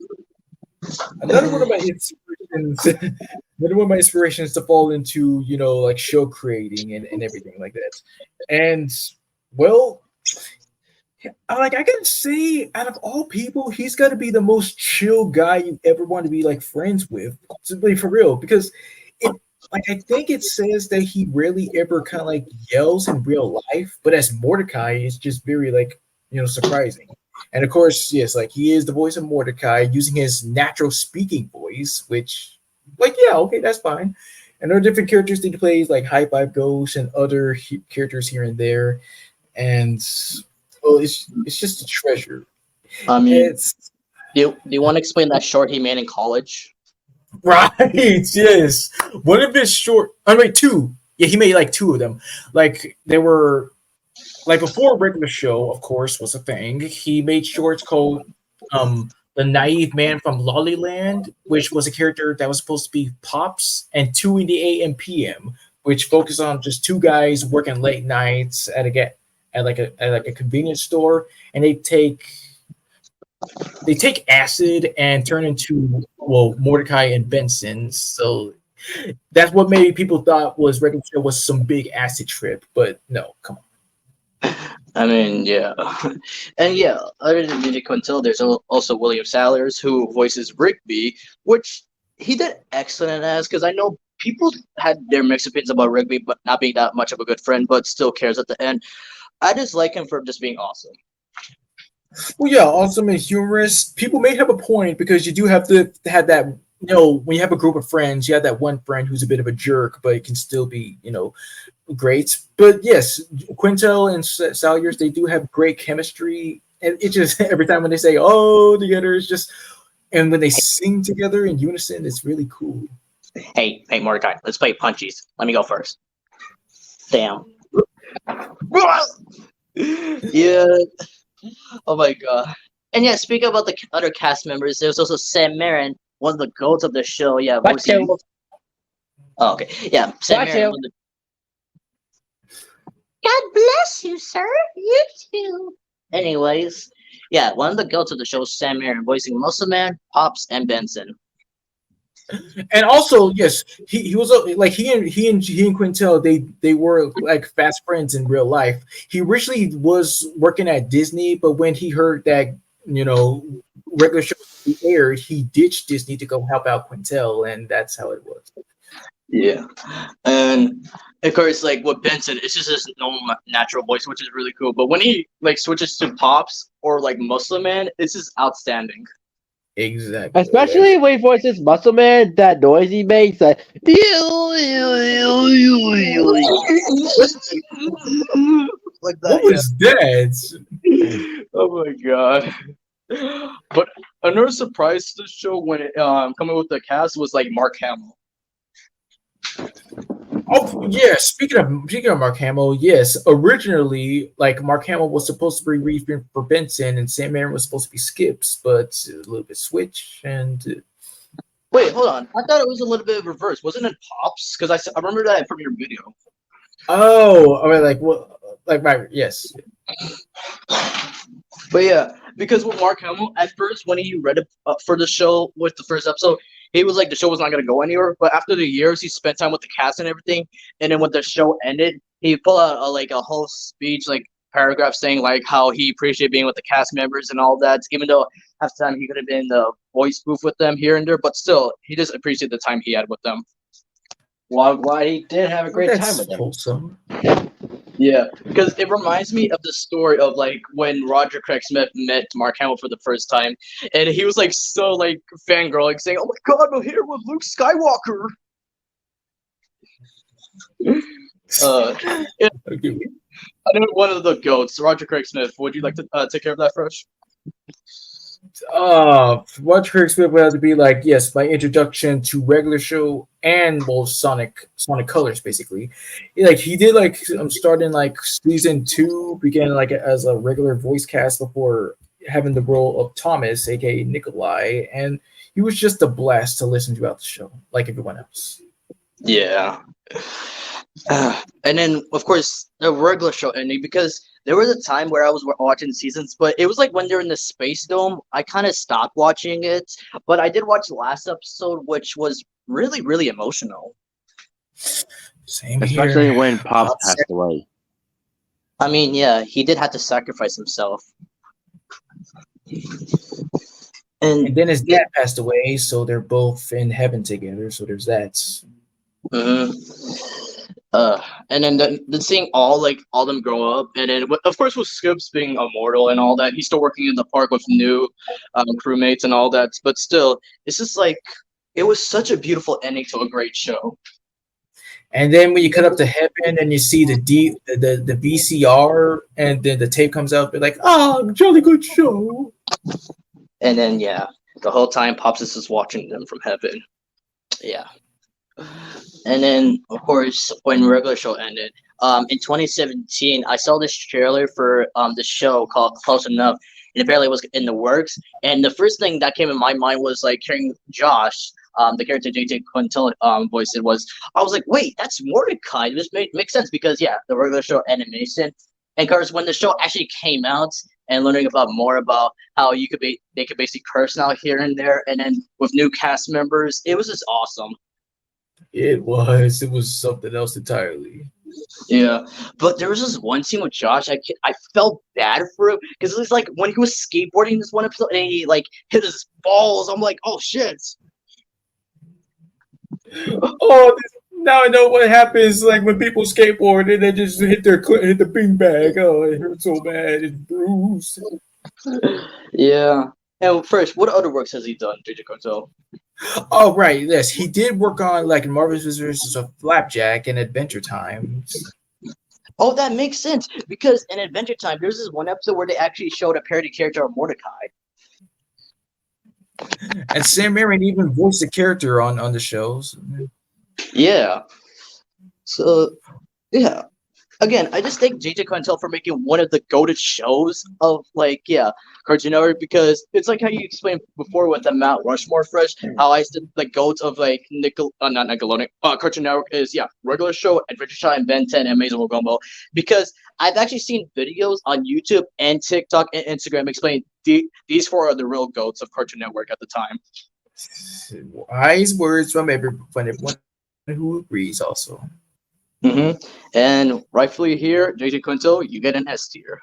Another one of my inspirations. Another one of my inspirations to fall into, like show creating and everything like that. And well, I gotta say, out of all people, he's got to be the most chill guy you ever want to be like friends with. Simply for real, because I think it says that he rarely ever kind of like yells in real life, but as Mordecai, it's just very surprising. And of course, yes, like he is the voice of Mordecai using his natural speaking voice, which, okay, that's fine. And there are different characters that he plays, like High Five Ghost and other characters here and there. And well, it's just a treasure. I mean, do you want to explain that short he made in college? Right, yes. One of his short, I mean, two. Yeah, he made like two of them. Like they were like before regular show, of course, was a thing. He made shorts called The Naive Man from Lollyland, which was a character that was supposed to be Pops, and 2 in the AM PM, which focused on just two guys working late nights at like a convenience store, and they take acid and turn into Mordecai and Benson. So that's what made people thought was regular show was some big acid trip, but no, come on. I mean, yeah. And yeah, other than Minnie Quintel, there's also William Salers, who voices Rigby, which he did excellent as, because I know people had their mixed opinions about Rigby, but not being that much of a good friend, but still cares at the end. I just like him for just being awesome. Well, yeah, awesome and humorous. People may have a point because you do have to have that. You know, when you have a group of friends, you have that one friend who's a bit of a jerk, but it can still be, great. But yes, Quintel and Salyers, they do have great chemistry, and it just every time when they say "oh" together, it's just, and when they sing together in unison, it's really cool. Hey, Mordecai, let's play punchies. Let me go first. Damn. Yeah. Oh my god. And yeah, speaking about the other cast members, there's also Sam Marin, one of the goats of the show. Yeah, voicing. Oh, okay. Yeah, Sam Marin. God bless you, sir. You too. Anyways, yeah, one of the goats of the show, Sam Marin, voicing Muscle Man, Pops, and Benson. And also, yes, he was like he and Quintel, they were like fast friends in real life. He originally was working at Disney, but when he heard that regular shows aired, he ditched Disney to go help out Quintel, and that's how it was. Yeah, and of course, like with Benson, it's just his normal natural voice, which is really cool. But when he like switches to Pops or like Muscle Man, it's just outstanding. Exactly. Especially when he voices Muscle Man, that noise he makes, like Like that. What was that? Oh my god. But another surprise to the show when it coming with the cast was like Mark Hamill. Oh yeah, speaking of Mark Hamill, yes. Originally, like Mark Hamill was supposed to be Reeve for Benson, and Sam Marin was supposed to be Skips, but a little bit switch and. Wait, hold on. I thought it was a little bit reversed. Wasn't it Pops? Because I remember that from your video. Oh, all right, like what? Like my yes. But yeah, because with Mark Hamill, at first when he read it for the show with the first episode, he was like the show was not gonna go anywhere. But after the years he spent time with the cast and everything, and then when the show ended, he pulled out a whole speech, like paragraph saying like how he appreciated being with the cast members and all that. Even though half the time he could have been in the voice booth with them here and there, but still he just appreciated the time he had with them. Well, glad he did have a great time with them. Wholesome. Yeah, because it reminds me of the story of like when Roger Craig Smith met Mark Hamill for the first time, and he was like so like fangirling, saying, "Oh my God, I'm here with Luke Skywalker." Yeah. I know one of the goats, Roger Craig Smith. Would you like to take care of that, Fresh? Roger Craig Smith would have to be like, yes, my introduction to regular show and Sonic Colors, basically. Like he did like starting like season 2, began like as a regular voice cast before having the role of Thomas, aka Nikolai, and he was just a blast to listen to throughout the show, like everyone else. Yeah. And then, of course, the regular show ending, because there was a time where I was watching seasons, but it was like when they're in the Space Dome, I kind of stopped watching it. But I did watch the last episode, which was really, really emotional. Same Especially here. when Pops passed away. I mean, yeah, he did have to sacrifice himself. And then his dad passed away, so they're both in heaven together. So there's that. Mm-hmm. And then the seeing all them grow up, and then of course with Skips being immortal and all that, he's still working in the park with new crewmates and all that. But still, it's just like it was such a beautiful ending to a great show. And then when you cut up to heaven and you see the VCR, and then the tape comes out, they're like, "Oh, jolly good show." And then yeah, the whole time Pops is just watching them from heaven. Yeah. And then, of course, when regular show ended, in 2017, I saw this trailer for the show called Close Enough, and apparently it was in the works. And the first thing that came in my mind was like hearing Josh, the character JJ Quintel voiced it was. I was like, wait, that's Mordecai. This makes sense because yeah, the regular show animation. And of course, when the show actually came out, and learning about more about how you could be, they could basically curse now here and there, and then with new cast members, it was just awesome. It was something else entirely. Yeah, but there was this one scene with Josh. I felt bad for him because it was like when he was skateboarding this one episode and he like hit his balls. I'm like, oh shit. Oh, now I know what happens. Like when people skateboard and they just hit hit the bean bag. Oh, it hurts so bad. It's bruised. Yeah. And first, what other works has he done, JJ Koto? Oh right, yes, he did work on like Marvel's vs. of Flapjack and Adventure Time. Oh, that makes sense because in Adventure Time, there's this one episode where they actually showed a parody character of Mordecai. And Sam Marion even voiced the character on the shows. Yeah. So, yeah. Again, I just thank JJ Quintel for making one of the goated shows of like, yeah, Cartoon Network because it's like how you explained before with the Mount Rushmore fresh, how I said the goats of like not Nickelodeon, Cartoon Network is yeah, regular show, Adventure Time, Ben 10, and Amazing Gumbo. Because I've actually seen videos on YouTube and TikTok and Instagram explaining these four are the real goats of Cartoon Network at the time. Wise words from everyone who agrees also. Mm-hmm. And rightfully here, JJ Quinto, you get an S tier.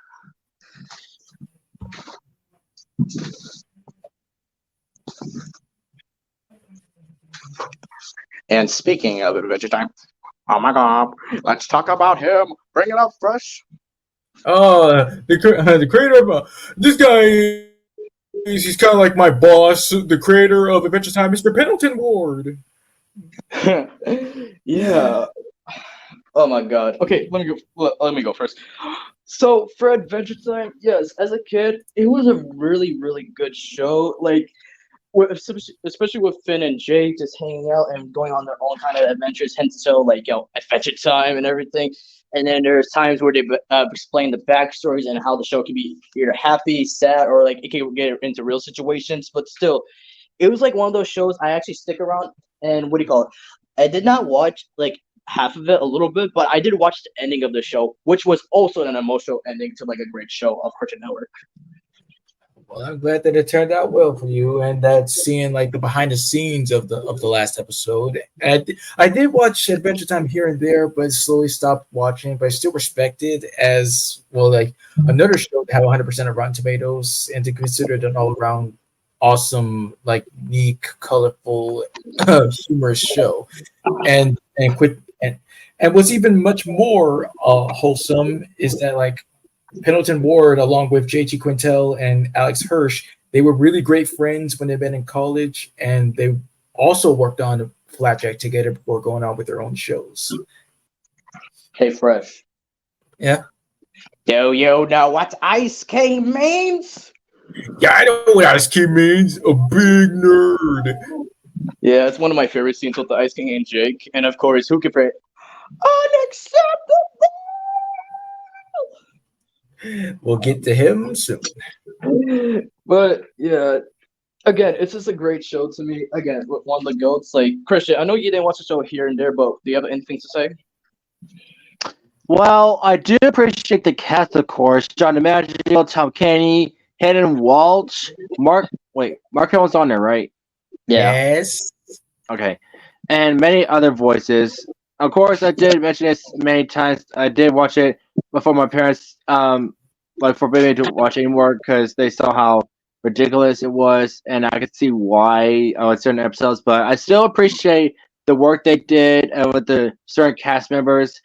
And speaking of Adventure Time, oh my god, let's talk about him. Bring it up fresh. The creator of this guy he's kind of like my boss, the creator of Adventure Time, Mr. Pendleton Ward. Yeah. Oh my god. Okay, let me go first. So for Adventure Time, yes, as a kid, it was a really, really good show. Like, especially with Finn and Jake just hanging out and going on their own kind of adventures. Hence, so like Adventure Time and everything. And then there's times where they explain the backstories and how the show can be either happy, sad, or like it can get into real situations. But still, it was like one of those shows I actually stick around. And what do you call it? I did not watch like half of it a little bit, but I did watch the ending of the show, which was also an emotional ending to like a great show of Cartoon Network. Well, I'm glad that it turned out well for you, and that seeing like the behind the scenes of the last episode. And I did watch Adventure Time here and there, but slowly stopped watching. But I still respect it as well, like another show that have 100% of Rotten Tomatoes, and to consider it an all around awesome, like unique, colorful, humorous show, and what's even much more wholesome is that like Pendleton Ward, along with JT Quintel and Alex Hirsch, they were really great friends when they've been in college, and they also worked on Flapjack together before going on with their own shows. Hey, Fresh. Yeah. Do you know what Ice King means? Yeah, I know what Ice King means. A big nerd. Yeah, it's one of my favorite scenes with the Ice King and Jake. And of course, who could forget Unacceptable? We'll get to him soon. But yeah, again, it's just a great show to me. Again, with one of the goats. Like Christian, I know you didn't watch the show here and there, but do you have anything to say? Well, I do appreciate the cast, of course. John DiMaggio, Tom Kenny, Hayden Walsh, Mark Hamill's on there, right? Yeah. Yes. Okay. And many other voices. Of course, I did mention this many times. I did watch it before my parents forbade me to watch anymore because they saw how ridiculous it was, and I could see why in certain episodes. But I still appreciate the work they did with the certain cast members.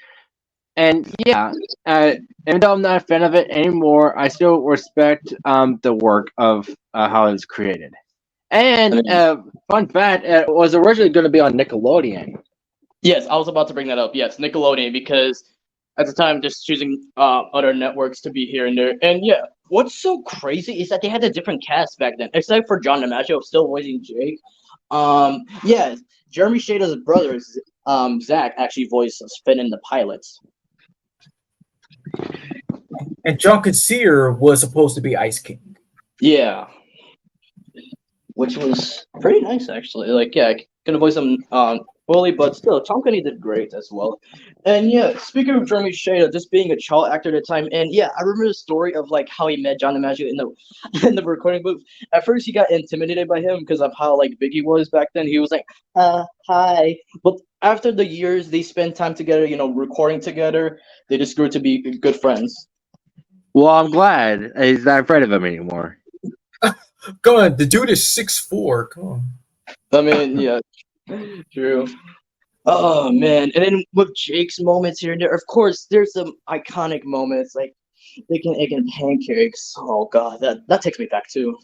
And yeah, even though I'm not a fan of it anymore, I still respect the work of how it was created. And fun fact, it was originally going to be on Nickelodeon. Yes, I was about to bring that up. Yes, Nickelodeon, because at the time just choosing other networks to be here and there. And yeah, what's so crazy is that they had a different cast back then, except for John DiMaggio still voicing Jake. Yeah, Jeremy Shada's brother, Zach, actually voices Finn in the pilots. And John Consier was supposed to be Ice King. Yeah, which was pretty nice actually. Like, yeah, gonna voice him fully, but still, Tom Kenny did great as well. And yeah, speaking of Jeremy Shada, just being a child actor at the time, and yeah, I remember the story of like how he met John DiMaggio in the in the recording booth. At first, he got intimidated by him because of how like big he was back then. He was like, hi. But after the years they spent time together, recording together, they just grew to be good friends. Well, I'm glad he's not afraid of him anymore. Come on, the dude is 6'4". Come on. I mean, yeah, true. Oh man, and then with Jake's moments here and there, of course, there's some iconic moments like making egg and pancakes. Oh god, that takes me back too.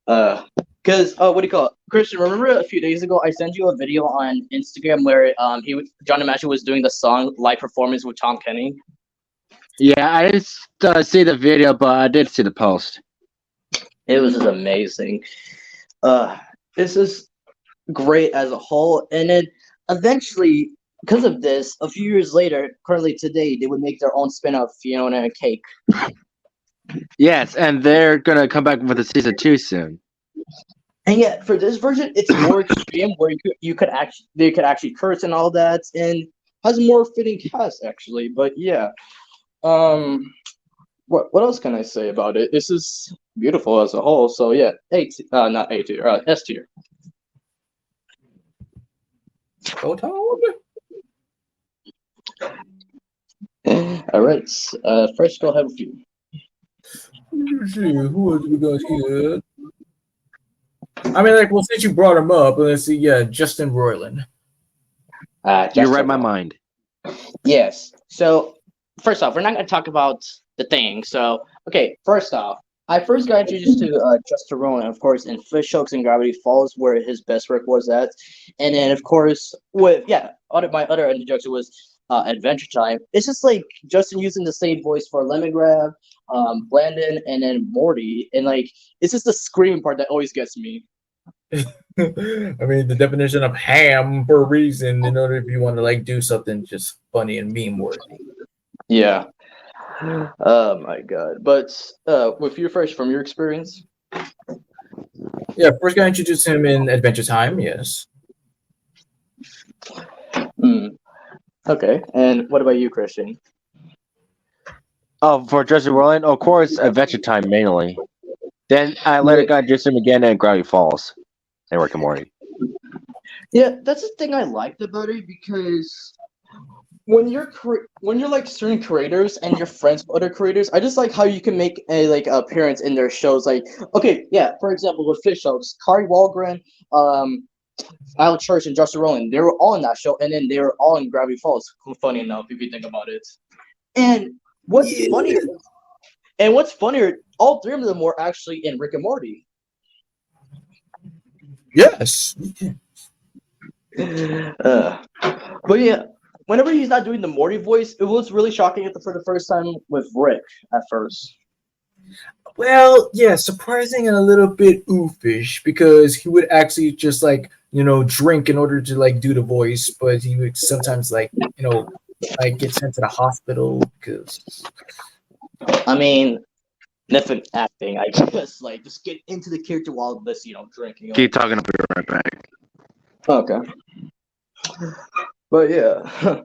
Because what do you call it, Christian? Remember a few days ago I sent you a video on Instagram where John DiMaggio was doing the song live performance with Tom Kenny. Yeah, I didn't see the video, but I did see the post. It was just amazing. This is great as a whole, and then eventually, because of this, a few years later, currently today, they would make their own spin-off, Fiona and Cake. Yes, and they're gonna come back with a season 2 soon. And yet, for this version, it's more extreme, where they could actually curse and all that, and has a more fitting cast actually. But yeah, what else can I say about it? This is beautiful as a whole. So yeah, not A tier, S tier. All right. First, go ahead with you. Let's see, who else we got here? I mean, like, well, since you brought him up, let's see. Yeah, Justin Roiland. You read my mind. Yes. So first off, we're not going to talk about the thing. So okay, first off, I first got introduced to Justin Roiland, of course, in Fish Hooks and Gravity Falls, where his best work was at, and then of course my other introduction was Adventure Time. It's just like Justin using the same voice for Lemongrab, Blandon, and then Morty, and like it's just the screaming part that always gets me. I mean, the definition of ham for a reason. In order if you want to like do something just funny and meme worthy. Yeah. Oh my god! But with you first, from your experience. Yeah, first got introduced him in Adventure Time. Yes. Okay, and what about you, Christian? Oh, for Justin Roiland, of course, Adventure Time mainly. Then I later got introduced him again in Gravity Falls and Rick and Morty. Yeah, that's the thing I liked about it, because when you're like certain creators and you're friends with other creators, I just like how you can make a like appearance in their shows. Like, okay, yeah, for example, with Fish Hooks, Kari Walgren, Al Church, and Justin Roiland, they were all in that show, and then they were all in Gravity Falls. Funny enough, if you think about it. And what's funnier, all three of them were actually in Rick and Morty. Yes. But yeah, whenever he's not doing the Morty voice, it was really shocking for the first time with Rick at first. Well, yeah, surprising and a little bit oofish, because he would actually just like, drink in order to like do the voice, but he would sometimes like, like get sent to the hospital because. I mean, nothing acting. I guess like just get into the character while this, drinking. Keep talking. I'll be right back. Okay. But yeah,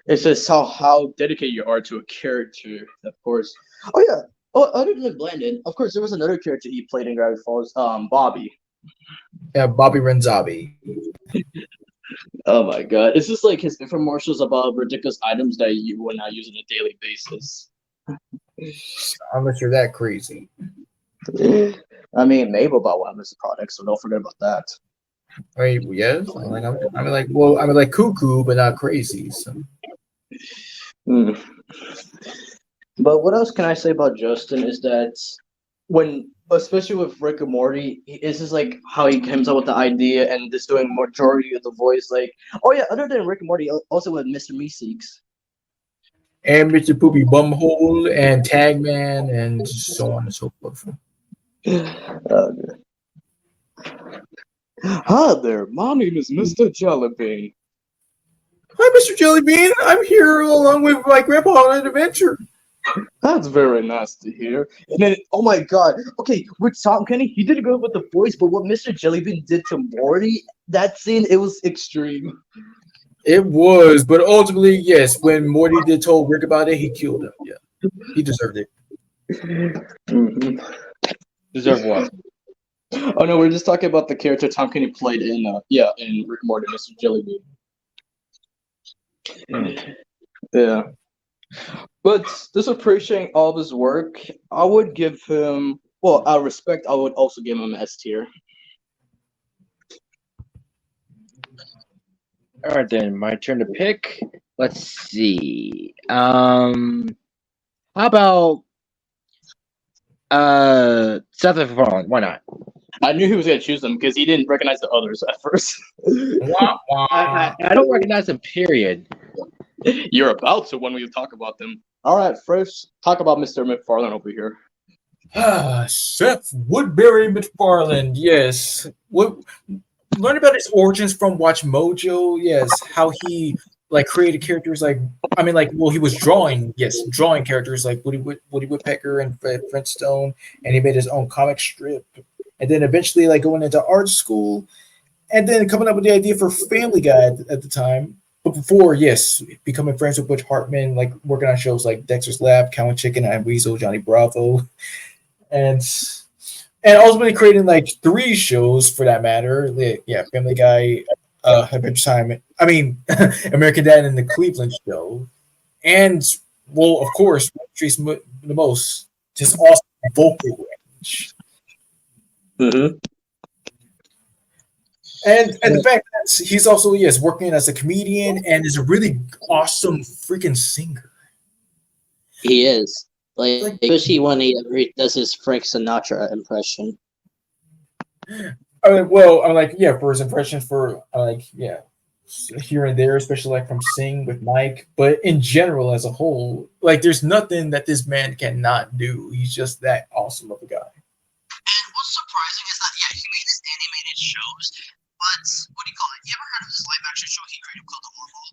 it's just how dedicated you are to a character, of course. Oh yeah. Oh, other than Blandon, of course, there was another character he played in Gravity Falls, Bobby. Yeah, Bobby Renzabi. Oh my god, it's just like his infomercials about ridiculous items that you will not use on a daily basis. Unless you're that crazy. I mean, Mabel bought one of his products, so don't forget about that. I mean, yes. I mean, like cuckoo, but not crazy. So. But what else can I say about Justin is that especially with Rick and Morty, it's just like how he comes up with the idea and just doing majority of the voice. Like, oh yeah, other than Rick and Morty, also with Mr. Meeseeks. And Mr. Poopy Bumhole and Tagman and so on and so forth. Hi there, my name is Mr. Jellybean. Hi, Mr. Jellybean. I'm here along with my grandpa on an adventure. That's very nice to hear. And then, oh my god, okay, with Tom Kenny, he did good with the voice, but what Mr. Jellybean did to Morty, that scene, it was extreme. It was, but ultimately, yes, when Morty did told Rick about it, he killed him. Yeah, he deserved it. Deserve what? Oh no, we're just talking about the character Tom Kenny played in, in Rick and Morty, Mr. Jellybean. Yeah. But just appreciating all of his work, I would give him, well, out of respect, I would also give him S tier. All right, then my turn to pick. Let's see. How about Seth MacFarlane? Why not? I knew he was gonna choose them because he didn't recognize the others at first. I don't recognize him. Period. You're about to when we talk about them. All right, first talk about Mr. McFarlane over here. Seth Woodbury MacFarlane, yes. Learn about his origins from Watch Mojo. Yes, how he like created characters like he was drawing characters like Woody Woodpecker and Fred Flintstone, and he made his own comic strip, and then eventually like going into art school, and then coming up with the idea for Family Guy at the time. But before, yes, becoming friends with Butch Hartman, like working on shows like Dexter's Lab, Cow and Chicken, and Weasel, Johnny Bravo, and ultimately creating like 3 shows for that matter. Yeah, Family Guy, Adventure Time. American Dad and the Cleveland Show, and well, of course, what intrigues me the most, just awesome vocal range. Mm-hmm. And the fact that he's also working as a comedian and is a really awesome freaking singer. He is especially when he does his Frank Sinatra impression. For his impressions for here and there, especially like from Sing with Mike, but in general as a whole, like there's nothing that this man cannot do. He's just that awesome of a guy. And what's surprising is that he made his animated shows, but what do you call it? You ever heard of this live action show he created called The Orville?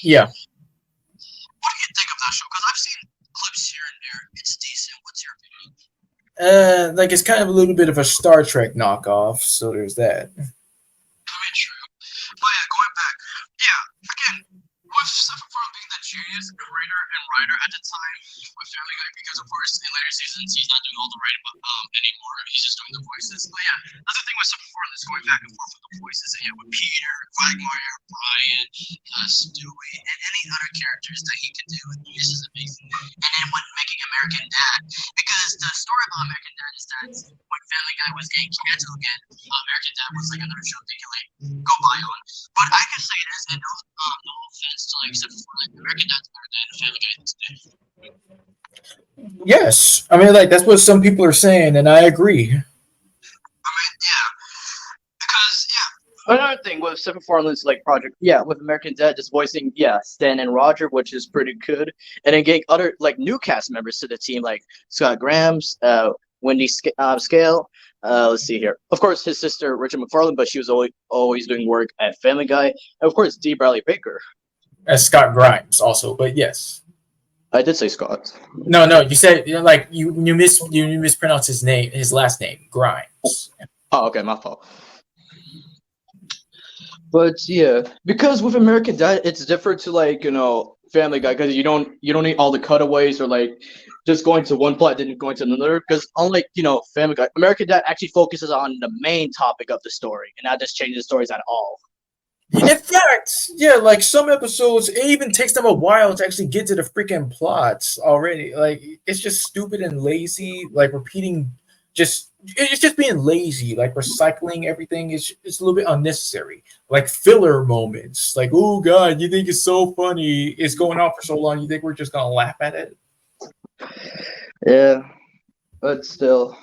Yeah. What do you think of that show? Because I've seen clips here and there. It's decent. What's your opinion? It's kind of a little bit of a Star Trek knockoff, so there's that. True. But going back, again, with Seth MacFarlane being the genius creator and writer at the time with Family Guy, because of course in later seasons he's not doing all the writing anymore. He's just doing the voices. But that's the thing with Seth MacFarlane is going back and forth with the voices. And with Peter, Quagmire, Brian, Stewie, and any other characters that he can do, this is amazing. And then when making American Dad, because the story about American Dad is that when Family Guy was getting canceled again, American Dad was like another show they could like go by on. But I can say this, and no offense to like Seth MacFarlane, American Dad's better than Family Guy today. Yes, that's what some people are saying, and I agree. Another thing with Seth MacFarlane's project, with American Dad just voicing Stan and Roger, which is pretty good, and then getting other new cast members to the team like Scott Grams, Wendy Scale. Let's see here. Of course, his sister Rachel MacFarlane, but she was always doing work at Family Guy, and of course, D. Bradley Baker. As Scott Grimes also, but yes. I did say Scott. No, you said you mispronounced his last name, Grimes. Oh, okay, my fault. But because with American Dad, it's different to Family Guy, because you don't need all the cutaways or just going to one plot then going to another. Because unlike Family Guy, American Dad actually focuses on the main topic of the story and not just changing the stories at all. In fact, some episodes, it even takes them a while to actually get to the freaking plots already. It's just stupid and lazy, repeating it's just being lazy, recycling everything. It's a little bit unnecessary. Filler moments. Oh god, you think it's so funny. It's going on for so long, you think we're just gonna laugh at it? Yeah. But still.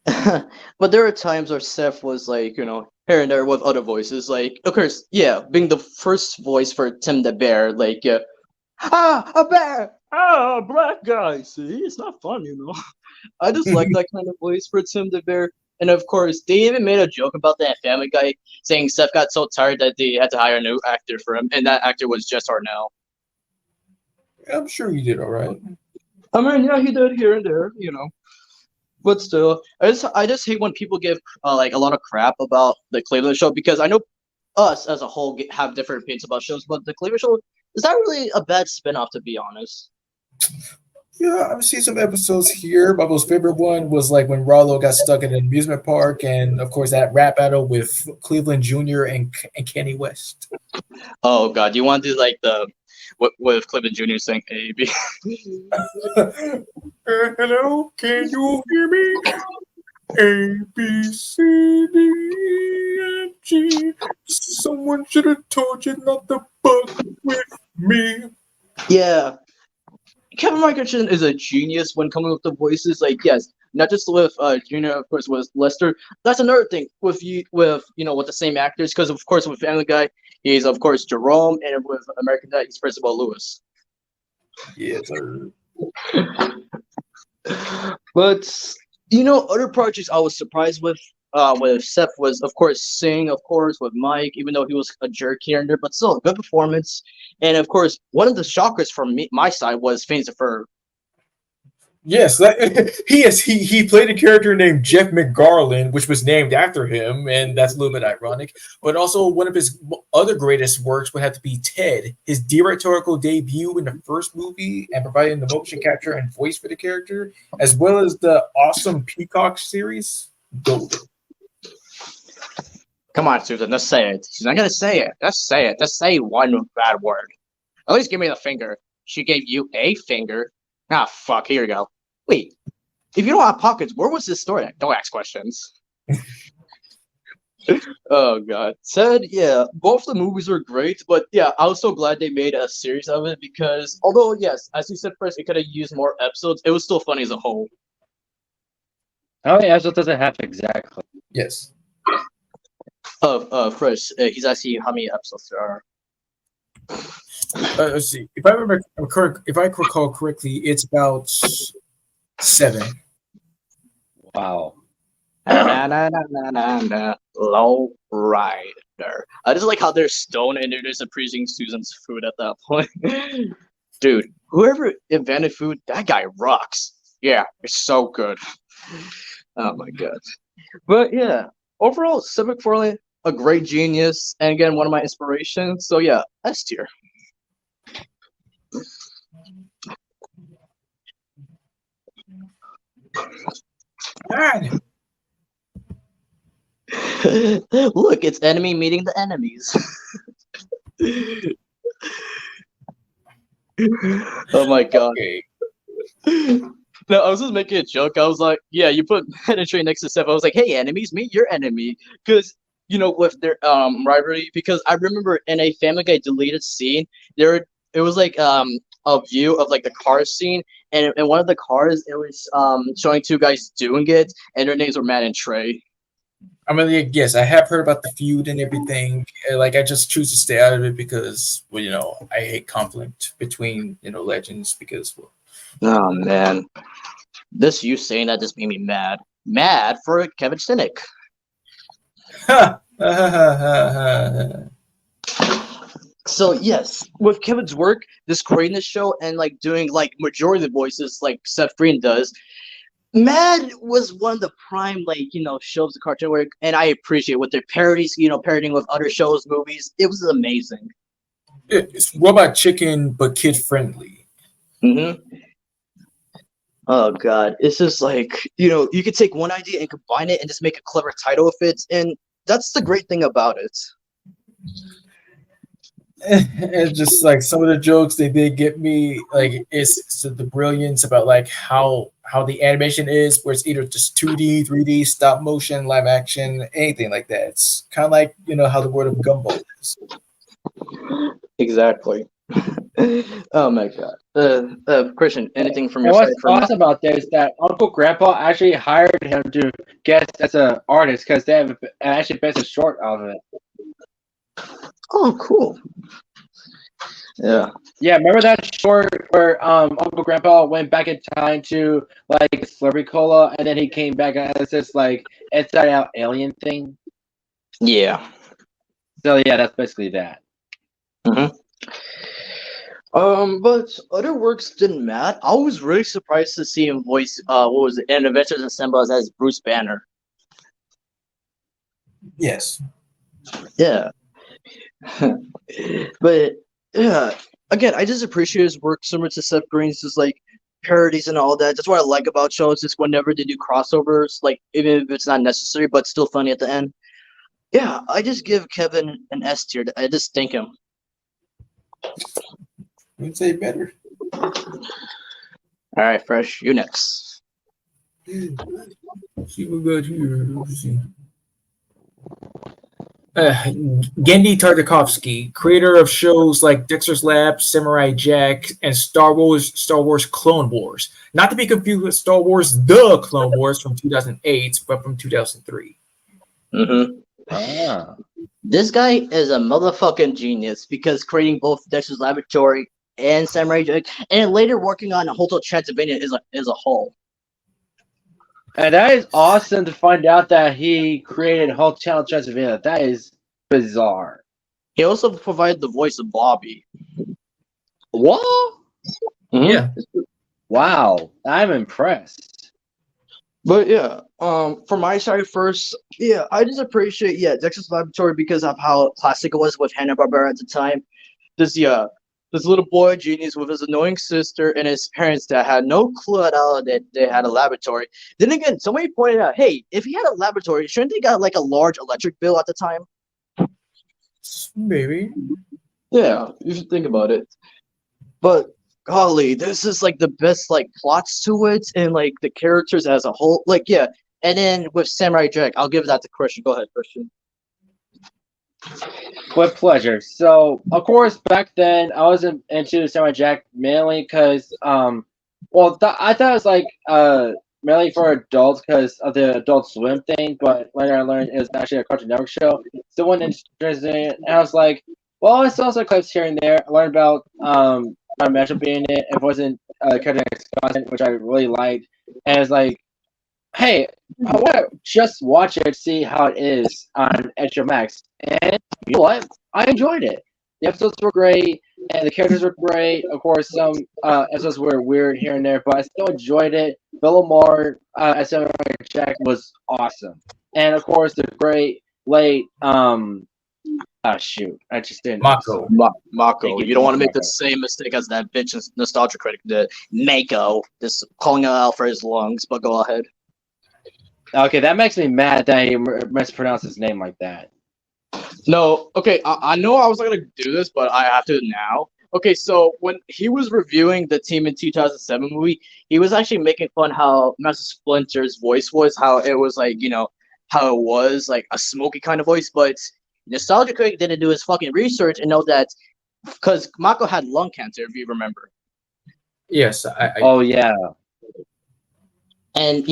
But there are times where Seth was here and there with other voices. Of course, being the first voice for Tim the Bear, a bear! Black guy! See, it's not fun, I just like that kind of voice for Tim the Bear. And of course, they even made a joke about that Family Guy, saying Seth got so tired that they had to hire a new actor for him, and that actor was Jess Arnell. I'm sure he did all right. I mean, yeah, he did here and there, but still, I just hate when people give like a lot of crap about the Cleveland show, because I know us as a whole have different opinions about shows, but the Cleveland show is not really a bad spinoff, to be honest. Yeah, I've seen some episodes here. My most favorite one was like when Rollo got stuck in an amusement park, and of course that rap battle with Cleveland Jr. and Kenny West. Oh God, do you want to do like the with Cleveland Jr. saying A B? Hello, can you hear me? A B C D E F G. Someone should have told you not to fuck with me. Yeah, Kevin Michelson is a genius when coming up with the voices. Like, yes, not just with Junior, of course, with Lester. That's another thing with with the same actors, because of course with Family Guy, he's of course Jerome, and with American Dad, he's Principal Lewis. Yes, sir. But other projects I was surprised with Seth was of course Sing, of course with Mike, even though he was a jerk here and there, but still a good performance. And of course, one of the shockers from my side was Phineas and Ferb. Yes, he played a character named Jeff McGarland, which was named after him, and that's a little bit ironic. But also, one of his other greatest works would have to be Ted, his directorial debut in the first movie, and providing the motion capture and voice for the character, as well as the awesome Peacock series, Golden. Come on, Susan, just say it. She's not gonna say it. Just say it. Just say one bad word. At least give me the finger. She gave you a finger. Ah, fuck. Here you go. Wait. If you don't have pockets, where was this story at? Don't ask questions. Oh God. Said, yeah, both the movies were great, but yeah, I was so glad they made a series of it, because although yes, as you said first, it could have used more episodes, it was still funny as a whole. How many episodes does it have exactly? Yes. Chris, he's asking you how many episodes there are. Let's see. If I recall correctly, it's about 7. Wow. Low rider. I just like how they're stoned and they're just appreciating Susan's food at that point. Dude, whoever invented food, that guy rocks. Yeah, it's so good. Oh my God. But yeah, overall, Seth MacFarlane, a great genius, and again, one of my inspirations. So yeah, S tier. Look, it's enemy meeting the enemies. Oh my God. No, I was just making a joke. I was like, yeah, you put penetrate next to Seth. I was like, hey, enemies, meet your enemy. Because, with their rivalry, because I remember in a Family Guy deleted scene, it was like a view of like the car scene, and in one of the cars, it was showing two guys doing it, and their names were Matt and Trey. I mean, yes, I have heard about the feud and everything. Like, I just choose to stay out of it because, well, I hate conflict between, legends because, well. Oh, man. This you saying that just made me mad. Mad for Kevin Stinick. So, yes, with Kevin's work, this creating this show and, like, doing, like, majority of the voices like Seth Green does, Mad was one of the prime, like, shows of cartoon work, and I appreciate what their parodies, parodying with other shows, movies. It was amazing. It's Robot Chicken, but kid friendly. Mm-hmm. Oh God, it's just like you could take one idea and combine it and just make a clever title of it, and that's the great thing about it. And just like some of the jokes they did get me, like it's the brilliance about like how the animation is, where it's either just 2D, 3D, stop motion, live action, anything like that. It's kind of like how the world of Gumball is. Exactly. Oh my God. Christian, anything from your side? What's awesome about that is that Uncle Grandpa actually hired him to guest as an artist because they have actually based a short of it. Oh, cool. Yeah. Yeah, remember that short where Uncle Grandpa went back in time to like Slurpee Cola, and then he came back as this like inside out alien thing? Yeah. So yeah, that's basically that. Mm-hmm. But other works didn't matter. I was really surprised to see him voice what was it, in Adventures in Symbols as Bruce Banner. Yes. Yeah. But yeah, again, I just appreciate his work similar to Seth Green's, just like parodies and all that. That's what I like about shows is whenever they do crossovers, like even if it's not necessary, but still funny at the end. Yeah, I just give Kevin an S tier. I just thank him. You'd say better. All right, Fresh, you next. See what we got here. Let's see. Gendy Tartakovsky, creator of shows like Dexter's Lab, Samurai Jack, and Star Wars Clone Wars. Not to be confused with Star Wars The Clone Wars from 2008, but from 2003. Mm-hmm. Ah. This guy is a motherfucking genius because creating both Dexter's Laboratory and Samurai Jack, and later working on Hotel Transylvania is a whole. And that is awesome to find out that he created Hotel Transylvania. That is bizarre. He also provided the voice of Bobby. What? Mm-hmm. Yeah. Wow, I'm impressed. But yeah, for my side first, yeah, I just appreciate Dexter's Laboratory because of how classic it was with Hanna-Barbera at the time. This little boy genius with his annoying sister and his parents that had no clue at all that they had a laboratory. Then again, somebody pointed out, hey, if he had a laboratory, shouldn't they got like a large electric bill at the time? Maybe. Yeah, you should think about it. But golly, this is like the best like plots to it and like the characters as a whole. Like yeah, and then with Samurai Jack, I'll give that to Christian. Go ahead, Christian. With pleasure. So, of course, back then I wasn't into Samurai Jack mainly because, I thought it was like mainly for adults because of the Adult Swim thing. But later I learned it was actually a Cartoon Network show. So one interesting, and I was like, well, I saw some clips here and there. I learned about my Metro being in it. It wasn't Cartoon Network content, which I really liked, and it's like, hey, I want to just watch it, see how it is on HBO Max. And you know what? I enjoyed it. The episodes were great, and the characters were great. Of course, some episodes were weird here and there, but I still enjoyed it. Bill Lamar as Samurai Jack was awesome. And of course, the great late, shoot, I just didn't. Mako. Mako. You don't want to make the same mistake as that bitch nostalgia critic did. Mako. Just calling him out for his lungs, but go ahead. Okay, that makes me mad that he mispronounced his name like that. No, okay, I know I was not going to do this, but I have to now. Okay, so when he was reviewing the Team in 2007 movie, he was actually making fun how Master Splinter's voice was, how it was like, how it was like a smoky kind of voice, but Nostalgia Critic didn't do his fucking research and know that because Mako had lung cancer, if you remember. Yes. Oh, yeah. And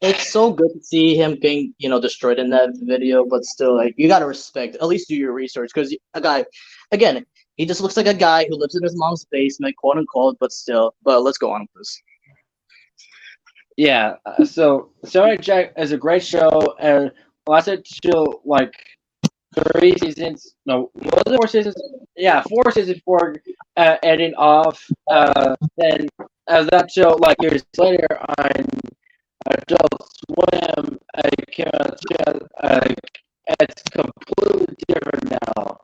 it's so good to see him being, destroyed in that video, but still, like, you gotta respect, at least do your research, because a guy, again, he just looks like a guy who lives in his mom's basement, quote unquote, but still. But let's go on with this. Yeah, so Samurai Jack is a great show, and lasted till like 3 seasons. No, was it 4 seasons? Yeah, 4 seasons before ending off. Then as that show, like years later on Adult Swim, came out. It's completely different now.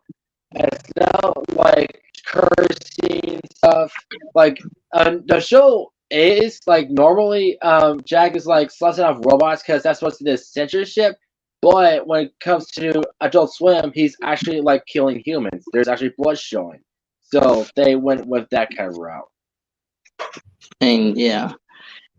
It's now like cursing stuff. Like the show is like normally Jack is like slicing off robots because that's supposed to be the censorship. But when it comes to Adult Swim, he's actually like killing humans. There's actually blood showing. So they went with that kind of route. And yeah.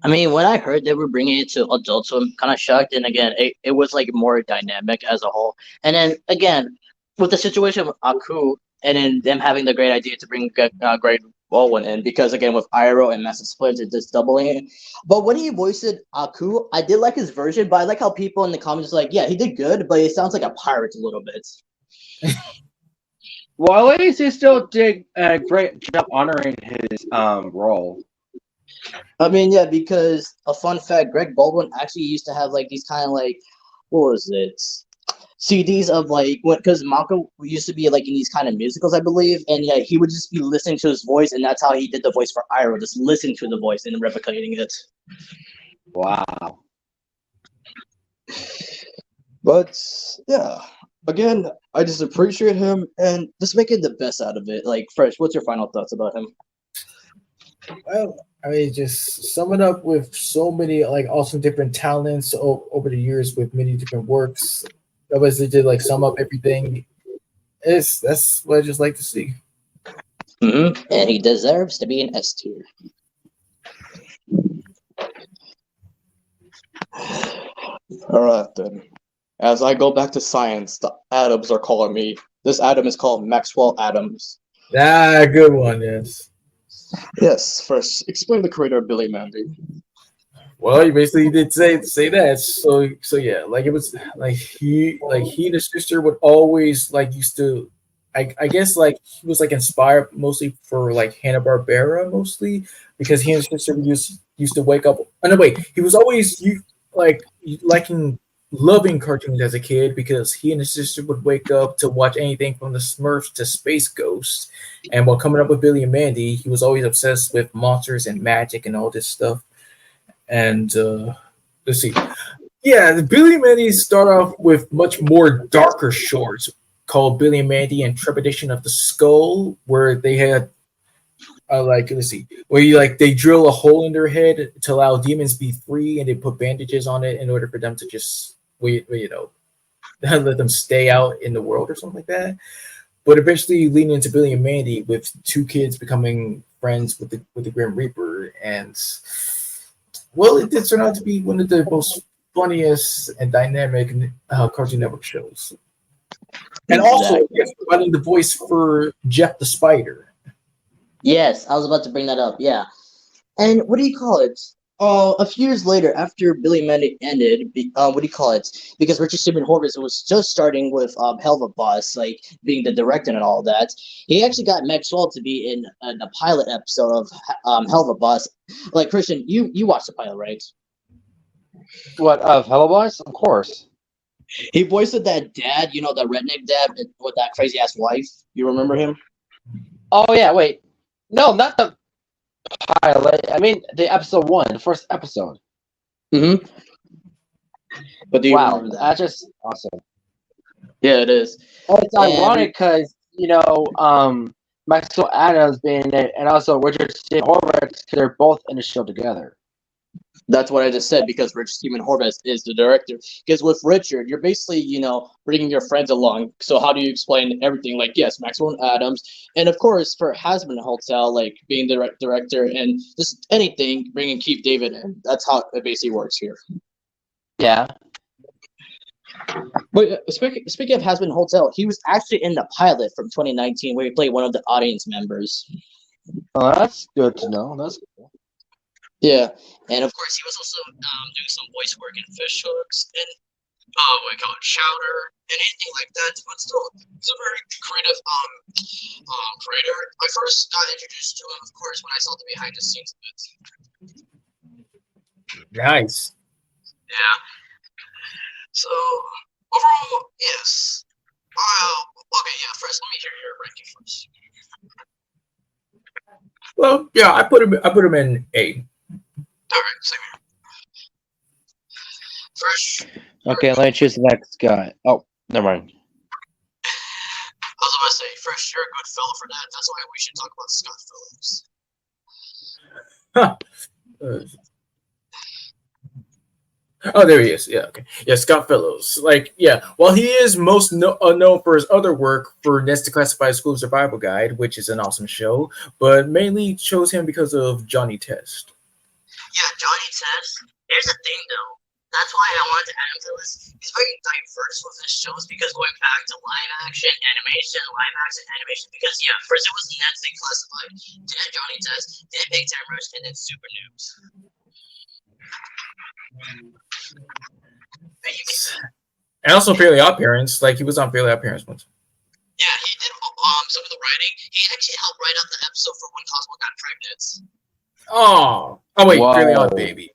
I mean, when I heard they were bringing it to Adult Swim, I'm kind of shocked. And again, it was like more dynamic as a whole. And then again, with the situation with Aku, and then them having the great idea to bring Great Baldwin in, because again, with Iroh and Master Splinter just doubling it. But when he voiced Aku, I did like his version, but I like how people in the comments are like, yeah, he did good, but it sounds like a pirate a little bit. Well, at least he still did a great job honoring his role. I mean, yeah, because a fun fact, Greg Baldwin actually used to have like these kind of like, what was it? CDs of like what, because Mako used to be like in these kind of musicals, I believe, and yeah, he would just be listening to his voice, and that's how he did the voice for Iroh, just listening to the voice and replicating it. Wow. But yeah, again, I just appreciate him and just making the best out of it. Like, Fresh, what's your final thoughts about him? Well, I mean, just sum it up with so many like awesome different talents over the years with many different works. Otherwise, they did like sum up everything. That's what I just like to see. And he deserves to be an S tier. All right, then. As I go back to science, the atoms are calling me. This atom is called Maxwell atoms. Ah, good one, yes. Yes, first, explain the creator of Billy Mandy. Well, you basically did say that. So yeah, like it was like he and his sister would always like used to. I guess like he was like inspired mostly for like Hanna-Barbera mostly because he and his sister used to wake up. Oh no, wait, he was always liking loving cartoons as a kid because he and his sister would wake up to watch anything from the Smurfs to Space Ghost. And while coming up with Billy and Mandy, he was always obsessed with monsters and magic and all this stuff. And let's see. Yeah, the Billy and Mandy start off with much more darker shorts called Billy and Mandy and Trepidation of the Skull, where they had like let's see, where you like they drill a hole in their head to allow demons be free, and they put bandages on it in order for them to just let them stay out in the world or something like that. But eventually leading into Billy and Mandy with two kids becoming friends with the Grim Reaper, and well, it did turn out to be one of the most funniest and dynamic Cartoon Network shows. And also, yes, providing the voice for Jeff the Spider. Yes, I was about to bring that up. Yeah, and what do you call it? A few years later, after Billy and Mandy ended, what do you call it? Because Richard Stephen Horvitz was just starting with Hell of a Boss, like being the director and all that. He actually got Maxwell to be in the pilot episode of Hell of a Boss. Like Christian, you watched the pilot, right? What of Hello Boys? Of course. He voiced that dad, you know, the redneck dad with that crazy ass wife. You remember him? Oh yeah, wait. No, not the pilot. I mean the episode 1, the first episode. Mm-hmm. But do you wow, remember that? that's just awesome. Yeah, it is. And it's ironic because Maxwell Adams being in it, and also Richard Stephen Horvitz, they're both in the show together. That's what I just said because Richard Stephen Horvitz is the director. Because with Richard, you're basically, bringing your friends along. So how do you explain everything? Like, yes, Maxwell Adams, and of course for Hasbro Hotel, like being the director and just anything, bringing Keith David in. That's how it basically works here. Yeah. But speaking of Hasbro Hotel, he was actually in the pilot from 2019 where he played one of the audience members. Oh, that's good to know. That's cool. Yeah, and of course he was also doing some voice work in Fish Hooks and what do you call it, Chowder and anything like that. But still, he's a very creative creator. I first got introduced to him, of course, when I saw the behind the scenes of it. Nice. Yeah. So overall, yes. Okay, yeah. First, let me hear your ranking first. Well, yeah, I put him in A. All right, same here. Fresh. Okay, let me choose the next guy. Oh, never mind. I was about to say, Fresh, you're a good fellow for that. That's why we should talk about Scott Phillips. Oh, there he is. Yeah, okay. Yeah, Scott Fellows. Like, yeah, while he is most known for his other work for Ned's Declassified School Survival Guide, which is an awesome show, but mainly chose him because of Johnny Test. Yeah, Johnny Test. Here's the thing, though. That's why I wanted to add him to this. He's very diverse with his shows because going back to live action animation, because, yeah, first it was Ned's Declassified, then Johnny Test, then Big Time Rush, and then Super Noobs. And also Fairly Odd Parents. Like, he was on Fairly Odd Parents once. Yeah, he did some of the writing. He actually helped write out the episode for when Cosmo got pregnant. Oh wait, really odd baby.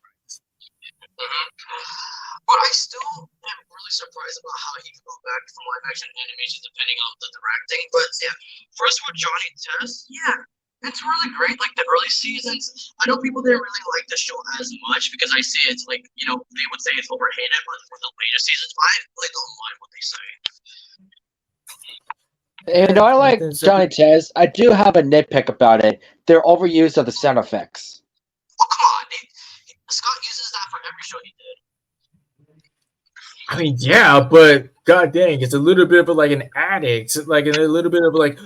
But I still am really surprised about how he can go back from live action animation depending on the directing. But yeah, first with Johnny Test, yeah, it's really great. Like the early seasons, I know people didn't really like the show as much because I see it's like, you know, they would say it's overhated, but for the later seasons, I really don't mind what they say. And I like Johnny Test. I do have a nitpick about it. They're overused of the sound effects. Oh, come on. Scott uses that for every show he did. I mean, yeah, but god dang, it's a little bit of like an addict, like a little bit of like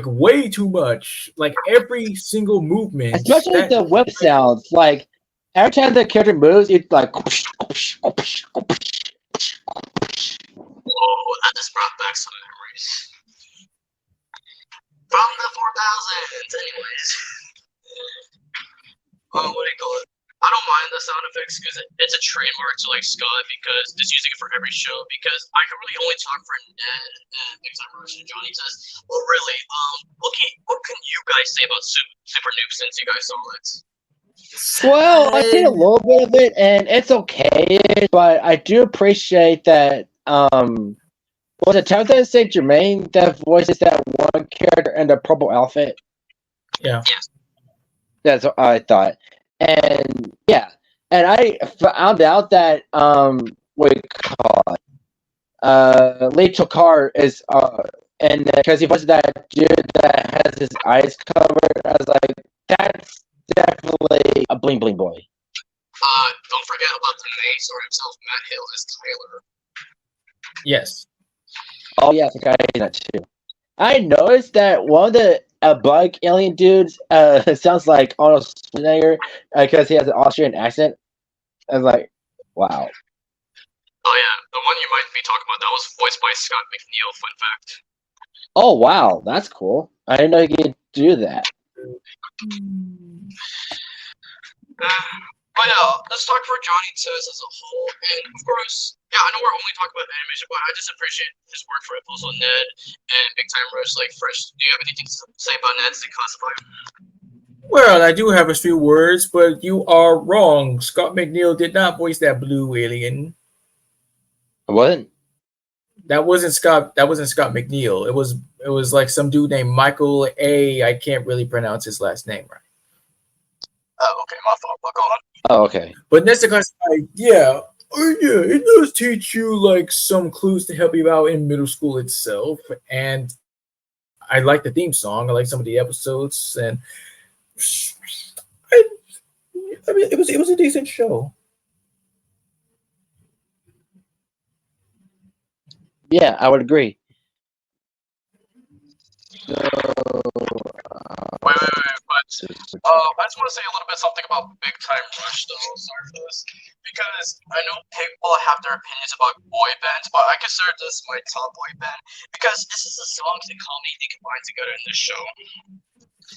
way too much. Like every single movement, Especially the whip sounds. Like every time the character moves, it's like. Oh, that just brought back some memories. From the 4000s, anyways. What do you call it? I don't mind the sound effects because it's a trademark to like Scott because just using it for every show because I can really only talk for Ned and Big Time Rush and Johnny says, well really, what can you guys say about Super Noob since you guys saw it? Well, I seen a little bit of it, and it's okay, but I do appreciate that. Was it Jonathan St. Germain that voices that one character in the purple outfit? Yeah. That's what I thought. And yeah, and I found out that what do you call it? Lee Tokar is and because he voices that dude that has his eyes covered, I was like, that's definitely a bling bling boy. Don't forget about the mace or himself, Matt Hill as Tyler. Yes. Oh yeah, I forgot that too. I noticed that one of the bug alien dudes sounds like Arnold Schwarzenegger because he has an Austrian accent. I was like, wow. Oh yeah, the one you might be talking about, that was voiced by Scott McNeil, fun fact. Oh wow, that's cool. I didn't know you could do that. But yeah, let's talk for Johnny Test as a whole, and of course, yeah, I know we're only talking about animation, but I just appreciate his work for also Ned and Big Time Rush. Like, first, do you have anything to say about Ned's Declassified? Well, I do have a few words, but you are wrong. Scott McNeil did not voice that blue alien. What? That wasn't Scott. That wasn't Scott McNeil. It was like some dude named Michael A. I can't really pronounce his last name right. Oh, okay, my fault. Go on. Oh, okay. But Ned's Declassified, yeah. Oh yeah, it does teach you like some clues to help you out in middle school itself, and I like the theme song. I like some of the episodes, and I mean, it was a decent show. Yeah, I would agree. So, Wait, but I just want to say a little bit something about Big Time Rush, though. Sorry for this, because I know people have their opinions about boy bands, but I consider this my top boy band because this is the songs and comedy they combine together in this show.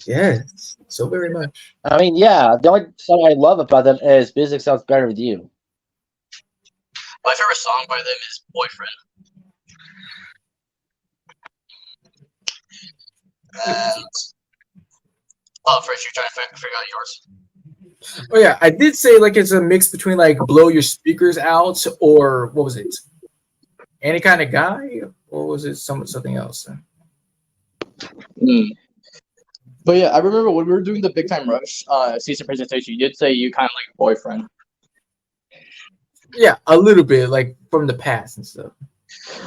Yes, so very much. I mean, yeah, the only song I love about them is "Music Sounds Better with You." My favorite song by them is "Boyfriend." And first you're trying to figure out yours. Oh yeah, I did say like it's a mix between like "Blow Your Speakers Out" or what was it? Any Kind of Guy, or was it something else? But yeah, I remember when we were doing the Big Time Rush season presentation, you did say you kind of like Boyfriend. Yeah, a little bit, like from the past and stuff.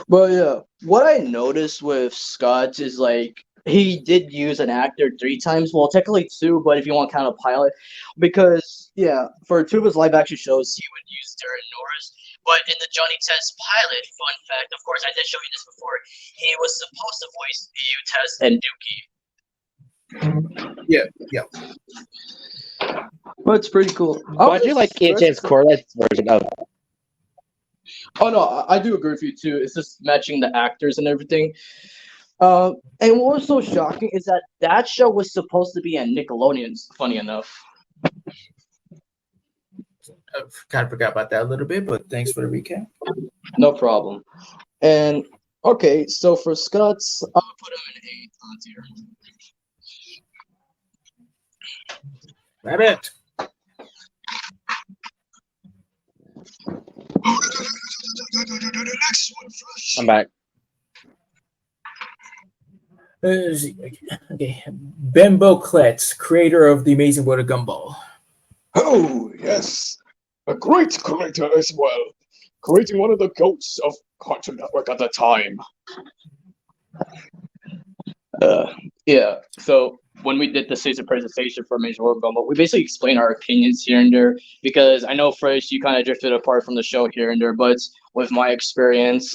But yeah, what I noticed with Scott is like he did use an actor 3 times. Well, technically 2, but if you want to count a pilot, because yeah, for 2 of his live action shows, he would use Darren Norris. But in the Johnny Test pilot, fun fact, of course, I did show you this before. He was supposed to voice BU Test and Dookie. Yeah. But it's pretty cool. I do like James Cordett's version of it. Oh no, I do agree with you too. It's just matching the actors and everything. And what was so shocking is that show was supposed to be on Nickelodeon's. Funny enough. I kind of forgot about that a little bit, but thanks for the recap. No problem. And Okay, so for Scott's, I'll put him in A tier. Rabbit. I'm back. Okay, Ben Boclet, creator of The Amazing World of Gumball. Oh, yes. A great creator as well. Creating one of the goats of Cartoon Network at the time. Yeah. So when we did the season presentation for Major World Gumball, we basically explained our opinions here and there because I know Fresh, you kind of drifted apart from the show here and there, but with my experience,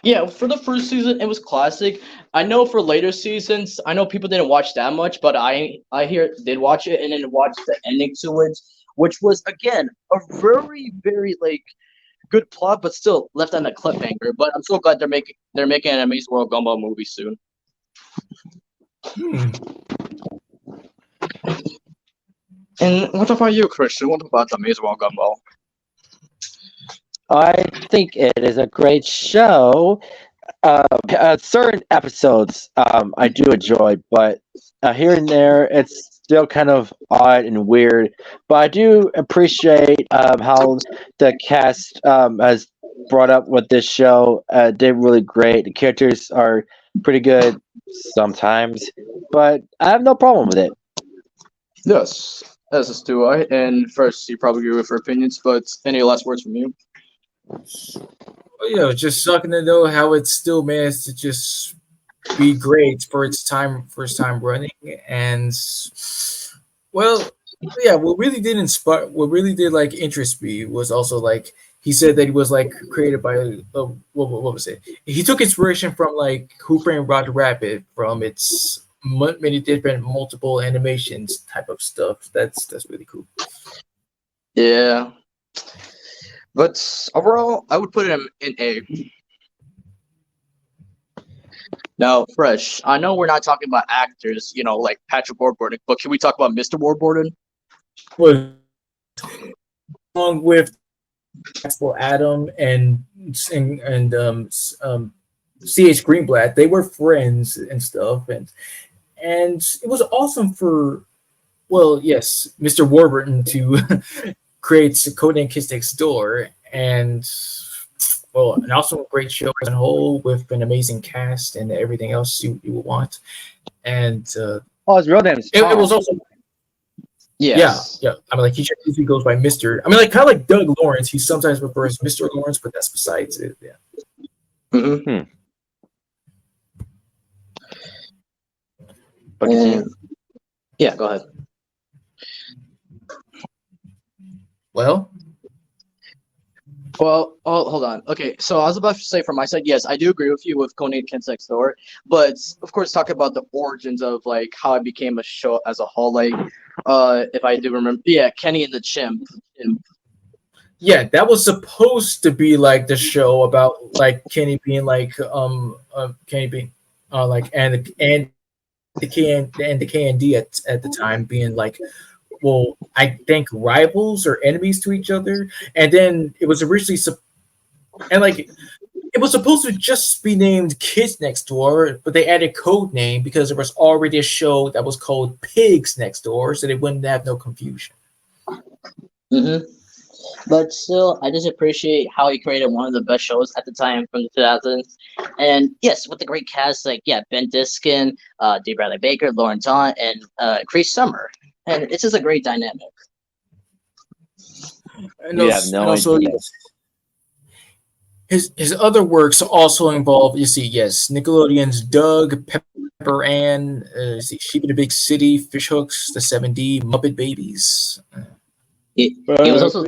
yeah, for the first season it was classic. I know for later seasons, I know people didn't watch that much, but I hear did watch it and then watched the ending to it, which was again a very like good plot, but still left on a cliffhanger. But I'm so glad they're making an Amazing World Gumball movie soon. And what about you, Christian? What about the Amazing World Gumball? I think it is a great show. Certain episodes I do enjoy, but here and there it's still kind of odd and weird. But I do appreciate how the cast has brought up with this show. Did really great. The characters are pretty good sometimes, but I have no problem with it. Yes, as do I. And first, you probably agree with our opinions, but any last words from you? Well, just sucking to know how it still managed to just be great for its first time running. And well, yeah, what really did like interest me was also like he said that he was like created by what was it? He took inspiration from like Who Framed Roger Rabbit from its many different multiple animations type of stuff. That's really cool. Yeah. But overall, I would put him in A. Now, Fresh, I know we're not talking about actors, like Patrick Warburton, but can we talk about Mr. Warburton? Well, along with Maxwell Adam and C.H. Greenblatt, they were friends and stuff, and it was awesome for, well, yes, Mr. Warburton to create Codename Kids Next Door, and well, an awesome great show as a whole with an amazing cast and everything else you would want, and his real name is Tom. It was also. Yes. Yeah. I mean, like he usually goes by Mr. I mean, like kind of like Doug Lawrence. He sometimes refers to Mr. Lawrence, but that's besides it. Yeah. Mm-hmm. Yeah, go ahead. Well, hold on. Okay, so I was about to say from my side, yes, I do agree with you with Codename Kids Next Door, but of course, talk about the origins of like how it became a show as a whole. Like, if I do remember, yeah, Kenny and the Chimp. Yeah, that was supposed to be like the show about like Kenny being like Kenny being like and the KND at the time being like, well, I think rivals or enemies to each other, and then it was originally it was supposed to just be named Kids Next Door, but they added code name because there was already a show that was called Pigs Next Door, so they wouldn't have no confusion. Mm-hmm. But still, I just appreciate how he created one of the best shows at the time from the 2000s. And yes, with the great cast like, Ben Diskin, D. Bradley Baker, Lauren Don, and Chris Summer. And it's just a great dynamic. And also, his other works also involve, Nickelodeon's Doug, Pepper Ann, Sheep in a Big City, Fish Hooks, The 7D, Muppet Babies. He was also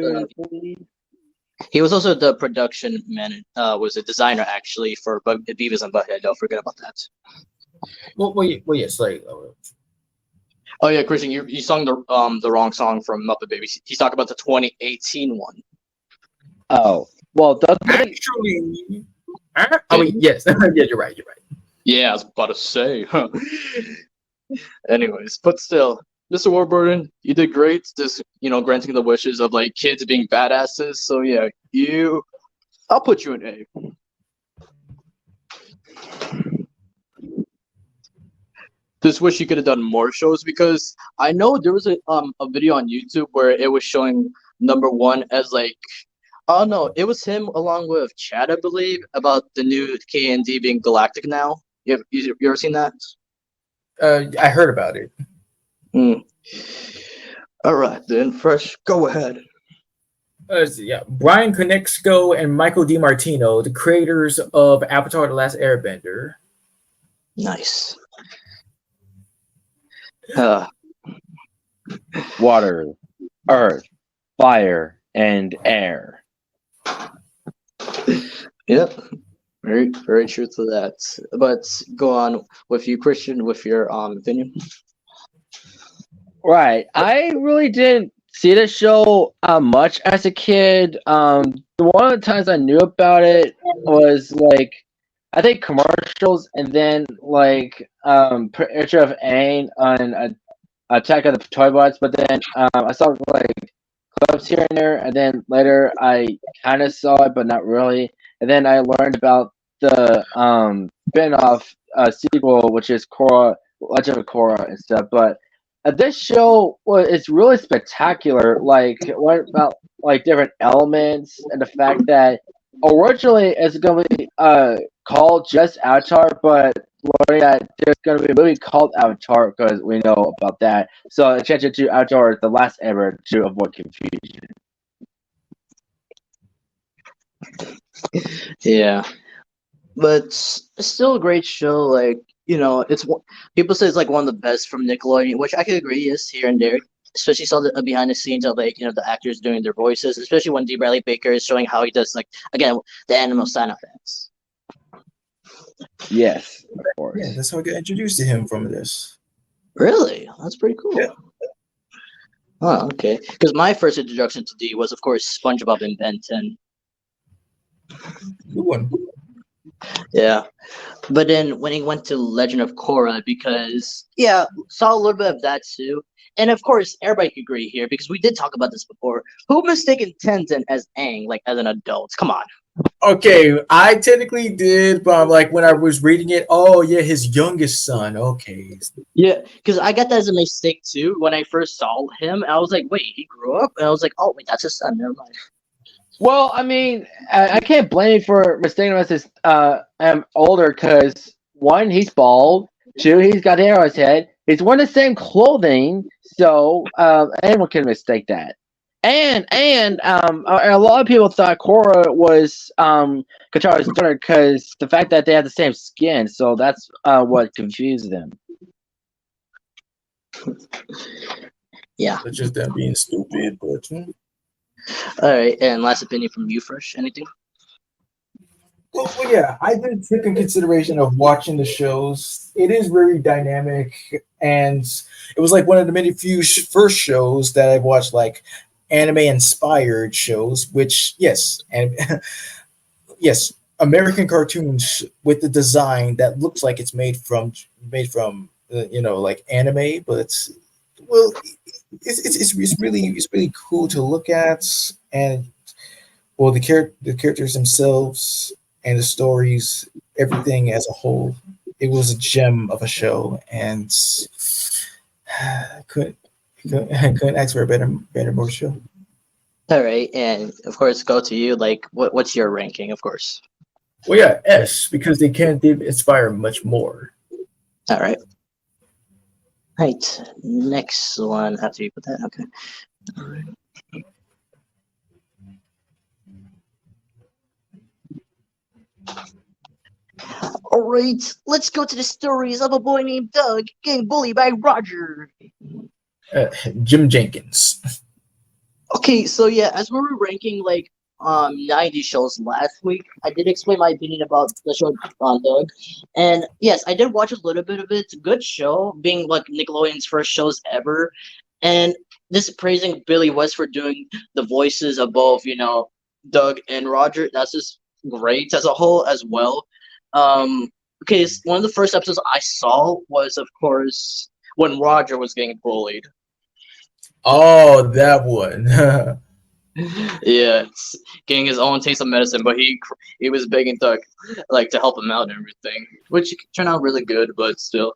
the production man. Was a designer actually for Beavis and Butthead. Don't forget about that. Well, yes, like. Oh yeah, Christian, you sung the wrong song from Muppet Babies. He's talking about the 2018 one. Oh well, actually. I mean, yes, yeah, you're right. Yeah, I was about to say. Anyways, but still, Mr. Warburton, you did great. Just granting the wishes of like kids being badasses. So yeah, I'll put you in A. Just wish you could have done more shows because I know there was a video on YouTube where it was showing number one as like, oh no, it was him along with Chad, I believe, about the new KND being galactic now. You ever seen that? I heard about it. All right, then Fresh, go ahead. Yeah, Brian Konexko and Michael DiMartino, the creators of Avatar: The Last Airbender. Nice. Water, earth, fire, and air. Yep. Very, very true to that. But go on with you, Christian, with your opinion. Right. I really didn't see the show much as a kid. One of the times I knew about it was like I think commercials, and then like picture of Aang on Attack of the Toy Bots. But then I saw like clips here and there, and then later I kind of saw it, but not really. And then I learned about the spin-off sequel, which is Korra, Legend of Korra and stuff. But this show it's really spectacular. Like what about like different elements and the fact that originally it's going to be called just Avatar, but learning that there's going to be a movie called Avatar because we know about that. So I changed it to Avatar: The Last Ever to avoid confusion. Yeah, but it's still a great show. Like people say it's like one of the best from Nickelodeon, which I could agree is here and there. Especially saw the behind the scenes of like the actors doing their voices, especially when D. Bradley Baker is showing how he does like again the animal sound effects. Yes, of course. Yeah, that's how I got introduced to him from this. Really, that's pretty cool. Yeah. Oh, okay. Because my first introduction to D was, of course, SpongeBob and Ben 10. Good one. Yeah, but then when he went to Legend of Korra, because saw a little bit of that too, and of course everybody could agree here because we did talk about this before. Who mistaken Tenzin as Aang, like as an adult? Come on. Okay, I technically did, but like when I was reading it, oh yeah, his youngest son. Okay. Yeah, because I got that as a mistake too when I first saw him. I was like, wait, he grew up, and I was like, oh wait, that's his son. Never mind. Well, I mean, I can't blame you for mistaking him as his older because one, he's bald. Two, he's got hair on his head. He's wearing the same clothing, so anyone can mistake that. And a lot of people thought Korra was Katara's daughter because the fact that they have the same skin, so that's what confused them. Yeah. It's just them being stupid, but. All right, and last opinion from you, Fresh. Anything? Well, yeah, I did take in consideration of watching the shows. It is very dynamic, and it was like one of the many few first shows that I've watched, like anime-inspired shows. Which, yes, and yes, American cartoons with the design that looks like it's made from like anime, but well. It's really cool to look at, and well the characters themselves and the stories, everything as a whole, it was a gem of a show, and I couldn't ask for a better more show. All right, and of course, go to you. Like, what's your ranking? Of course. Well, yeah, S because they can't inspire much more. All right. Right, next one after you put that. Okay. All right. All right, let's go to the stories of a boy named Doug getting bullied by Roger. Jim Jenkins. Okay, so yeah, as we were ranking like 90 shows last week, I did explain my opinion about the show on Doug, and yes, I did watch a little bit of it. It's a good show, being like Nickelodeon's first shows ever, and this praising Billy West for doing the voices of both, Doug and Roger. That's just great as a whole as well. Okay, one of the first episodes I saw was, of course, when Roger was getting bullied. Oh, that one. Yeah, getting his own taste of medicine, but he was begging Doug to help him out and everything, which turned out really good, but still.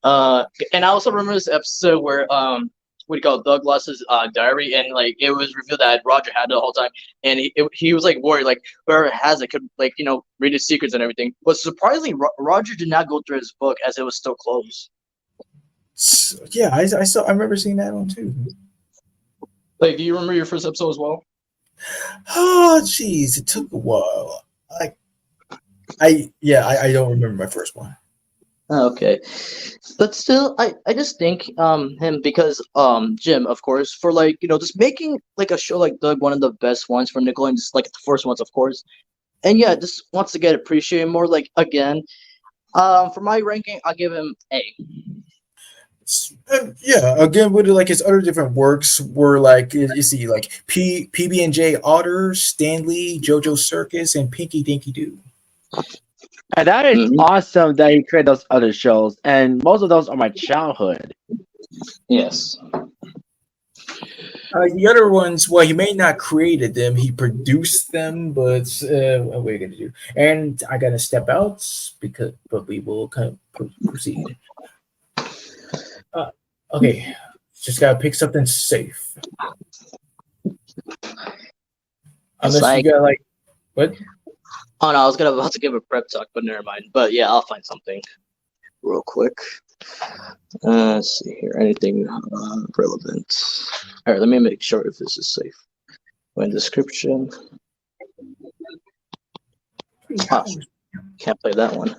And I also remember this episode where what do you call it, Doug lost his diary, and like it was revealed that Roger had it the whole time, and he was like worried like whoever has it could read his secrets and everything. But surprisingly, Roger did not go through his book as it was still closed. Yeah, I remember seeing that one too. Like, do you remember your first episode as well? Oh, jeez, it took a while. I don't remember my first one. Okay, but still, I just think him because Jim, of course, for just making like a show like Doug one of the best ones for Nickelodeon, just like the first ones, of course, and yeah, just wants to get appreciated more. Like again, for my ranking, I'll give him A. Yeah, again, with like his other different works were like you see like PB&J Otter, Stanley, JoJo Circus, and Pinky Dinky Doo. And that is awesome that he created those other shows, and most of those are my childhood. Yes. The other ones, well, he may not created them, he produced them, but what are we gonna do? And I gotta step out but we will kind of proceed. Okay, just gotta pick something safe. Unless you got like what? Oh no, I was about to give a prep talk, but never mind. But yeah, I'll find something real quick. Let's see here. Anything relevant? All right, let me make sure if this is safe. In description. Oh, can't play that one.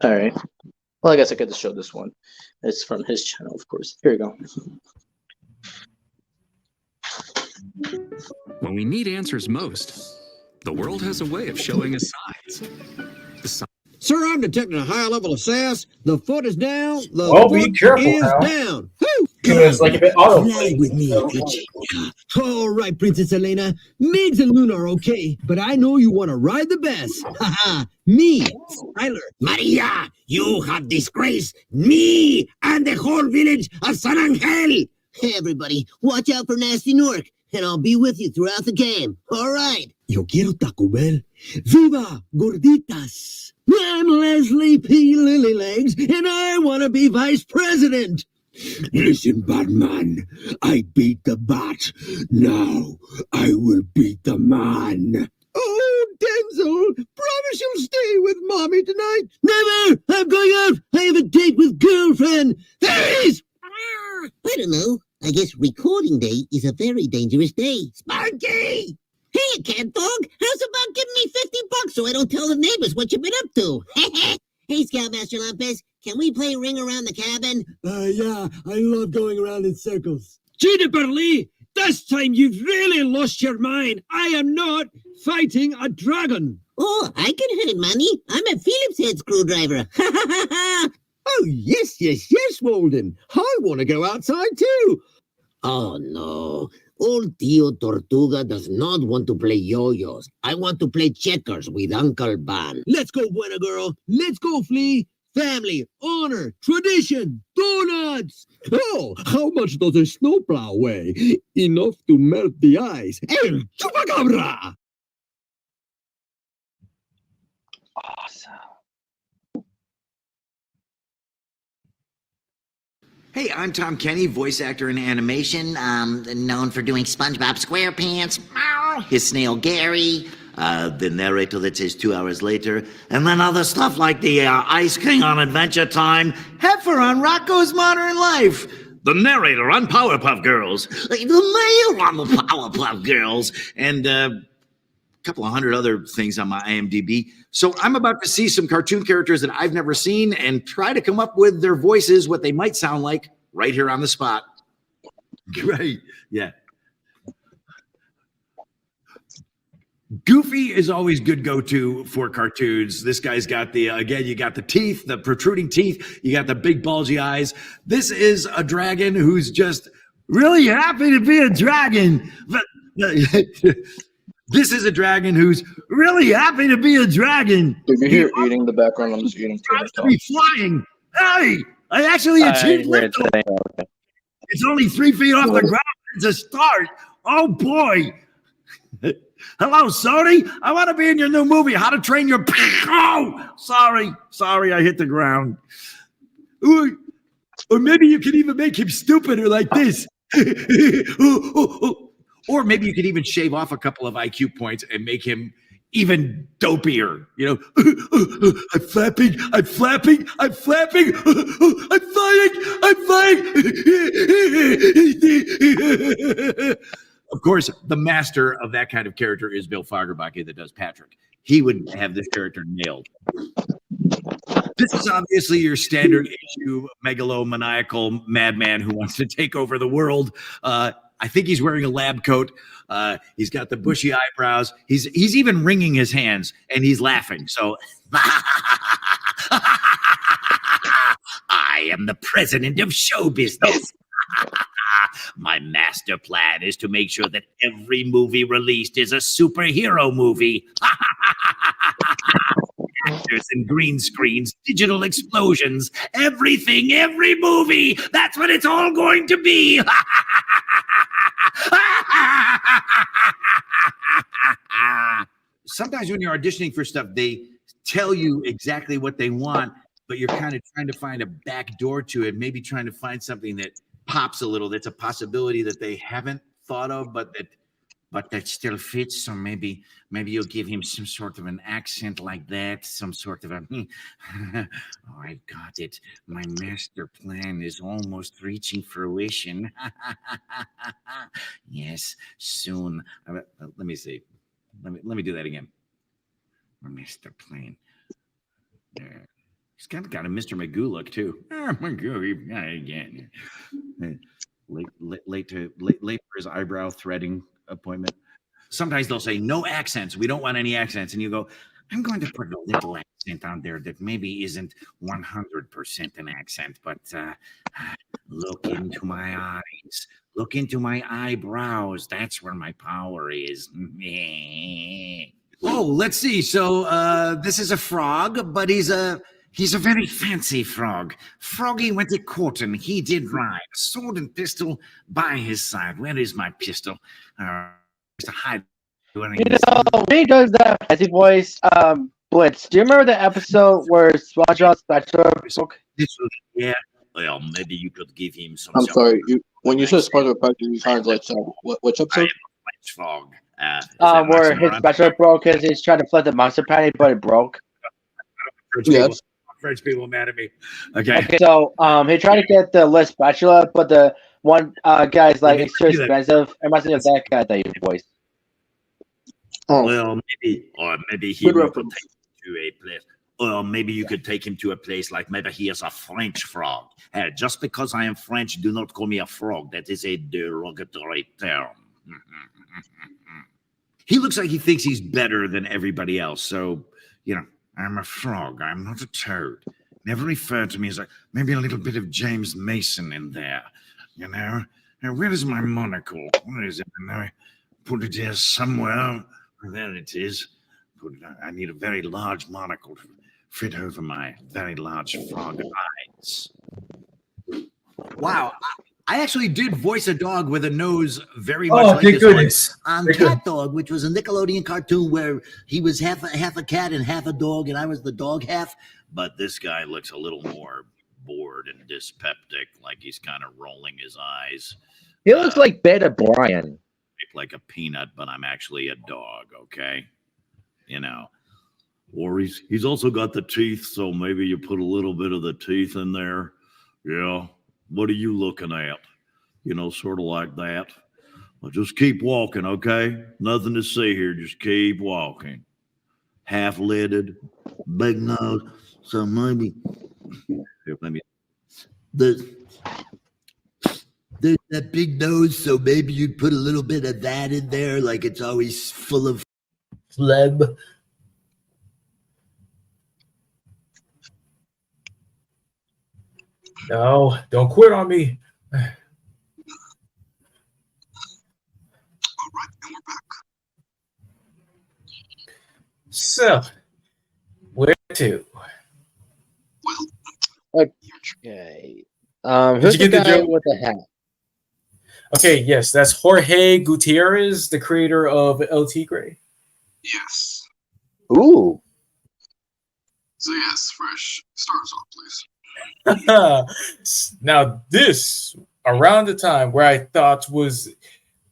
All right. Well, I guess I could just show this one. It's from his channel, of course. Here you go. When we need answers most, the world has a way of showing us signs. Sir, I'm detecting a high level of sass. The foot is down. The Well, foot be careful is now. down. Woo! Because like if it auto Fly with me, Virginia. All right, Princess Elena. Maids and Luna are okay, but I know you want to ride the best. Haha, me, Skyler. Maria, you have disgraced me and the whole village of San Angel. Hey, everybody, watch out for Nasty Nork, and I'll be with you throughout the game. All right. Yo quiero Taco Bell. Viva Gorditas. I'm Leslie P. Lilylegs, and I want to be vice president. Listen, Batman, I beat the bat. Now I will beat the man. Oh, Denzel, promise you'll stay with Mommy tonight. Never! I'm going out. I have a date with girlfriend. There it is! I don't know. I guess recording day is a very dangerous day. Sparky! Hey, cat dog, how's about giving me $50 so I don't tell the neighbors what you've been up to? Hey, Scoutmaster Lumpus, can we play Ring Around the Cabin? Yeah, I love going around in circles. Juniper Lee, this time you've really lost your mind. I am not fighting a dragon. Oh, I can hide money. I'm a Phillips head screwdriver. Oh, yes, Walden. I want to go outside too. Oh, no. Old Tio Tortuga does not want to play yo-yos. I want to play checkers with Uncle Ban. Let's go, Buena Girl. Let's go, Flea. Family, honor, tradition, donuts. Oh, how much does a snowplow weigh? Enough to melt the ice. El Chupacabra! Awesome. Hey, I'm Tom Kenny, voice actor in animation, known for doing SpongeBob SquarePants, his snail Gary, the narrator that says 2 hours later, and then other stuff like the Ice King on Adventure Time, Heifer on Rocco's Modern Life, the narrator on Powerpuff Girls, the mayor on the Powerpuff Girls, and a couple of hundred other things on my IMDb. So I'm about to see some cartoon characters that I've never seen and try to come up with their voices, what they might sound like, right here on the spot. Great. Yeah. Goofy is always good go-to for cartoons. This guy's got the, again, you got the teeth, the protruding teeth, you got the big bulgy eyes. This is a dragon who's just really happy to be a dragon. But this is a dragon who's really happy to be a dragon. If you hear eating in the background, I'm just eating too much. To be flying. Hey, I actually achieved We're lift. today. It's only 3 feet off the ground. It's a start. Oh boy. Hello, Sony. I want to be in your new movie, How to Train Your. Oh, sorry, I hit the ground. Ooh. Or maybe you could even make him stupider like this. Or maybe you could even shave off a couple of IQ points and make him even dopier. You know, I'm flapping, I'm flying. Of course, the master of that kind of character is Bill Fagerbacke that does Patrick. He would have this character nailed. This is obviously your standard issue megalomaniacal madman who wants to take over the world. I think he's wearing a lab coat. He's got the bushy eyebrows. He's even wringing his hands and he's laughing. So I am the president of show business. My master plan is to make sure that every movie released is a superhero movie. Actors and green screens, digital explosions, everything, every movie. That's what it's all going to be. Sometimes when you're auditioning for stuff, they tell you exactly what they want, but you're kind of trying to find a back door to it, maybe trying to find something that pops a little, that's a possibility that they haven't thought of, but that still fits. So maybe you'll give him some sort of an accent like that, some sort of a oh, I got it. My master plan is almost reaching fruition. Yes, soon. Let me see. Let me do that again. My master plan. He's kind of got a Mr. Magoo look too. Magoo again. Late for his eyebrow threading appointment. Sometimes they'll say no accents. We don't want any accents, and you go, I'm going to put a little accent on there that maybe isn't 100% an accent, but look into my eyes. Look into my eyebrows. That's where my power is. Oh, let's see. So this is a frog, but he's a very fancy frog. Froggy went to court and he did ride. Sword and pistol by his side. Where is my pistol? To hide. When he does that fancy voice, Blitz, do you remember the episode where SpongeBob special broke? Yeah. Well, maybe you could give him some. I'm sorry. When you said SpongeBob Patrick, you sounded like which episode? Frog. Where his special broke because he's trying to flip the monster patty, but it broke. Yes. French people mad at me. Okay. So he tried to get the list spatula, but the one guy's like it's too expensive. It must be that guy that you voiced. Oh. Well, maybe he will take him to a place. Or maybe you could take him to a place like maybe he is a French frog. Hey, just because I am French, do not call me a frog. That is a derogatory term. He looks like he thinks he's better than everybody else. So, you know, I'm a frog. I'm not a toad. Never refer to me as maybe a little bit of James Mason in there. You know? Now, where is my monocle? Where is it? I put it here somewhere. There it is. I need a very large monocle to fit over my very large frog eyes. Wow. I actually did voice a dog with a nose very much like this goodness. On Cat Dog, which was a Nickelodeon cartoon where he was half a cat and half a dog, and I was the dog half. But this guy looks a little more bored and dyspeptic, like he's kind of rolling his eyes. He looks like Beta Brian. Like a peanut, but I'm actually a dog, okay? You know. Or he's also got the teeth, so maybe you put a little bit of the teeth in there. Yeah. What are you looking at? You know, sort of like that. Well, just keep walking, okay? Nothing to see here. Just keep walking. Half-lidded, big nose. So maybe here, let me. There's that big nose, so maybe you'd put a little bit of that in there, like it's always full of phlegm. No, don't quit on me. All right, and we're back. So, where to? Well, Okay. Did Who's you the get the guy joke? with the hat? Okay, yes, that's Jorge Gutierrez, the creator of El Tigre. Yes. Ooh. So yes, Fresh. Start us off, please. Now, this around the time where I thought was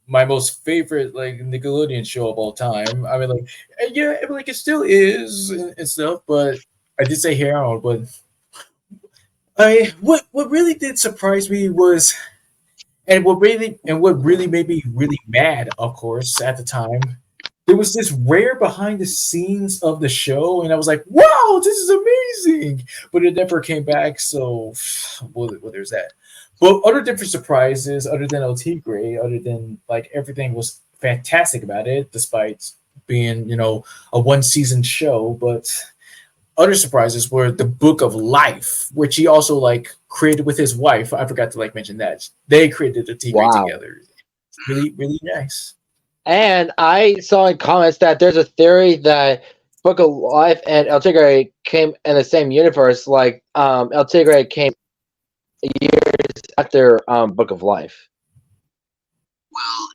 my most favorite like Nickelodeon show of all time. I mean, like, yeah, like it still is and stuff, but I did say Harold, but I what really did surprise me was what really made me really mad, of course, at the time. There was this rare behind the scenes of the show, and I was like, "Wow, this is amazing!" But it never came back, so well there's that. But other different surprises, other than El Tigre, other than like everything was fantastic about it, despite being a one season show. But other surprises were the Book of Life, which he also like created with his wife. I forgot to like mention that they created the Tigre Wow. together. Really, really nice. And I saw in comments that there's a theory that Book of Life and El Tigre came in the same universe. Like El Tigre came years after Book of Life. Well,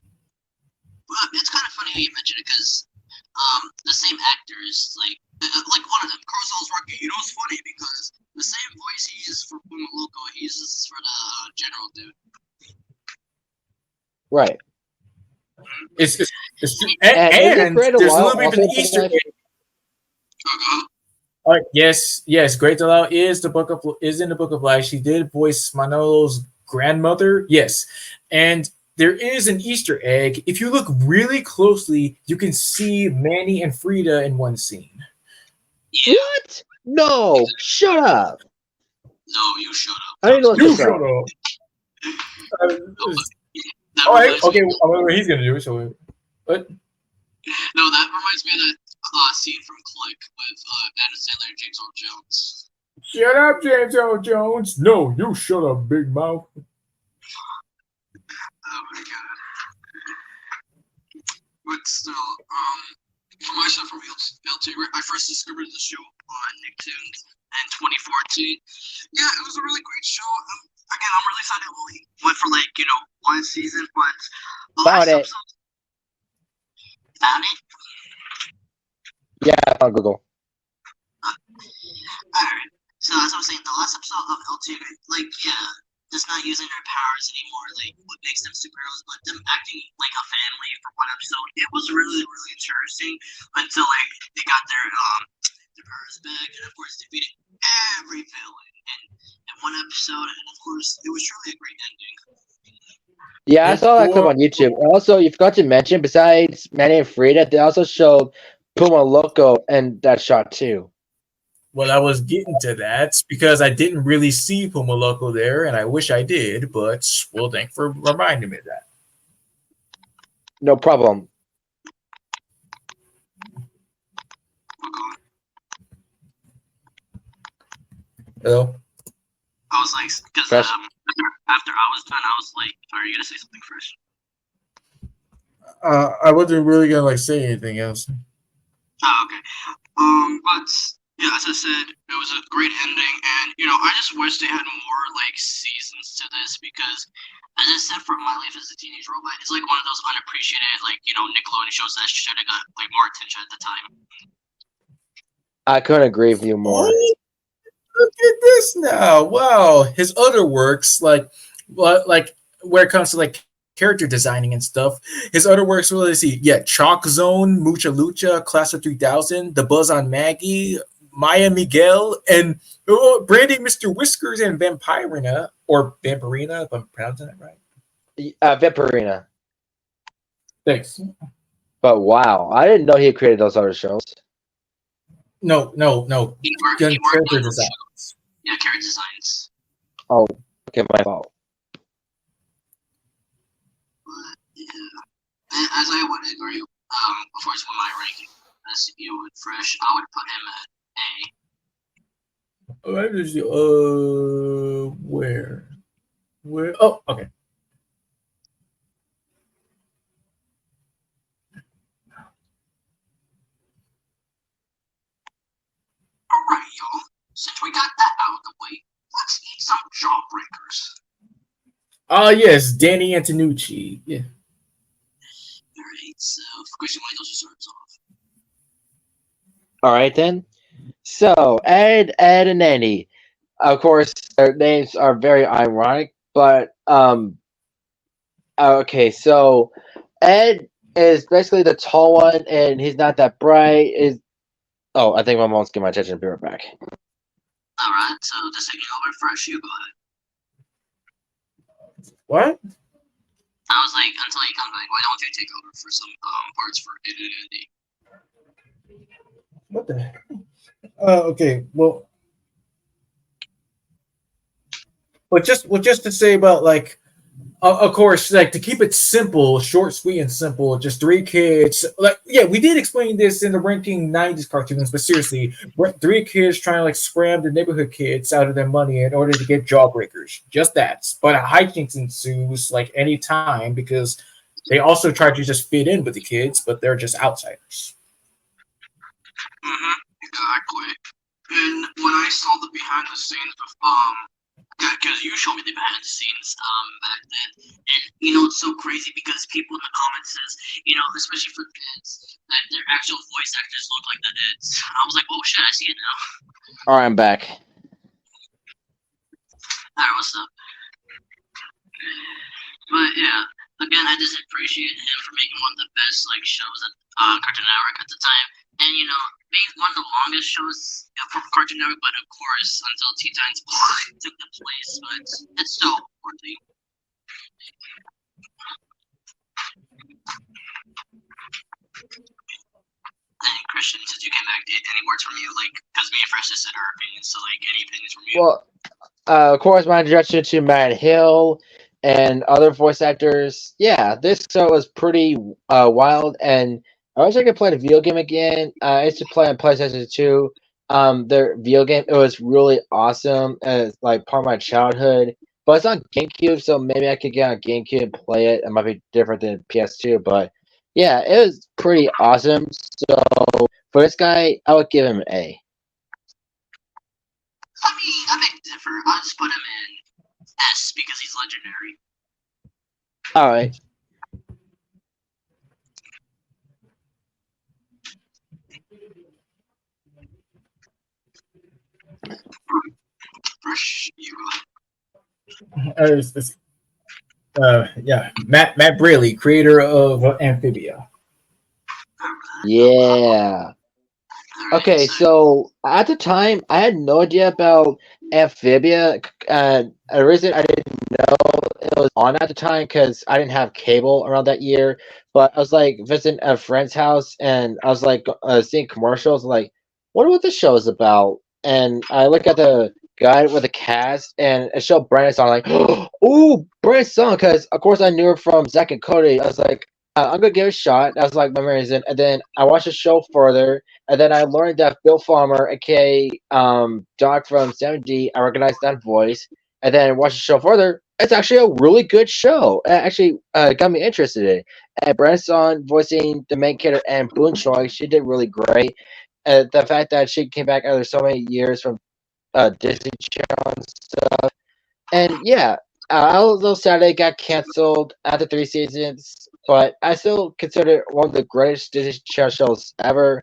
it's kind of funny how you mentioned it because the same actors, like one of them, Carl's Rocky. You know, it's funny because the same voice he uses for Puma Loco, he uses for the general dude. Right. It's And is it and Great there's a While little bit of also an in Book of Easter Life? egg. Yes, Great Delau is in the Book of Life. She did voice Manolo's grandmother. Yes, and there is an Easter egg. If you look really closely, you can see Manny and Frida in one scene. What? No, shut up. No, you shut up. I didn't know You this shut up. All right, okay. What he's gonna do? So, what? No, that reminds me of that scene from Click with Adam Sandler and James Earl Jones. Shut up, James Earl Jones. No, you shut up, big mouth. Oh my god. But still, for myself from El Tigre, I first discovered the show on Nicktoons in 2014. Yeah, it was a really great show. Again, I'm really sad it only went for one season, but the last Found it. episode. Found it? Yeah, on Google. Alright. So as I was saying, the last episode of El Tigre, just not using their powers anymore, what makes them superheroes, but them acting like a family for one episode, it was really, really interesting until they got their powers back and of course defeated every villain in one episode, and of course it was truly a great ending. Yeah, I saw that clip on YouTube. And also, you forgot to mention, besides Manny and Frida, they also showed Puma Loco in that shot too. Well, I was getting to that because I didn't really see Puma Loco there, and I wish I did. But well, thanks for reminding me of that. No problem. Hello. I was like, because after I was done, I was like, "Are you gonna say something first?" I wasn't really gonna say anything else. Oh, okay. But yeah, as I said, it was a great ending, and I just wish they had more seasons to this because, as I said, for My Life as a Teenage Robot, it's like one of those unappreciated Nickelodeon shows that should have got more attention at the time. I couldn't agree with you more. Look at this now! Wow, his other works, like where it comes to character designing and stuff. His other works, well, let's see, Chalk Zone, Mucha Lucha, Class of 3000, The Buzz on Maggie, Maya Miguel, and Brandy, Mr. Whiskers, and Vampirina, or Vampirina, if I'm pronouncing that right. Vampirina. Thanks. But wow, I didn't know he created those other shows. No. Character designs. Yeah, character designs. Oh, okay, my fault. As I would agree, before I put my ranking as you would Fresh, I would put him at A. Let me see. Where? Oh, okay. Alright, y'all. Since we got that out of the way, some jawbreakers. Yes, Danny Antonucci. Yeah. Alright, so Christian, why don't you start us off? All right then. So Ed, and Andy. Of course, their names are very ironic, but okay. So Ed is basically the tall one, and he's not that bright. Is I think my mom's getting my attention. Be right back. Alright, so just taking over first, you go ahead. What? I was like, until you come back, why don't you take over for some parts for Ed and Andy? What the heck? Okay. Well, just to say about like, of course, like to keep it simple, short, sweet, and simple. Just three kids. Like, yeah, we did explain this in the ranking '90s cartoons, but seriously, three kids trying to like scram the neighborhood kids out of their money in order to get jawbreakers. Just that. But a hijinks ensues like any time because they also try to just fit in with the kids, but they're just outsiders. Exactly. And when I saw the behind the scenes of because you showed me the behind the scenes back then, and it's so crazy because people in the comments says, especially for kids, that their actual voice actors look like the heads. I was like, oh shit, I see it now. All right, I'm back. Alright, what's up? But yeah, again, I just appreciate him for making one of the best like shows at Cartoon Network at the time, and being one of the longest shows for Cartoon Network. But of course, until Teen Titans took the place, but it's still worthy. And Christian, since you came back, any words from you? Like, because me and Fresh just said our opinions, so like, any opinions from you? Well, of course, my introduction to Matt Hill and other voice actors. Yeah, this show was pretty wild, and I wish I could play the video game again. I used to play on PlayStation 2. Their video game, it was really awesome, and it's like part of my childhood. But it's on GameCube, so maybe I could get on GameCube and play it. It might be different than PS2, but yeah, it was pretty awesome. So for this guy, I would give him an A. I mean, I beg to differ. I'll just put him in S because he's legendary. All right. Fresh, you Yeah, Matt Braley, creator of Amphibia. Yeah. Okay, so at the time, I had no idea about Amphibia. The reason I didn't know it was on at the time because I didn't have cable around that year. But I was like visiting a friend's house, and I was like seeing commercials, like, wonder what this show is about. And I look at the guide with the cast, and it showed Brandon's song. Like, oh, Brandon's song, because of course I knew her from Zack and Cody. I was like, I'm gonna give it a shot. That was like my reason. And then I watched the show further, and then I learned that Bill Farmer, aka Doc from 7D, I recognized that voice. And then I watched the show further. It's actually a really good show. It actually got me interested in it. And Branson voicing the main character and Boone Choi, she did really great. The fact that she came back after so many years from Disney Channel and stuff. And yeah, I was a little sad it got canceled after 3 seasons, but I still consider it one of the greatest Disney Channel shows ever.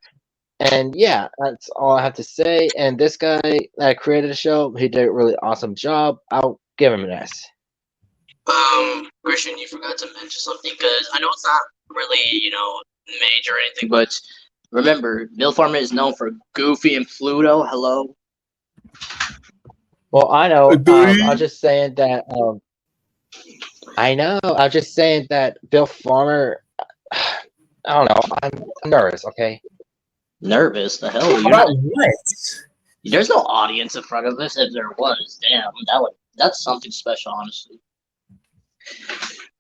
And yeah, that's all I have to say. And this guy that created the show, he did a really awesome job. I'll give him an S. Christian, you forgot to mention something because I know it's not really, major or anything, but remember, Bill Farmer is known for Goofy and Pluto. Hello. Well, I know. I was just saying that. I know. I was just saying that Bill Farmer. I don't know. I'm nervous. Okay. Nervous? The hell? You're not. There's no audience in front of us. If there was, damn, that's something special, honestly.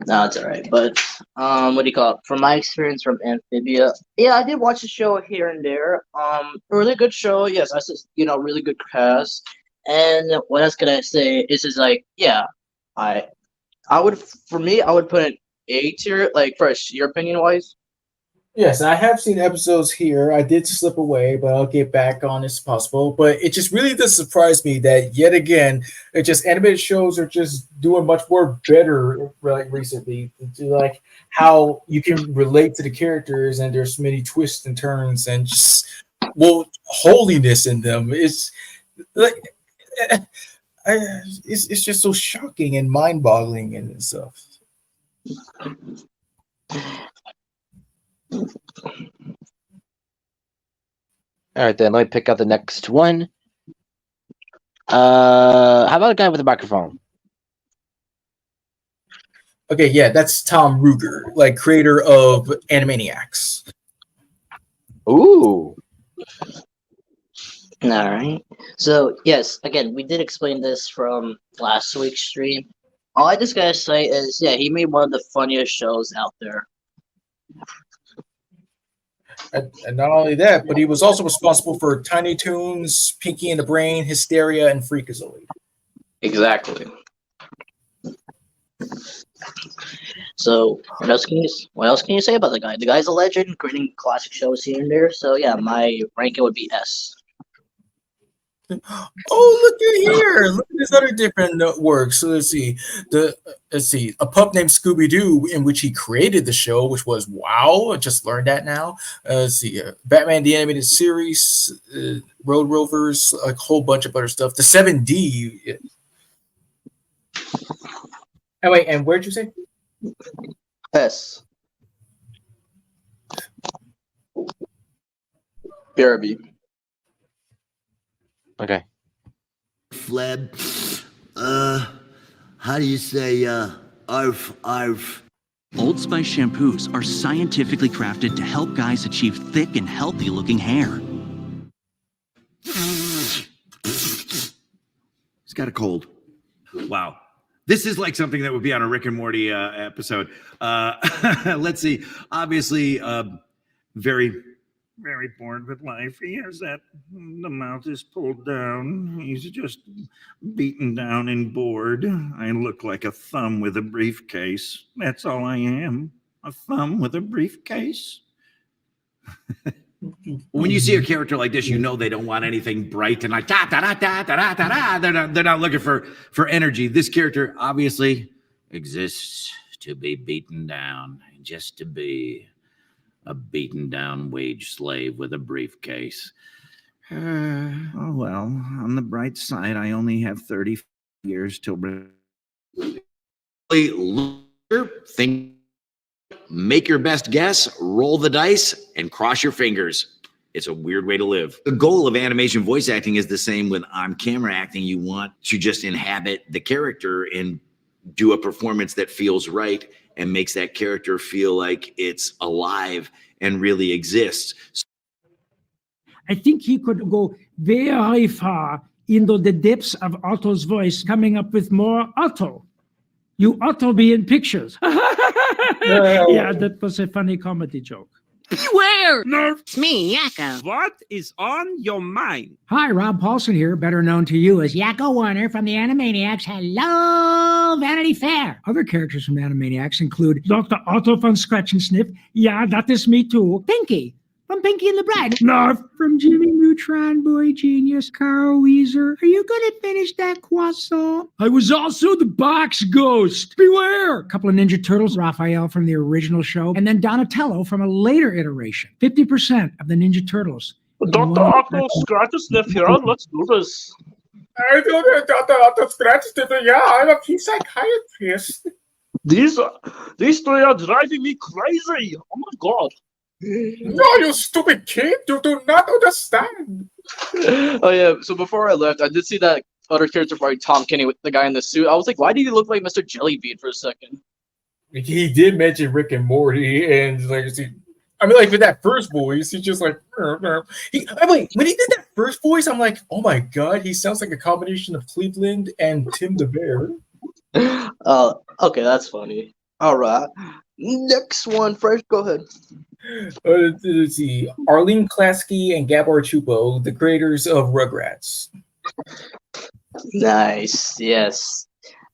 No, it's alright. But what do you call it? From my experience from Amphibia, yeah, I did watch the show here and there. A really good show. Yes, I said, really good cast. And what else could I say? It's just like, yeah, I would, for me, I would put an A tier. Like, first, your opinion wise. Yes, I have seen episodes here. I did slip away, but I'll get back on as possible. But it just really does surprise me that yet again, it just animated shows are just doing much more better like recently. Like how you can relate to the characters and there's many twists and turns and just holiness in them. It's like it's just so shocking and mind-boggling and stuff. All right, then let me pick out the next one. How about a guy with a microphone? Okay, yeah, that's Tom Ruger, like creator of Animaniacs. Ooh. All right. So yes, again, we did explain this from last week's stream. All I just gotta say is, yeah, he made one of the funniest shows out there. And not only that, but he was also responsible for Tiny Toons, Pinky and the Brain, Hysteria, and Freakazoid. Exactly. So what else can you say about the guy? The guy's a legend, creating classic shows here and there. So yeah, my ranking would be S. Oh, look at here! Look at this other different work. So let's see. A pup named Scooby Doo, in which he created the show, which was wow. I just learned that now. Let's see. Batman the Animated Series, Road Rovers, a whole bunch of other stuff. The 7D. Oh wait, and where'd you say? S. BRB. Okay. Fleb. How do you say, arf, arf? Old Spice shampoos are scientifically crafted to help guys achieve thick and healthy looking hair. He's got a cold. Wow. This is like something that would be on a Rick and Morty episode. Let's see. Obviously, very, very bored with life. He has that, the mouth is pulled down. He's just beaten down and bored. I look like a thumb with a briefcase. That's all I am. A thumb with a briefcase. When you see a character like this, you know they don't want anything bright and like da da da da da da da. They're not looking for energy. This character obviously exists to be beaten down, just to be a beaten down wage slave with a briefcase. Oh well, on the bright side, I only have 30 years till. Think. Make your best guess, roll the dice, and cross your fingers. It's a weird way to live. The goal of animation voice acting is the same with on-camera acting. You want to just inhabit the character and do a performance that feels right and makes that character feel like it's alive and really exists. I think he could go very far into the depths of Otto's voice, coming up with more Otto. You ought to be in pictures. Yeah, that was a funny comedy joke. Beware! Nerf. It's me, Yakko. What is on your mind? Hi, Rob Paulson here, better known to you as Yakko Warner from the Animaniacs. Hello, Vanity Fair. Other characters from Animaniacs include Dr. Otto von Scratch and Sniff. Yeah, that is me too. Pinky from Pinky and the Bride. Narf from Jimmy Neutron Boy Genius. Carl Weezer. Are you gonna finish that croissant? I was also the box ghost. Beware! A couple of Ninja Turtles, Raphael from the original show, and then Donatello from a later iteration. 50% of the Ninja Turtles. Dr. Otto Scratch Sniff here. Let's do this. I don't know, Dr. Otto Scratch Sniff. Yeah, I'm a key psychiatrist. These three are driving me crazy. Oh my god. No, you stupid kid! You do not understand. Oh yeah. So before I left, I did see that other character by Tom Kenny with the guy in the suit. I was like, why do you look like Mr. Jellybean for a second? He did mention Rick and Morty, and like, I mean, like with that first voice, he's just like. When he did that first voice, I'm like, oh my god, he sounds like a combination of Cleveland and Tim the Bear. Okay, that's funny. All right, next one, Fresh. Go ahead. Let's see. Arlene Klasky and Gabor Chupo, the creators of Rugrats. Nice. Yes.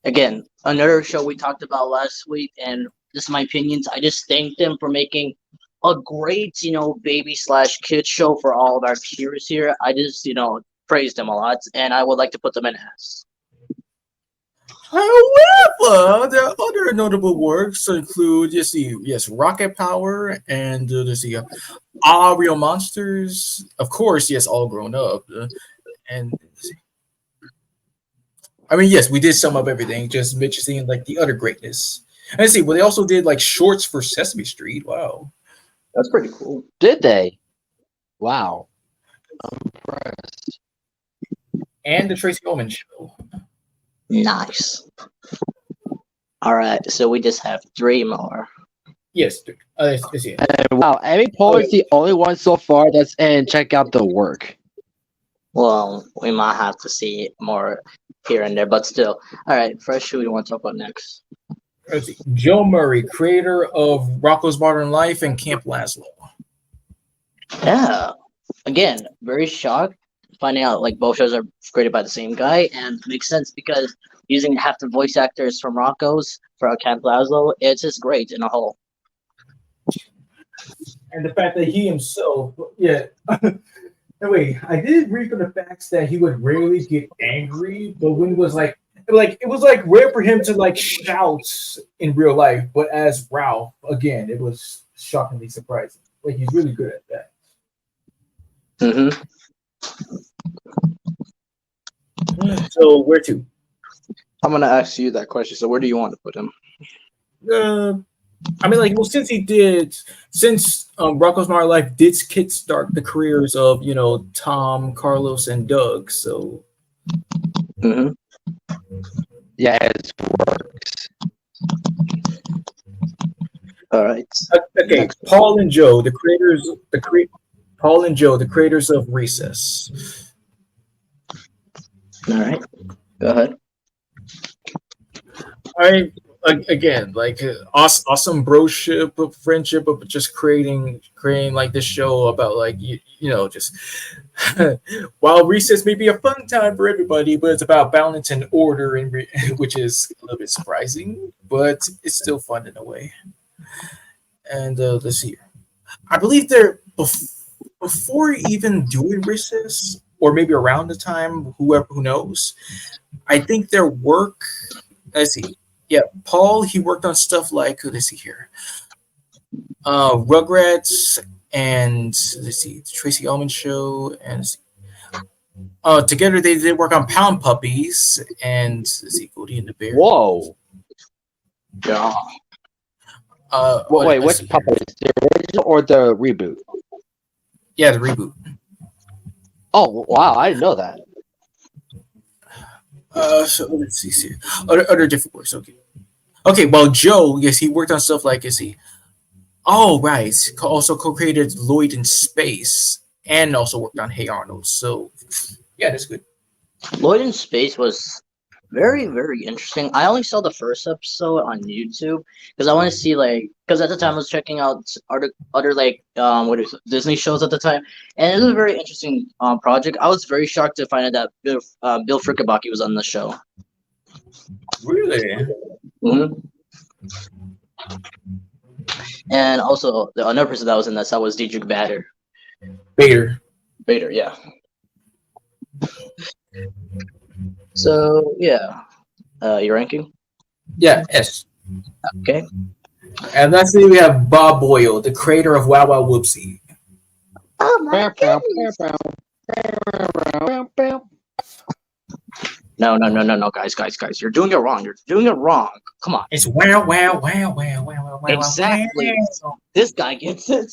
Again, another show we talked about last week, and just my opinions. I just thank them for making a great, baby slash kid show for all of our peers here. I just, praised them a lot, and I would like to put them in S. However, there are other notable works include, yes, Rocket Power and let's see, All Real Monsters. Of course, yes, all grown up. And let's see. I mean, yes, we did sum up everything, just mentioning like the utter greatness. And let's see, well, they also did like shorts for Sesame Street. Wow, That's pretty cool. Did they? Wow. I'm impressed. and the Tracy Ullman Show. Nice. All right, so we just have 3 more. Yes, let's see. And wow, Amy Poehler's the only one so far that's in. Check out the work. Well, we might have to see more here and there, but still. All right, Fresh, who do you want to talk about next? Let's see. Joe Murray, creator of Rocko's Modern Life and Camp Lazlo. Yeah. Again, very shocked finding out like both shows are created by the same guy, and it makes sense because using half the voice actors from Rocco's for Camp Lazlo, it's just great in a whole. And the fact that he himself, yeah. Anyway, I did read from the facts that he would rarely get angry, but when it was like it was like rare for him to like shout in real life. But as Ralph, again, it was shockingly surprising. Like he's really good at that. Mm-hmm. So where to? I'm gonna ask you that question. So where do you want to put him? I mean, like, well, since Rocko's Modern Life did kickstart the careers of Tom, Carlos, and Doug, so yeah, it works. All right. Okay, Paul and Joe, the creators of Recess. All right, go ahead. Again, like awesome broship of friendship of just creating like this show about like just while Recess may be a fun time for everybody, but it's about balance and order, and which is a little bit surprising, but it's still fun in a way. And let's see here. I believe they're before even doing Recess, or maybe around the time, who knows. I think their work. Let's see. Yeah, Paul, he worked on stuff like, let's see here, Rugrats, and let's see, the Tracy Ullman Show, and together they did work on Pound Puppies, and let's see, Goldie and the Bear. Whoa. Yeah. Wait, which Puppies? The original or the reboot? Yeah, the reboot. Oh, wow, I didn't know that. So let's see here. Other different works. Okay. Well, Joe, yes, he worked on stuff like, is he? Oh, right. Also co-created Lloyd in Space, and also worked on Hey Arnold. So, yeah, that's good. Lloyd in Space was very, very interesting. I only saw the first episode on YouTube because I want to see because at the time I was checking out other Disney shows at the time, and it was a very interesting project. I was very shocked to find out that Bill Frickenbach was on the show. Really? Mm-hmm. And also another person that was in that was Dietrich Bader. Bader, yeah. So yeah, your ranking? Yeah, S. Okay. And lastly, we have Bob Boyle, the creator of Wow Wow Whoopsie. Oh my goodness. No, guys, you're doing it wrong. Come on. It's wow, wow, wow, wow, wow, wow. Exactly. Wow. This guy gets it.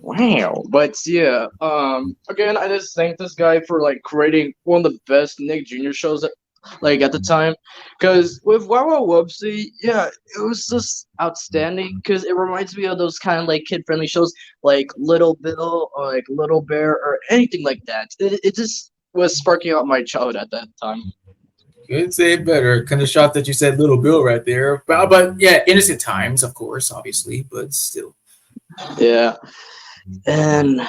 Wow. But yeah, again, I just thank this guy for creating one of the best Nick Jr. shows at the time, because with Wow Wow Whoopsie, yeah, it was just outstanding because it reminds me of those kind of kid-friendly shows like Little Bill or Little Bear or anything like that. It just was sparking out my childhood at that time. Couldn't say it better. Kind of shocked that you said Little Bill right there, but yeah, innocent times, of course, obviously, but still. Yeah. And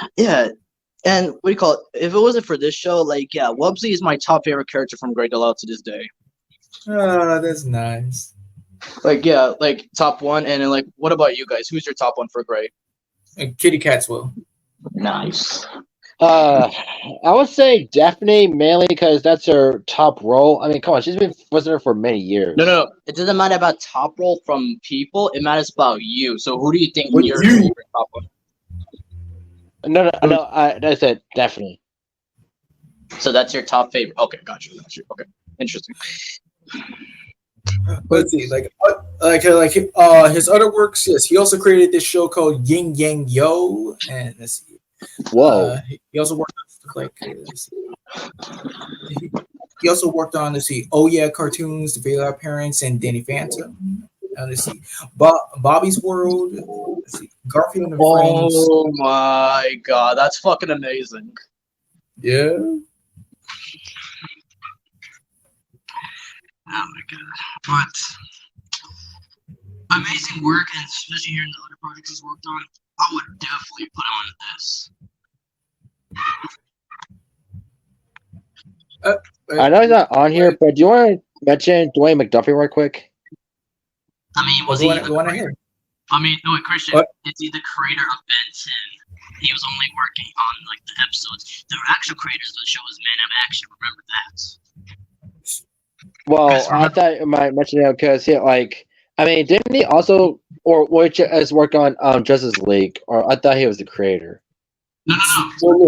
what do you call it? If it wasn't for this show, Wubsy is my top favorite character from Greg DeLisle to this day. Oh, that's nice. Like yeah, like top one, and then like what about you guys? Who's your top one for Gray? Kitty Catswell. Nice. I would say Daphne mainly because that's her top role. I mean, come on, she's been prisoner for many years. No. It doesn't matter about top role from people. It matters about you. So who do you think What your you? favorite top one? No. I said Daphne. So that's your top favorite. Okay, gotcha. Okay, interesting. Let's see, his other works. Yes, he also created this show called Yin Yang Yo, and let's see. Whoa. He also worked on he also worked on Oh Yeah cartoons, The Fatal Parents, and Danny Phantom. Let's see, Bobby's World. Let's see, Garfield and Friends. Oh my god, that's fucking amazing. Yeah. Oh my god. But amazing work, and especially here in the other projects he's worked on, I would definitely put him on this. I know he's not on here, but do you want to mention Dwayne McDuffie right quick? I mean, was he the creator? I mean, no, Christian, is he the creator of Ben 10? He was only working on like the episodes. The actual creators of the show is Man of Action. Remember that? Well, I thought you might mention it because I mean, didn't he also has worked on Justice League? Or I thought he was the creator. No.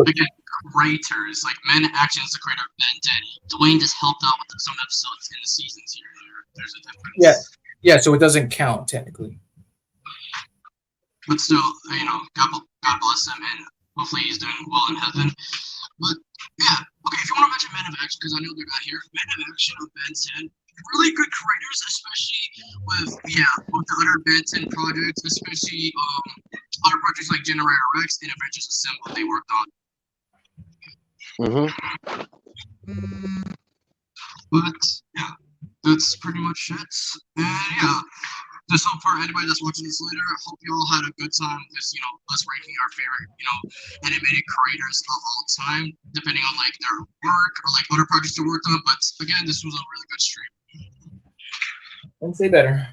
Again, creators like Man of Action is the creator of Ben 10. Dwayne just helped out with some episodes in the seasons here and there. There's a difference. Yeah. So it doesn't count technically. But still, God bless him, and hopefully he's doing well in heaven. But yeah, okay, if you want to mention Men of Action, because I know they're not here, Men of Action of Ben 10, really good creators, especially with the other Ben 10 projects, especially other projects like Generator Rex and Avengers Assemble they worked on. But yeah, that's pretty much it. And yeah. Just hope for anybody that's watching this later, I hope you all had a good time just, us ranking our favorite, animated creators of all time, depending on like their work or like other projects they worked on. But again, this was a really good stream. Don't say better.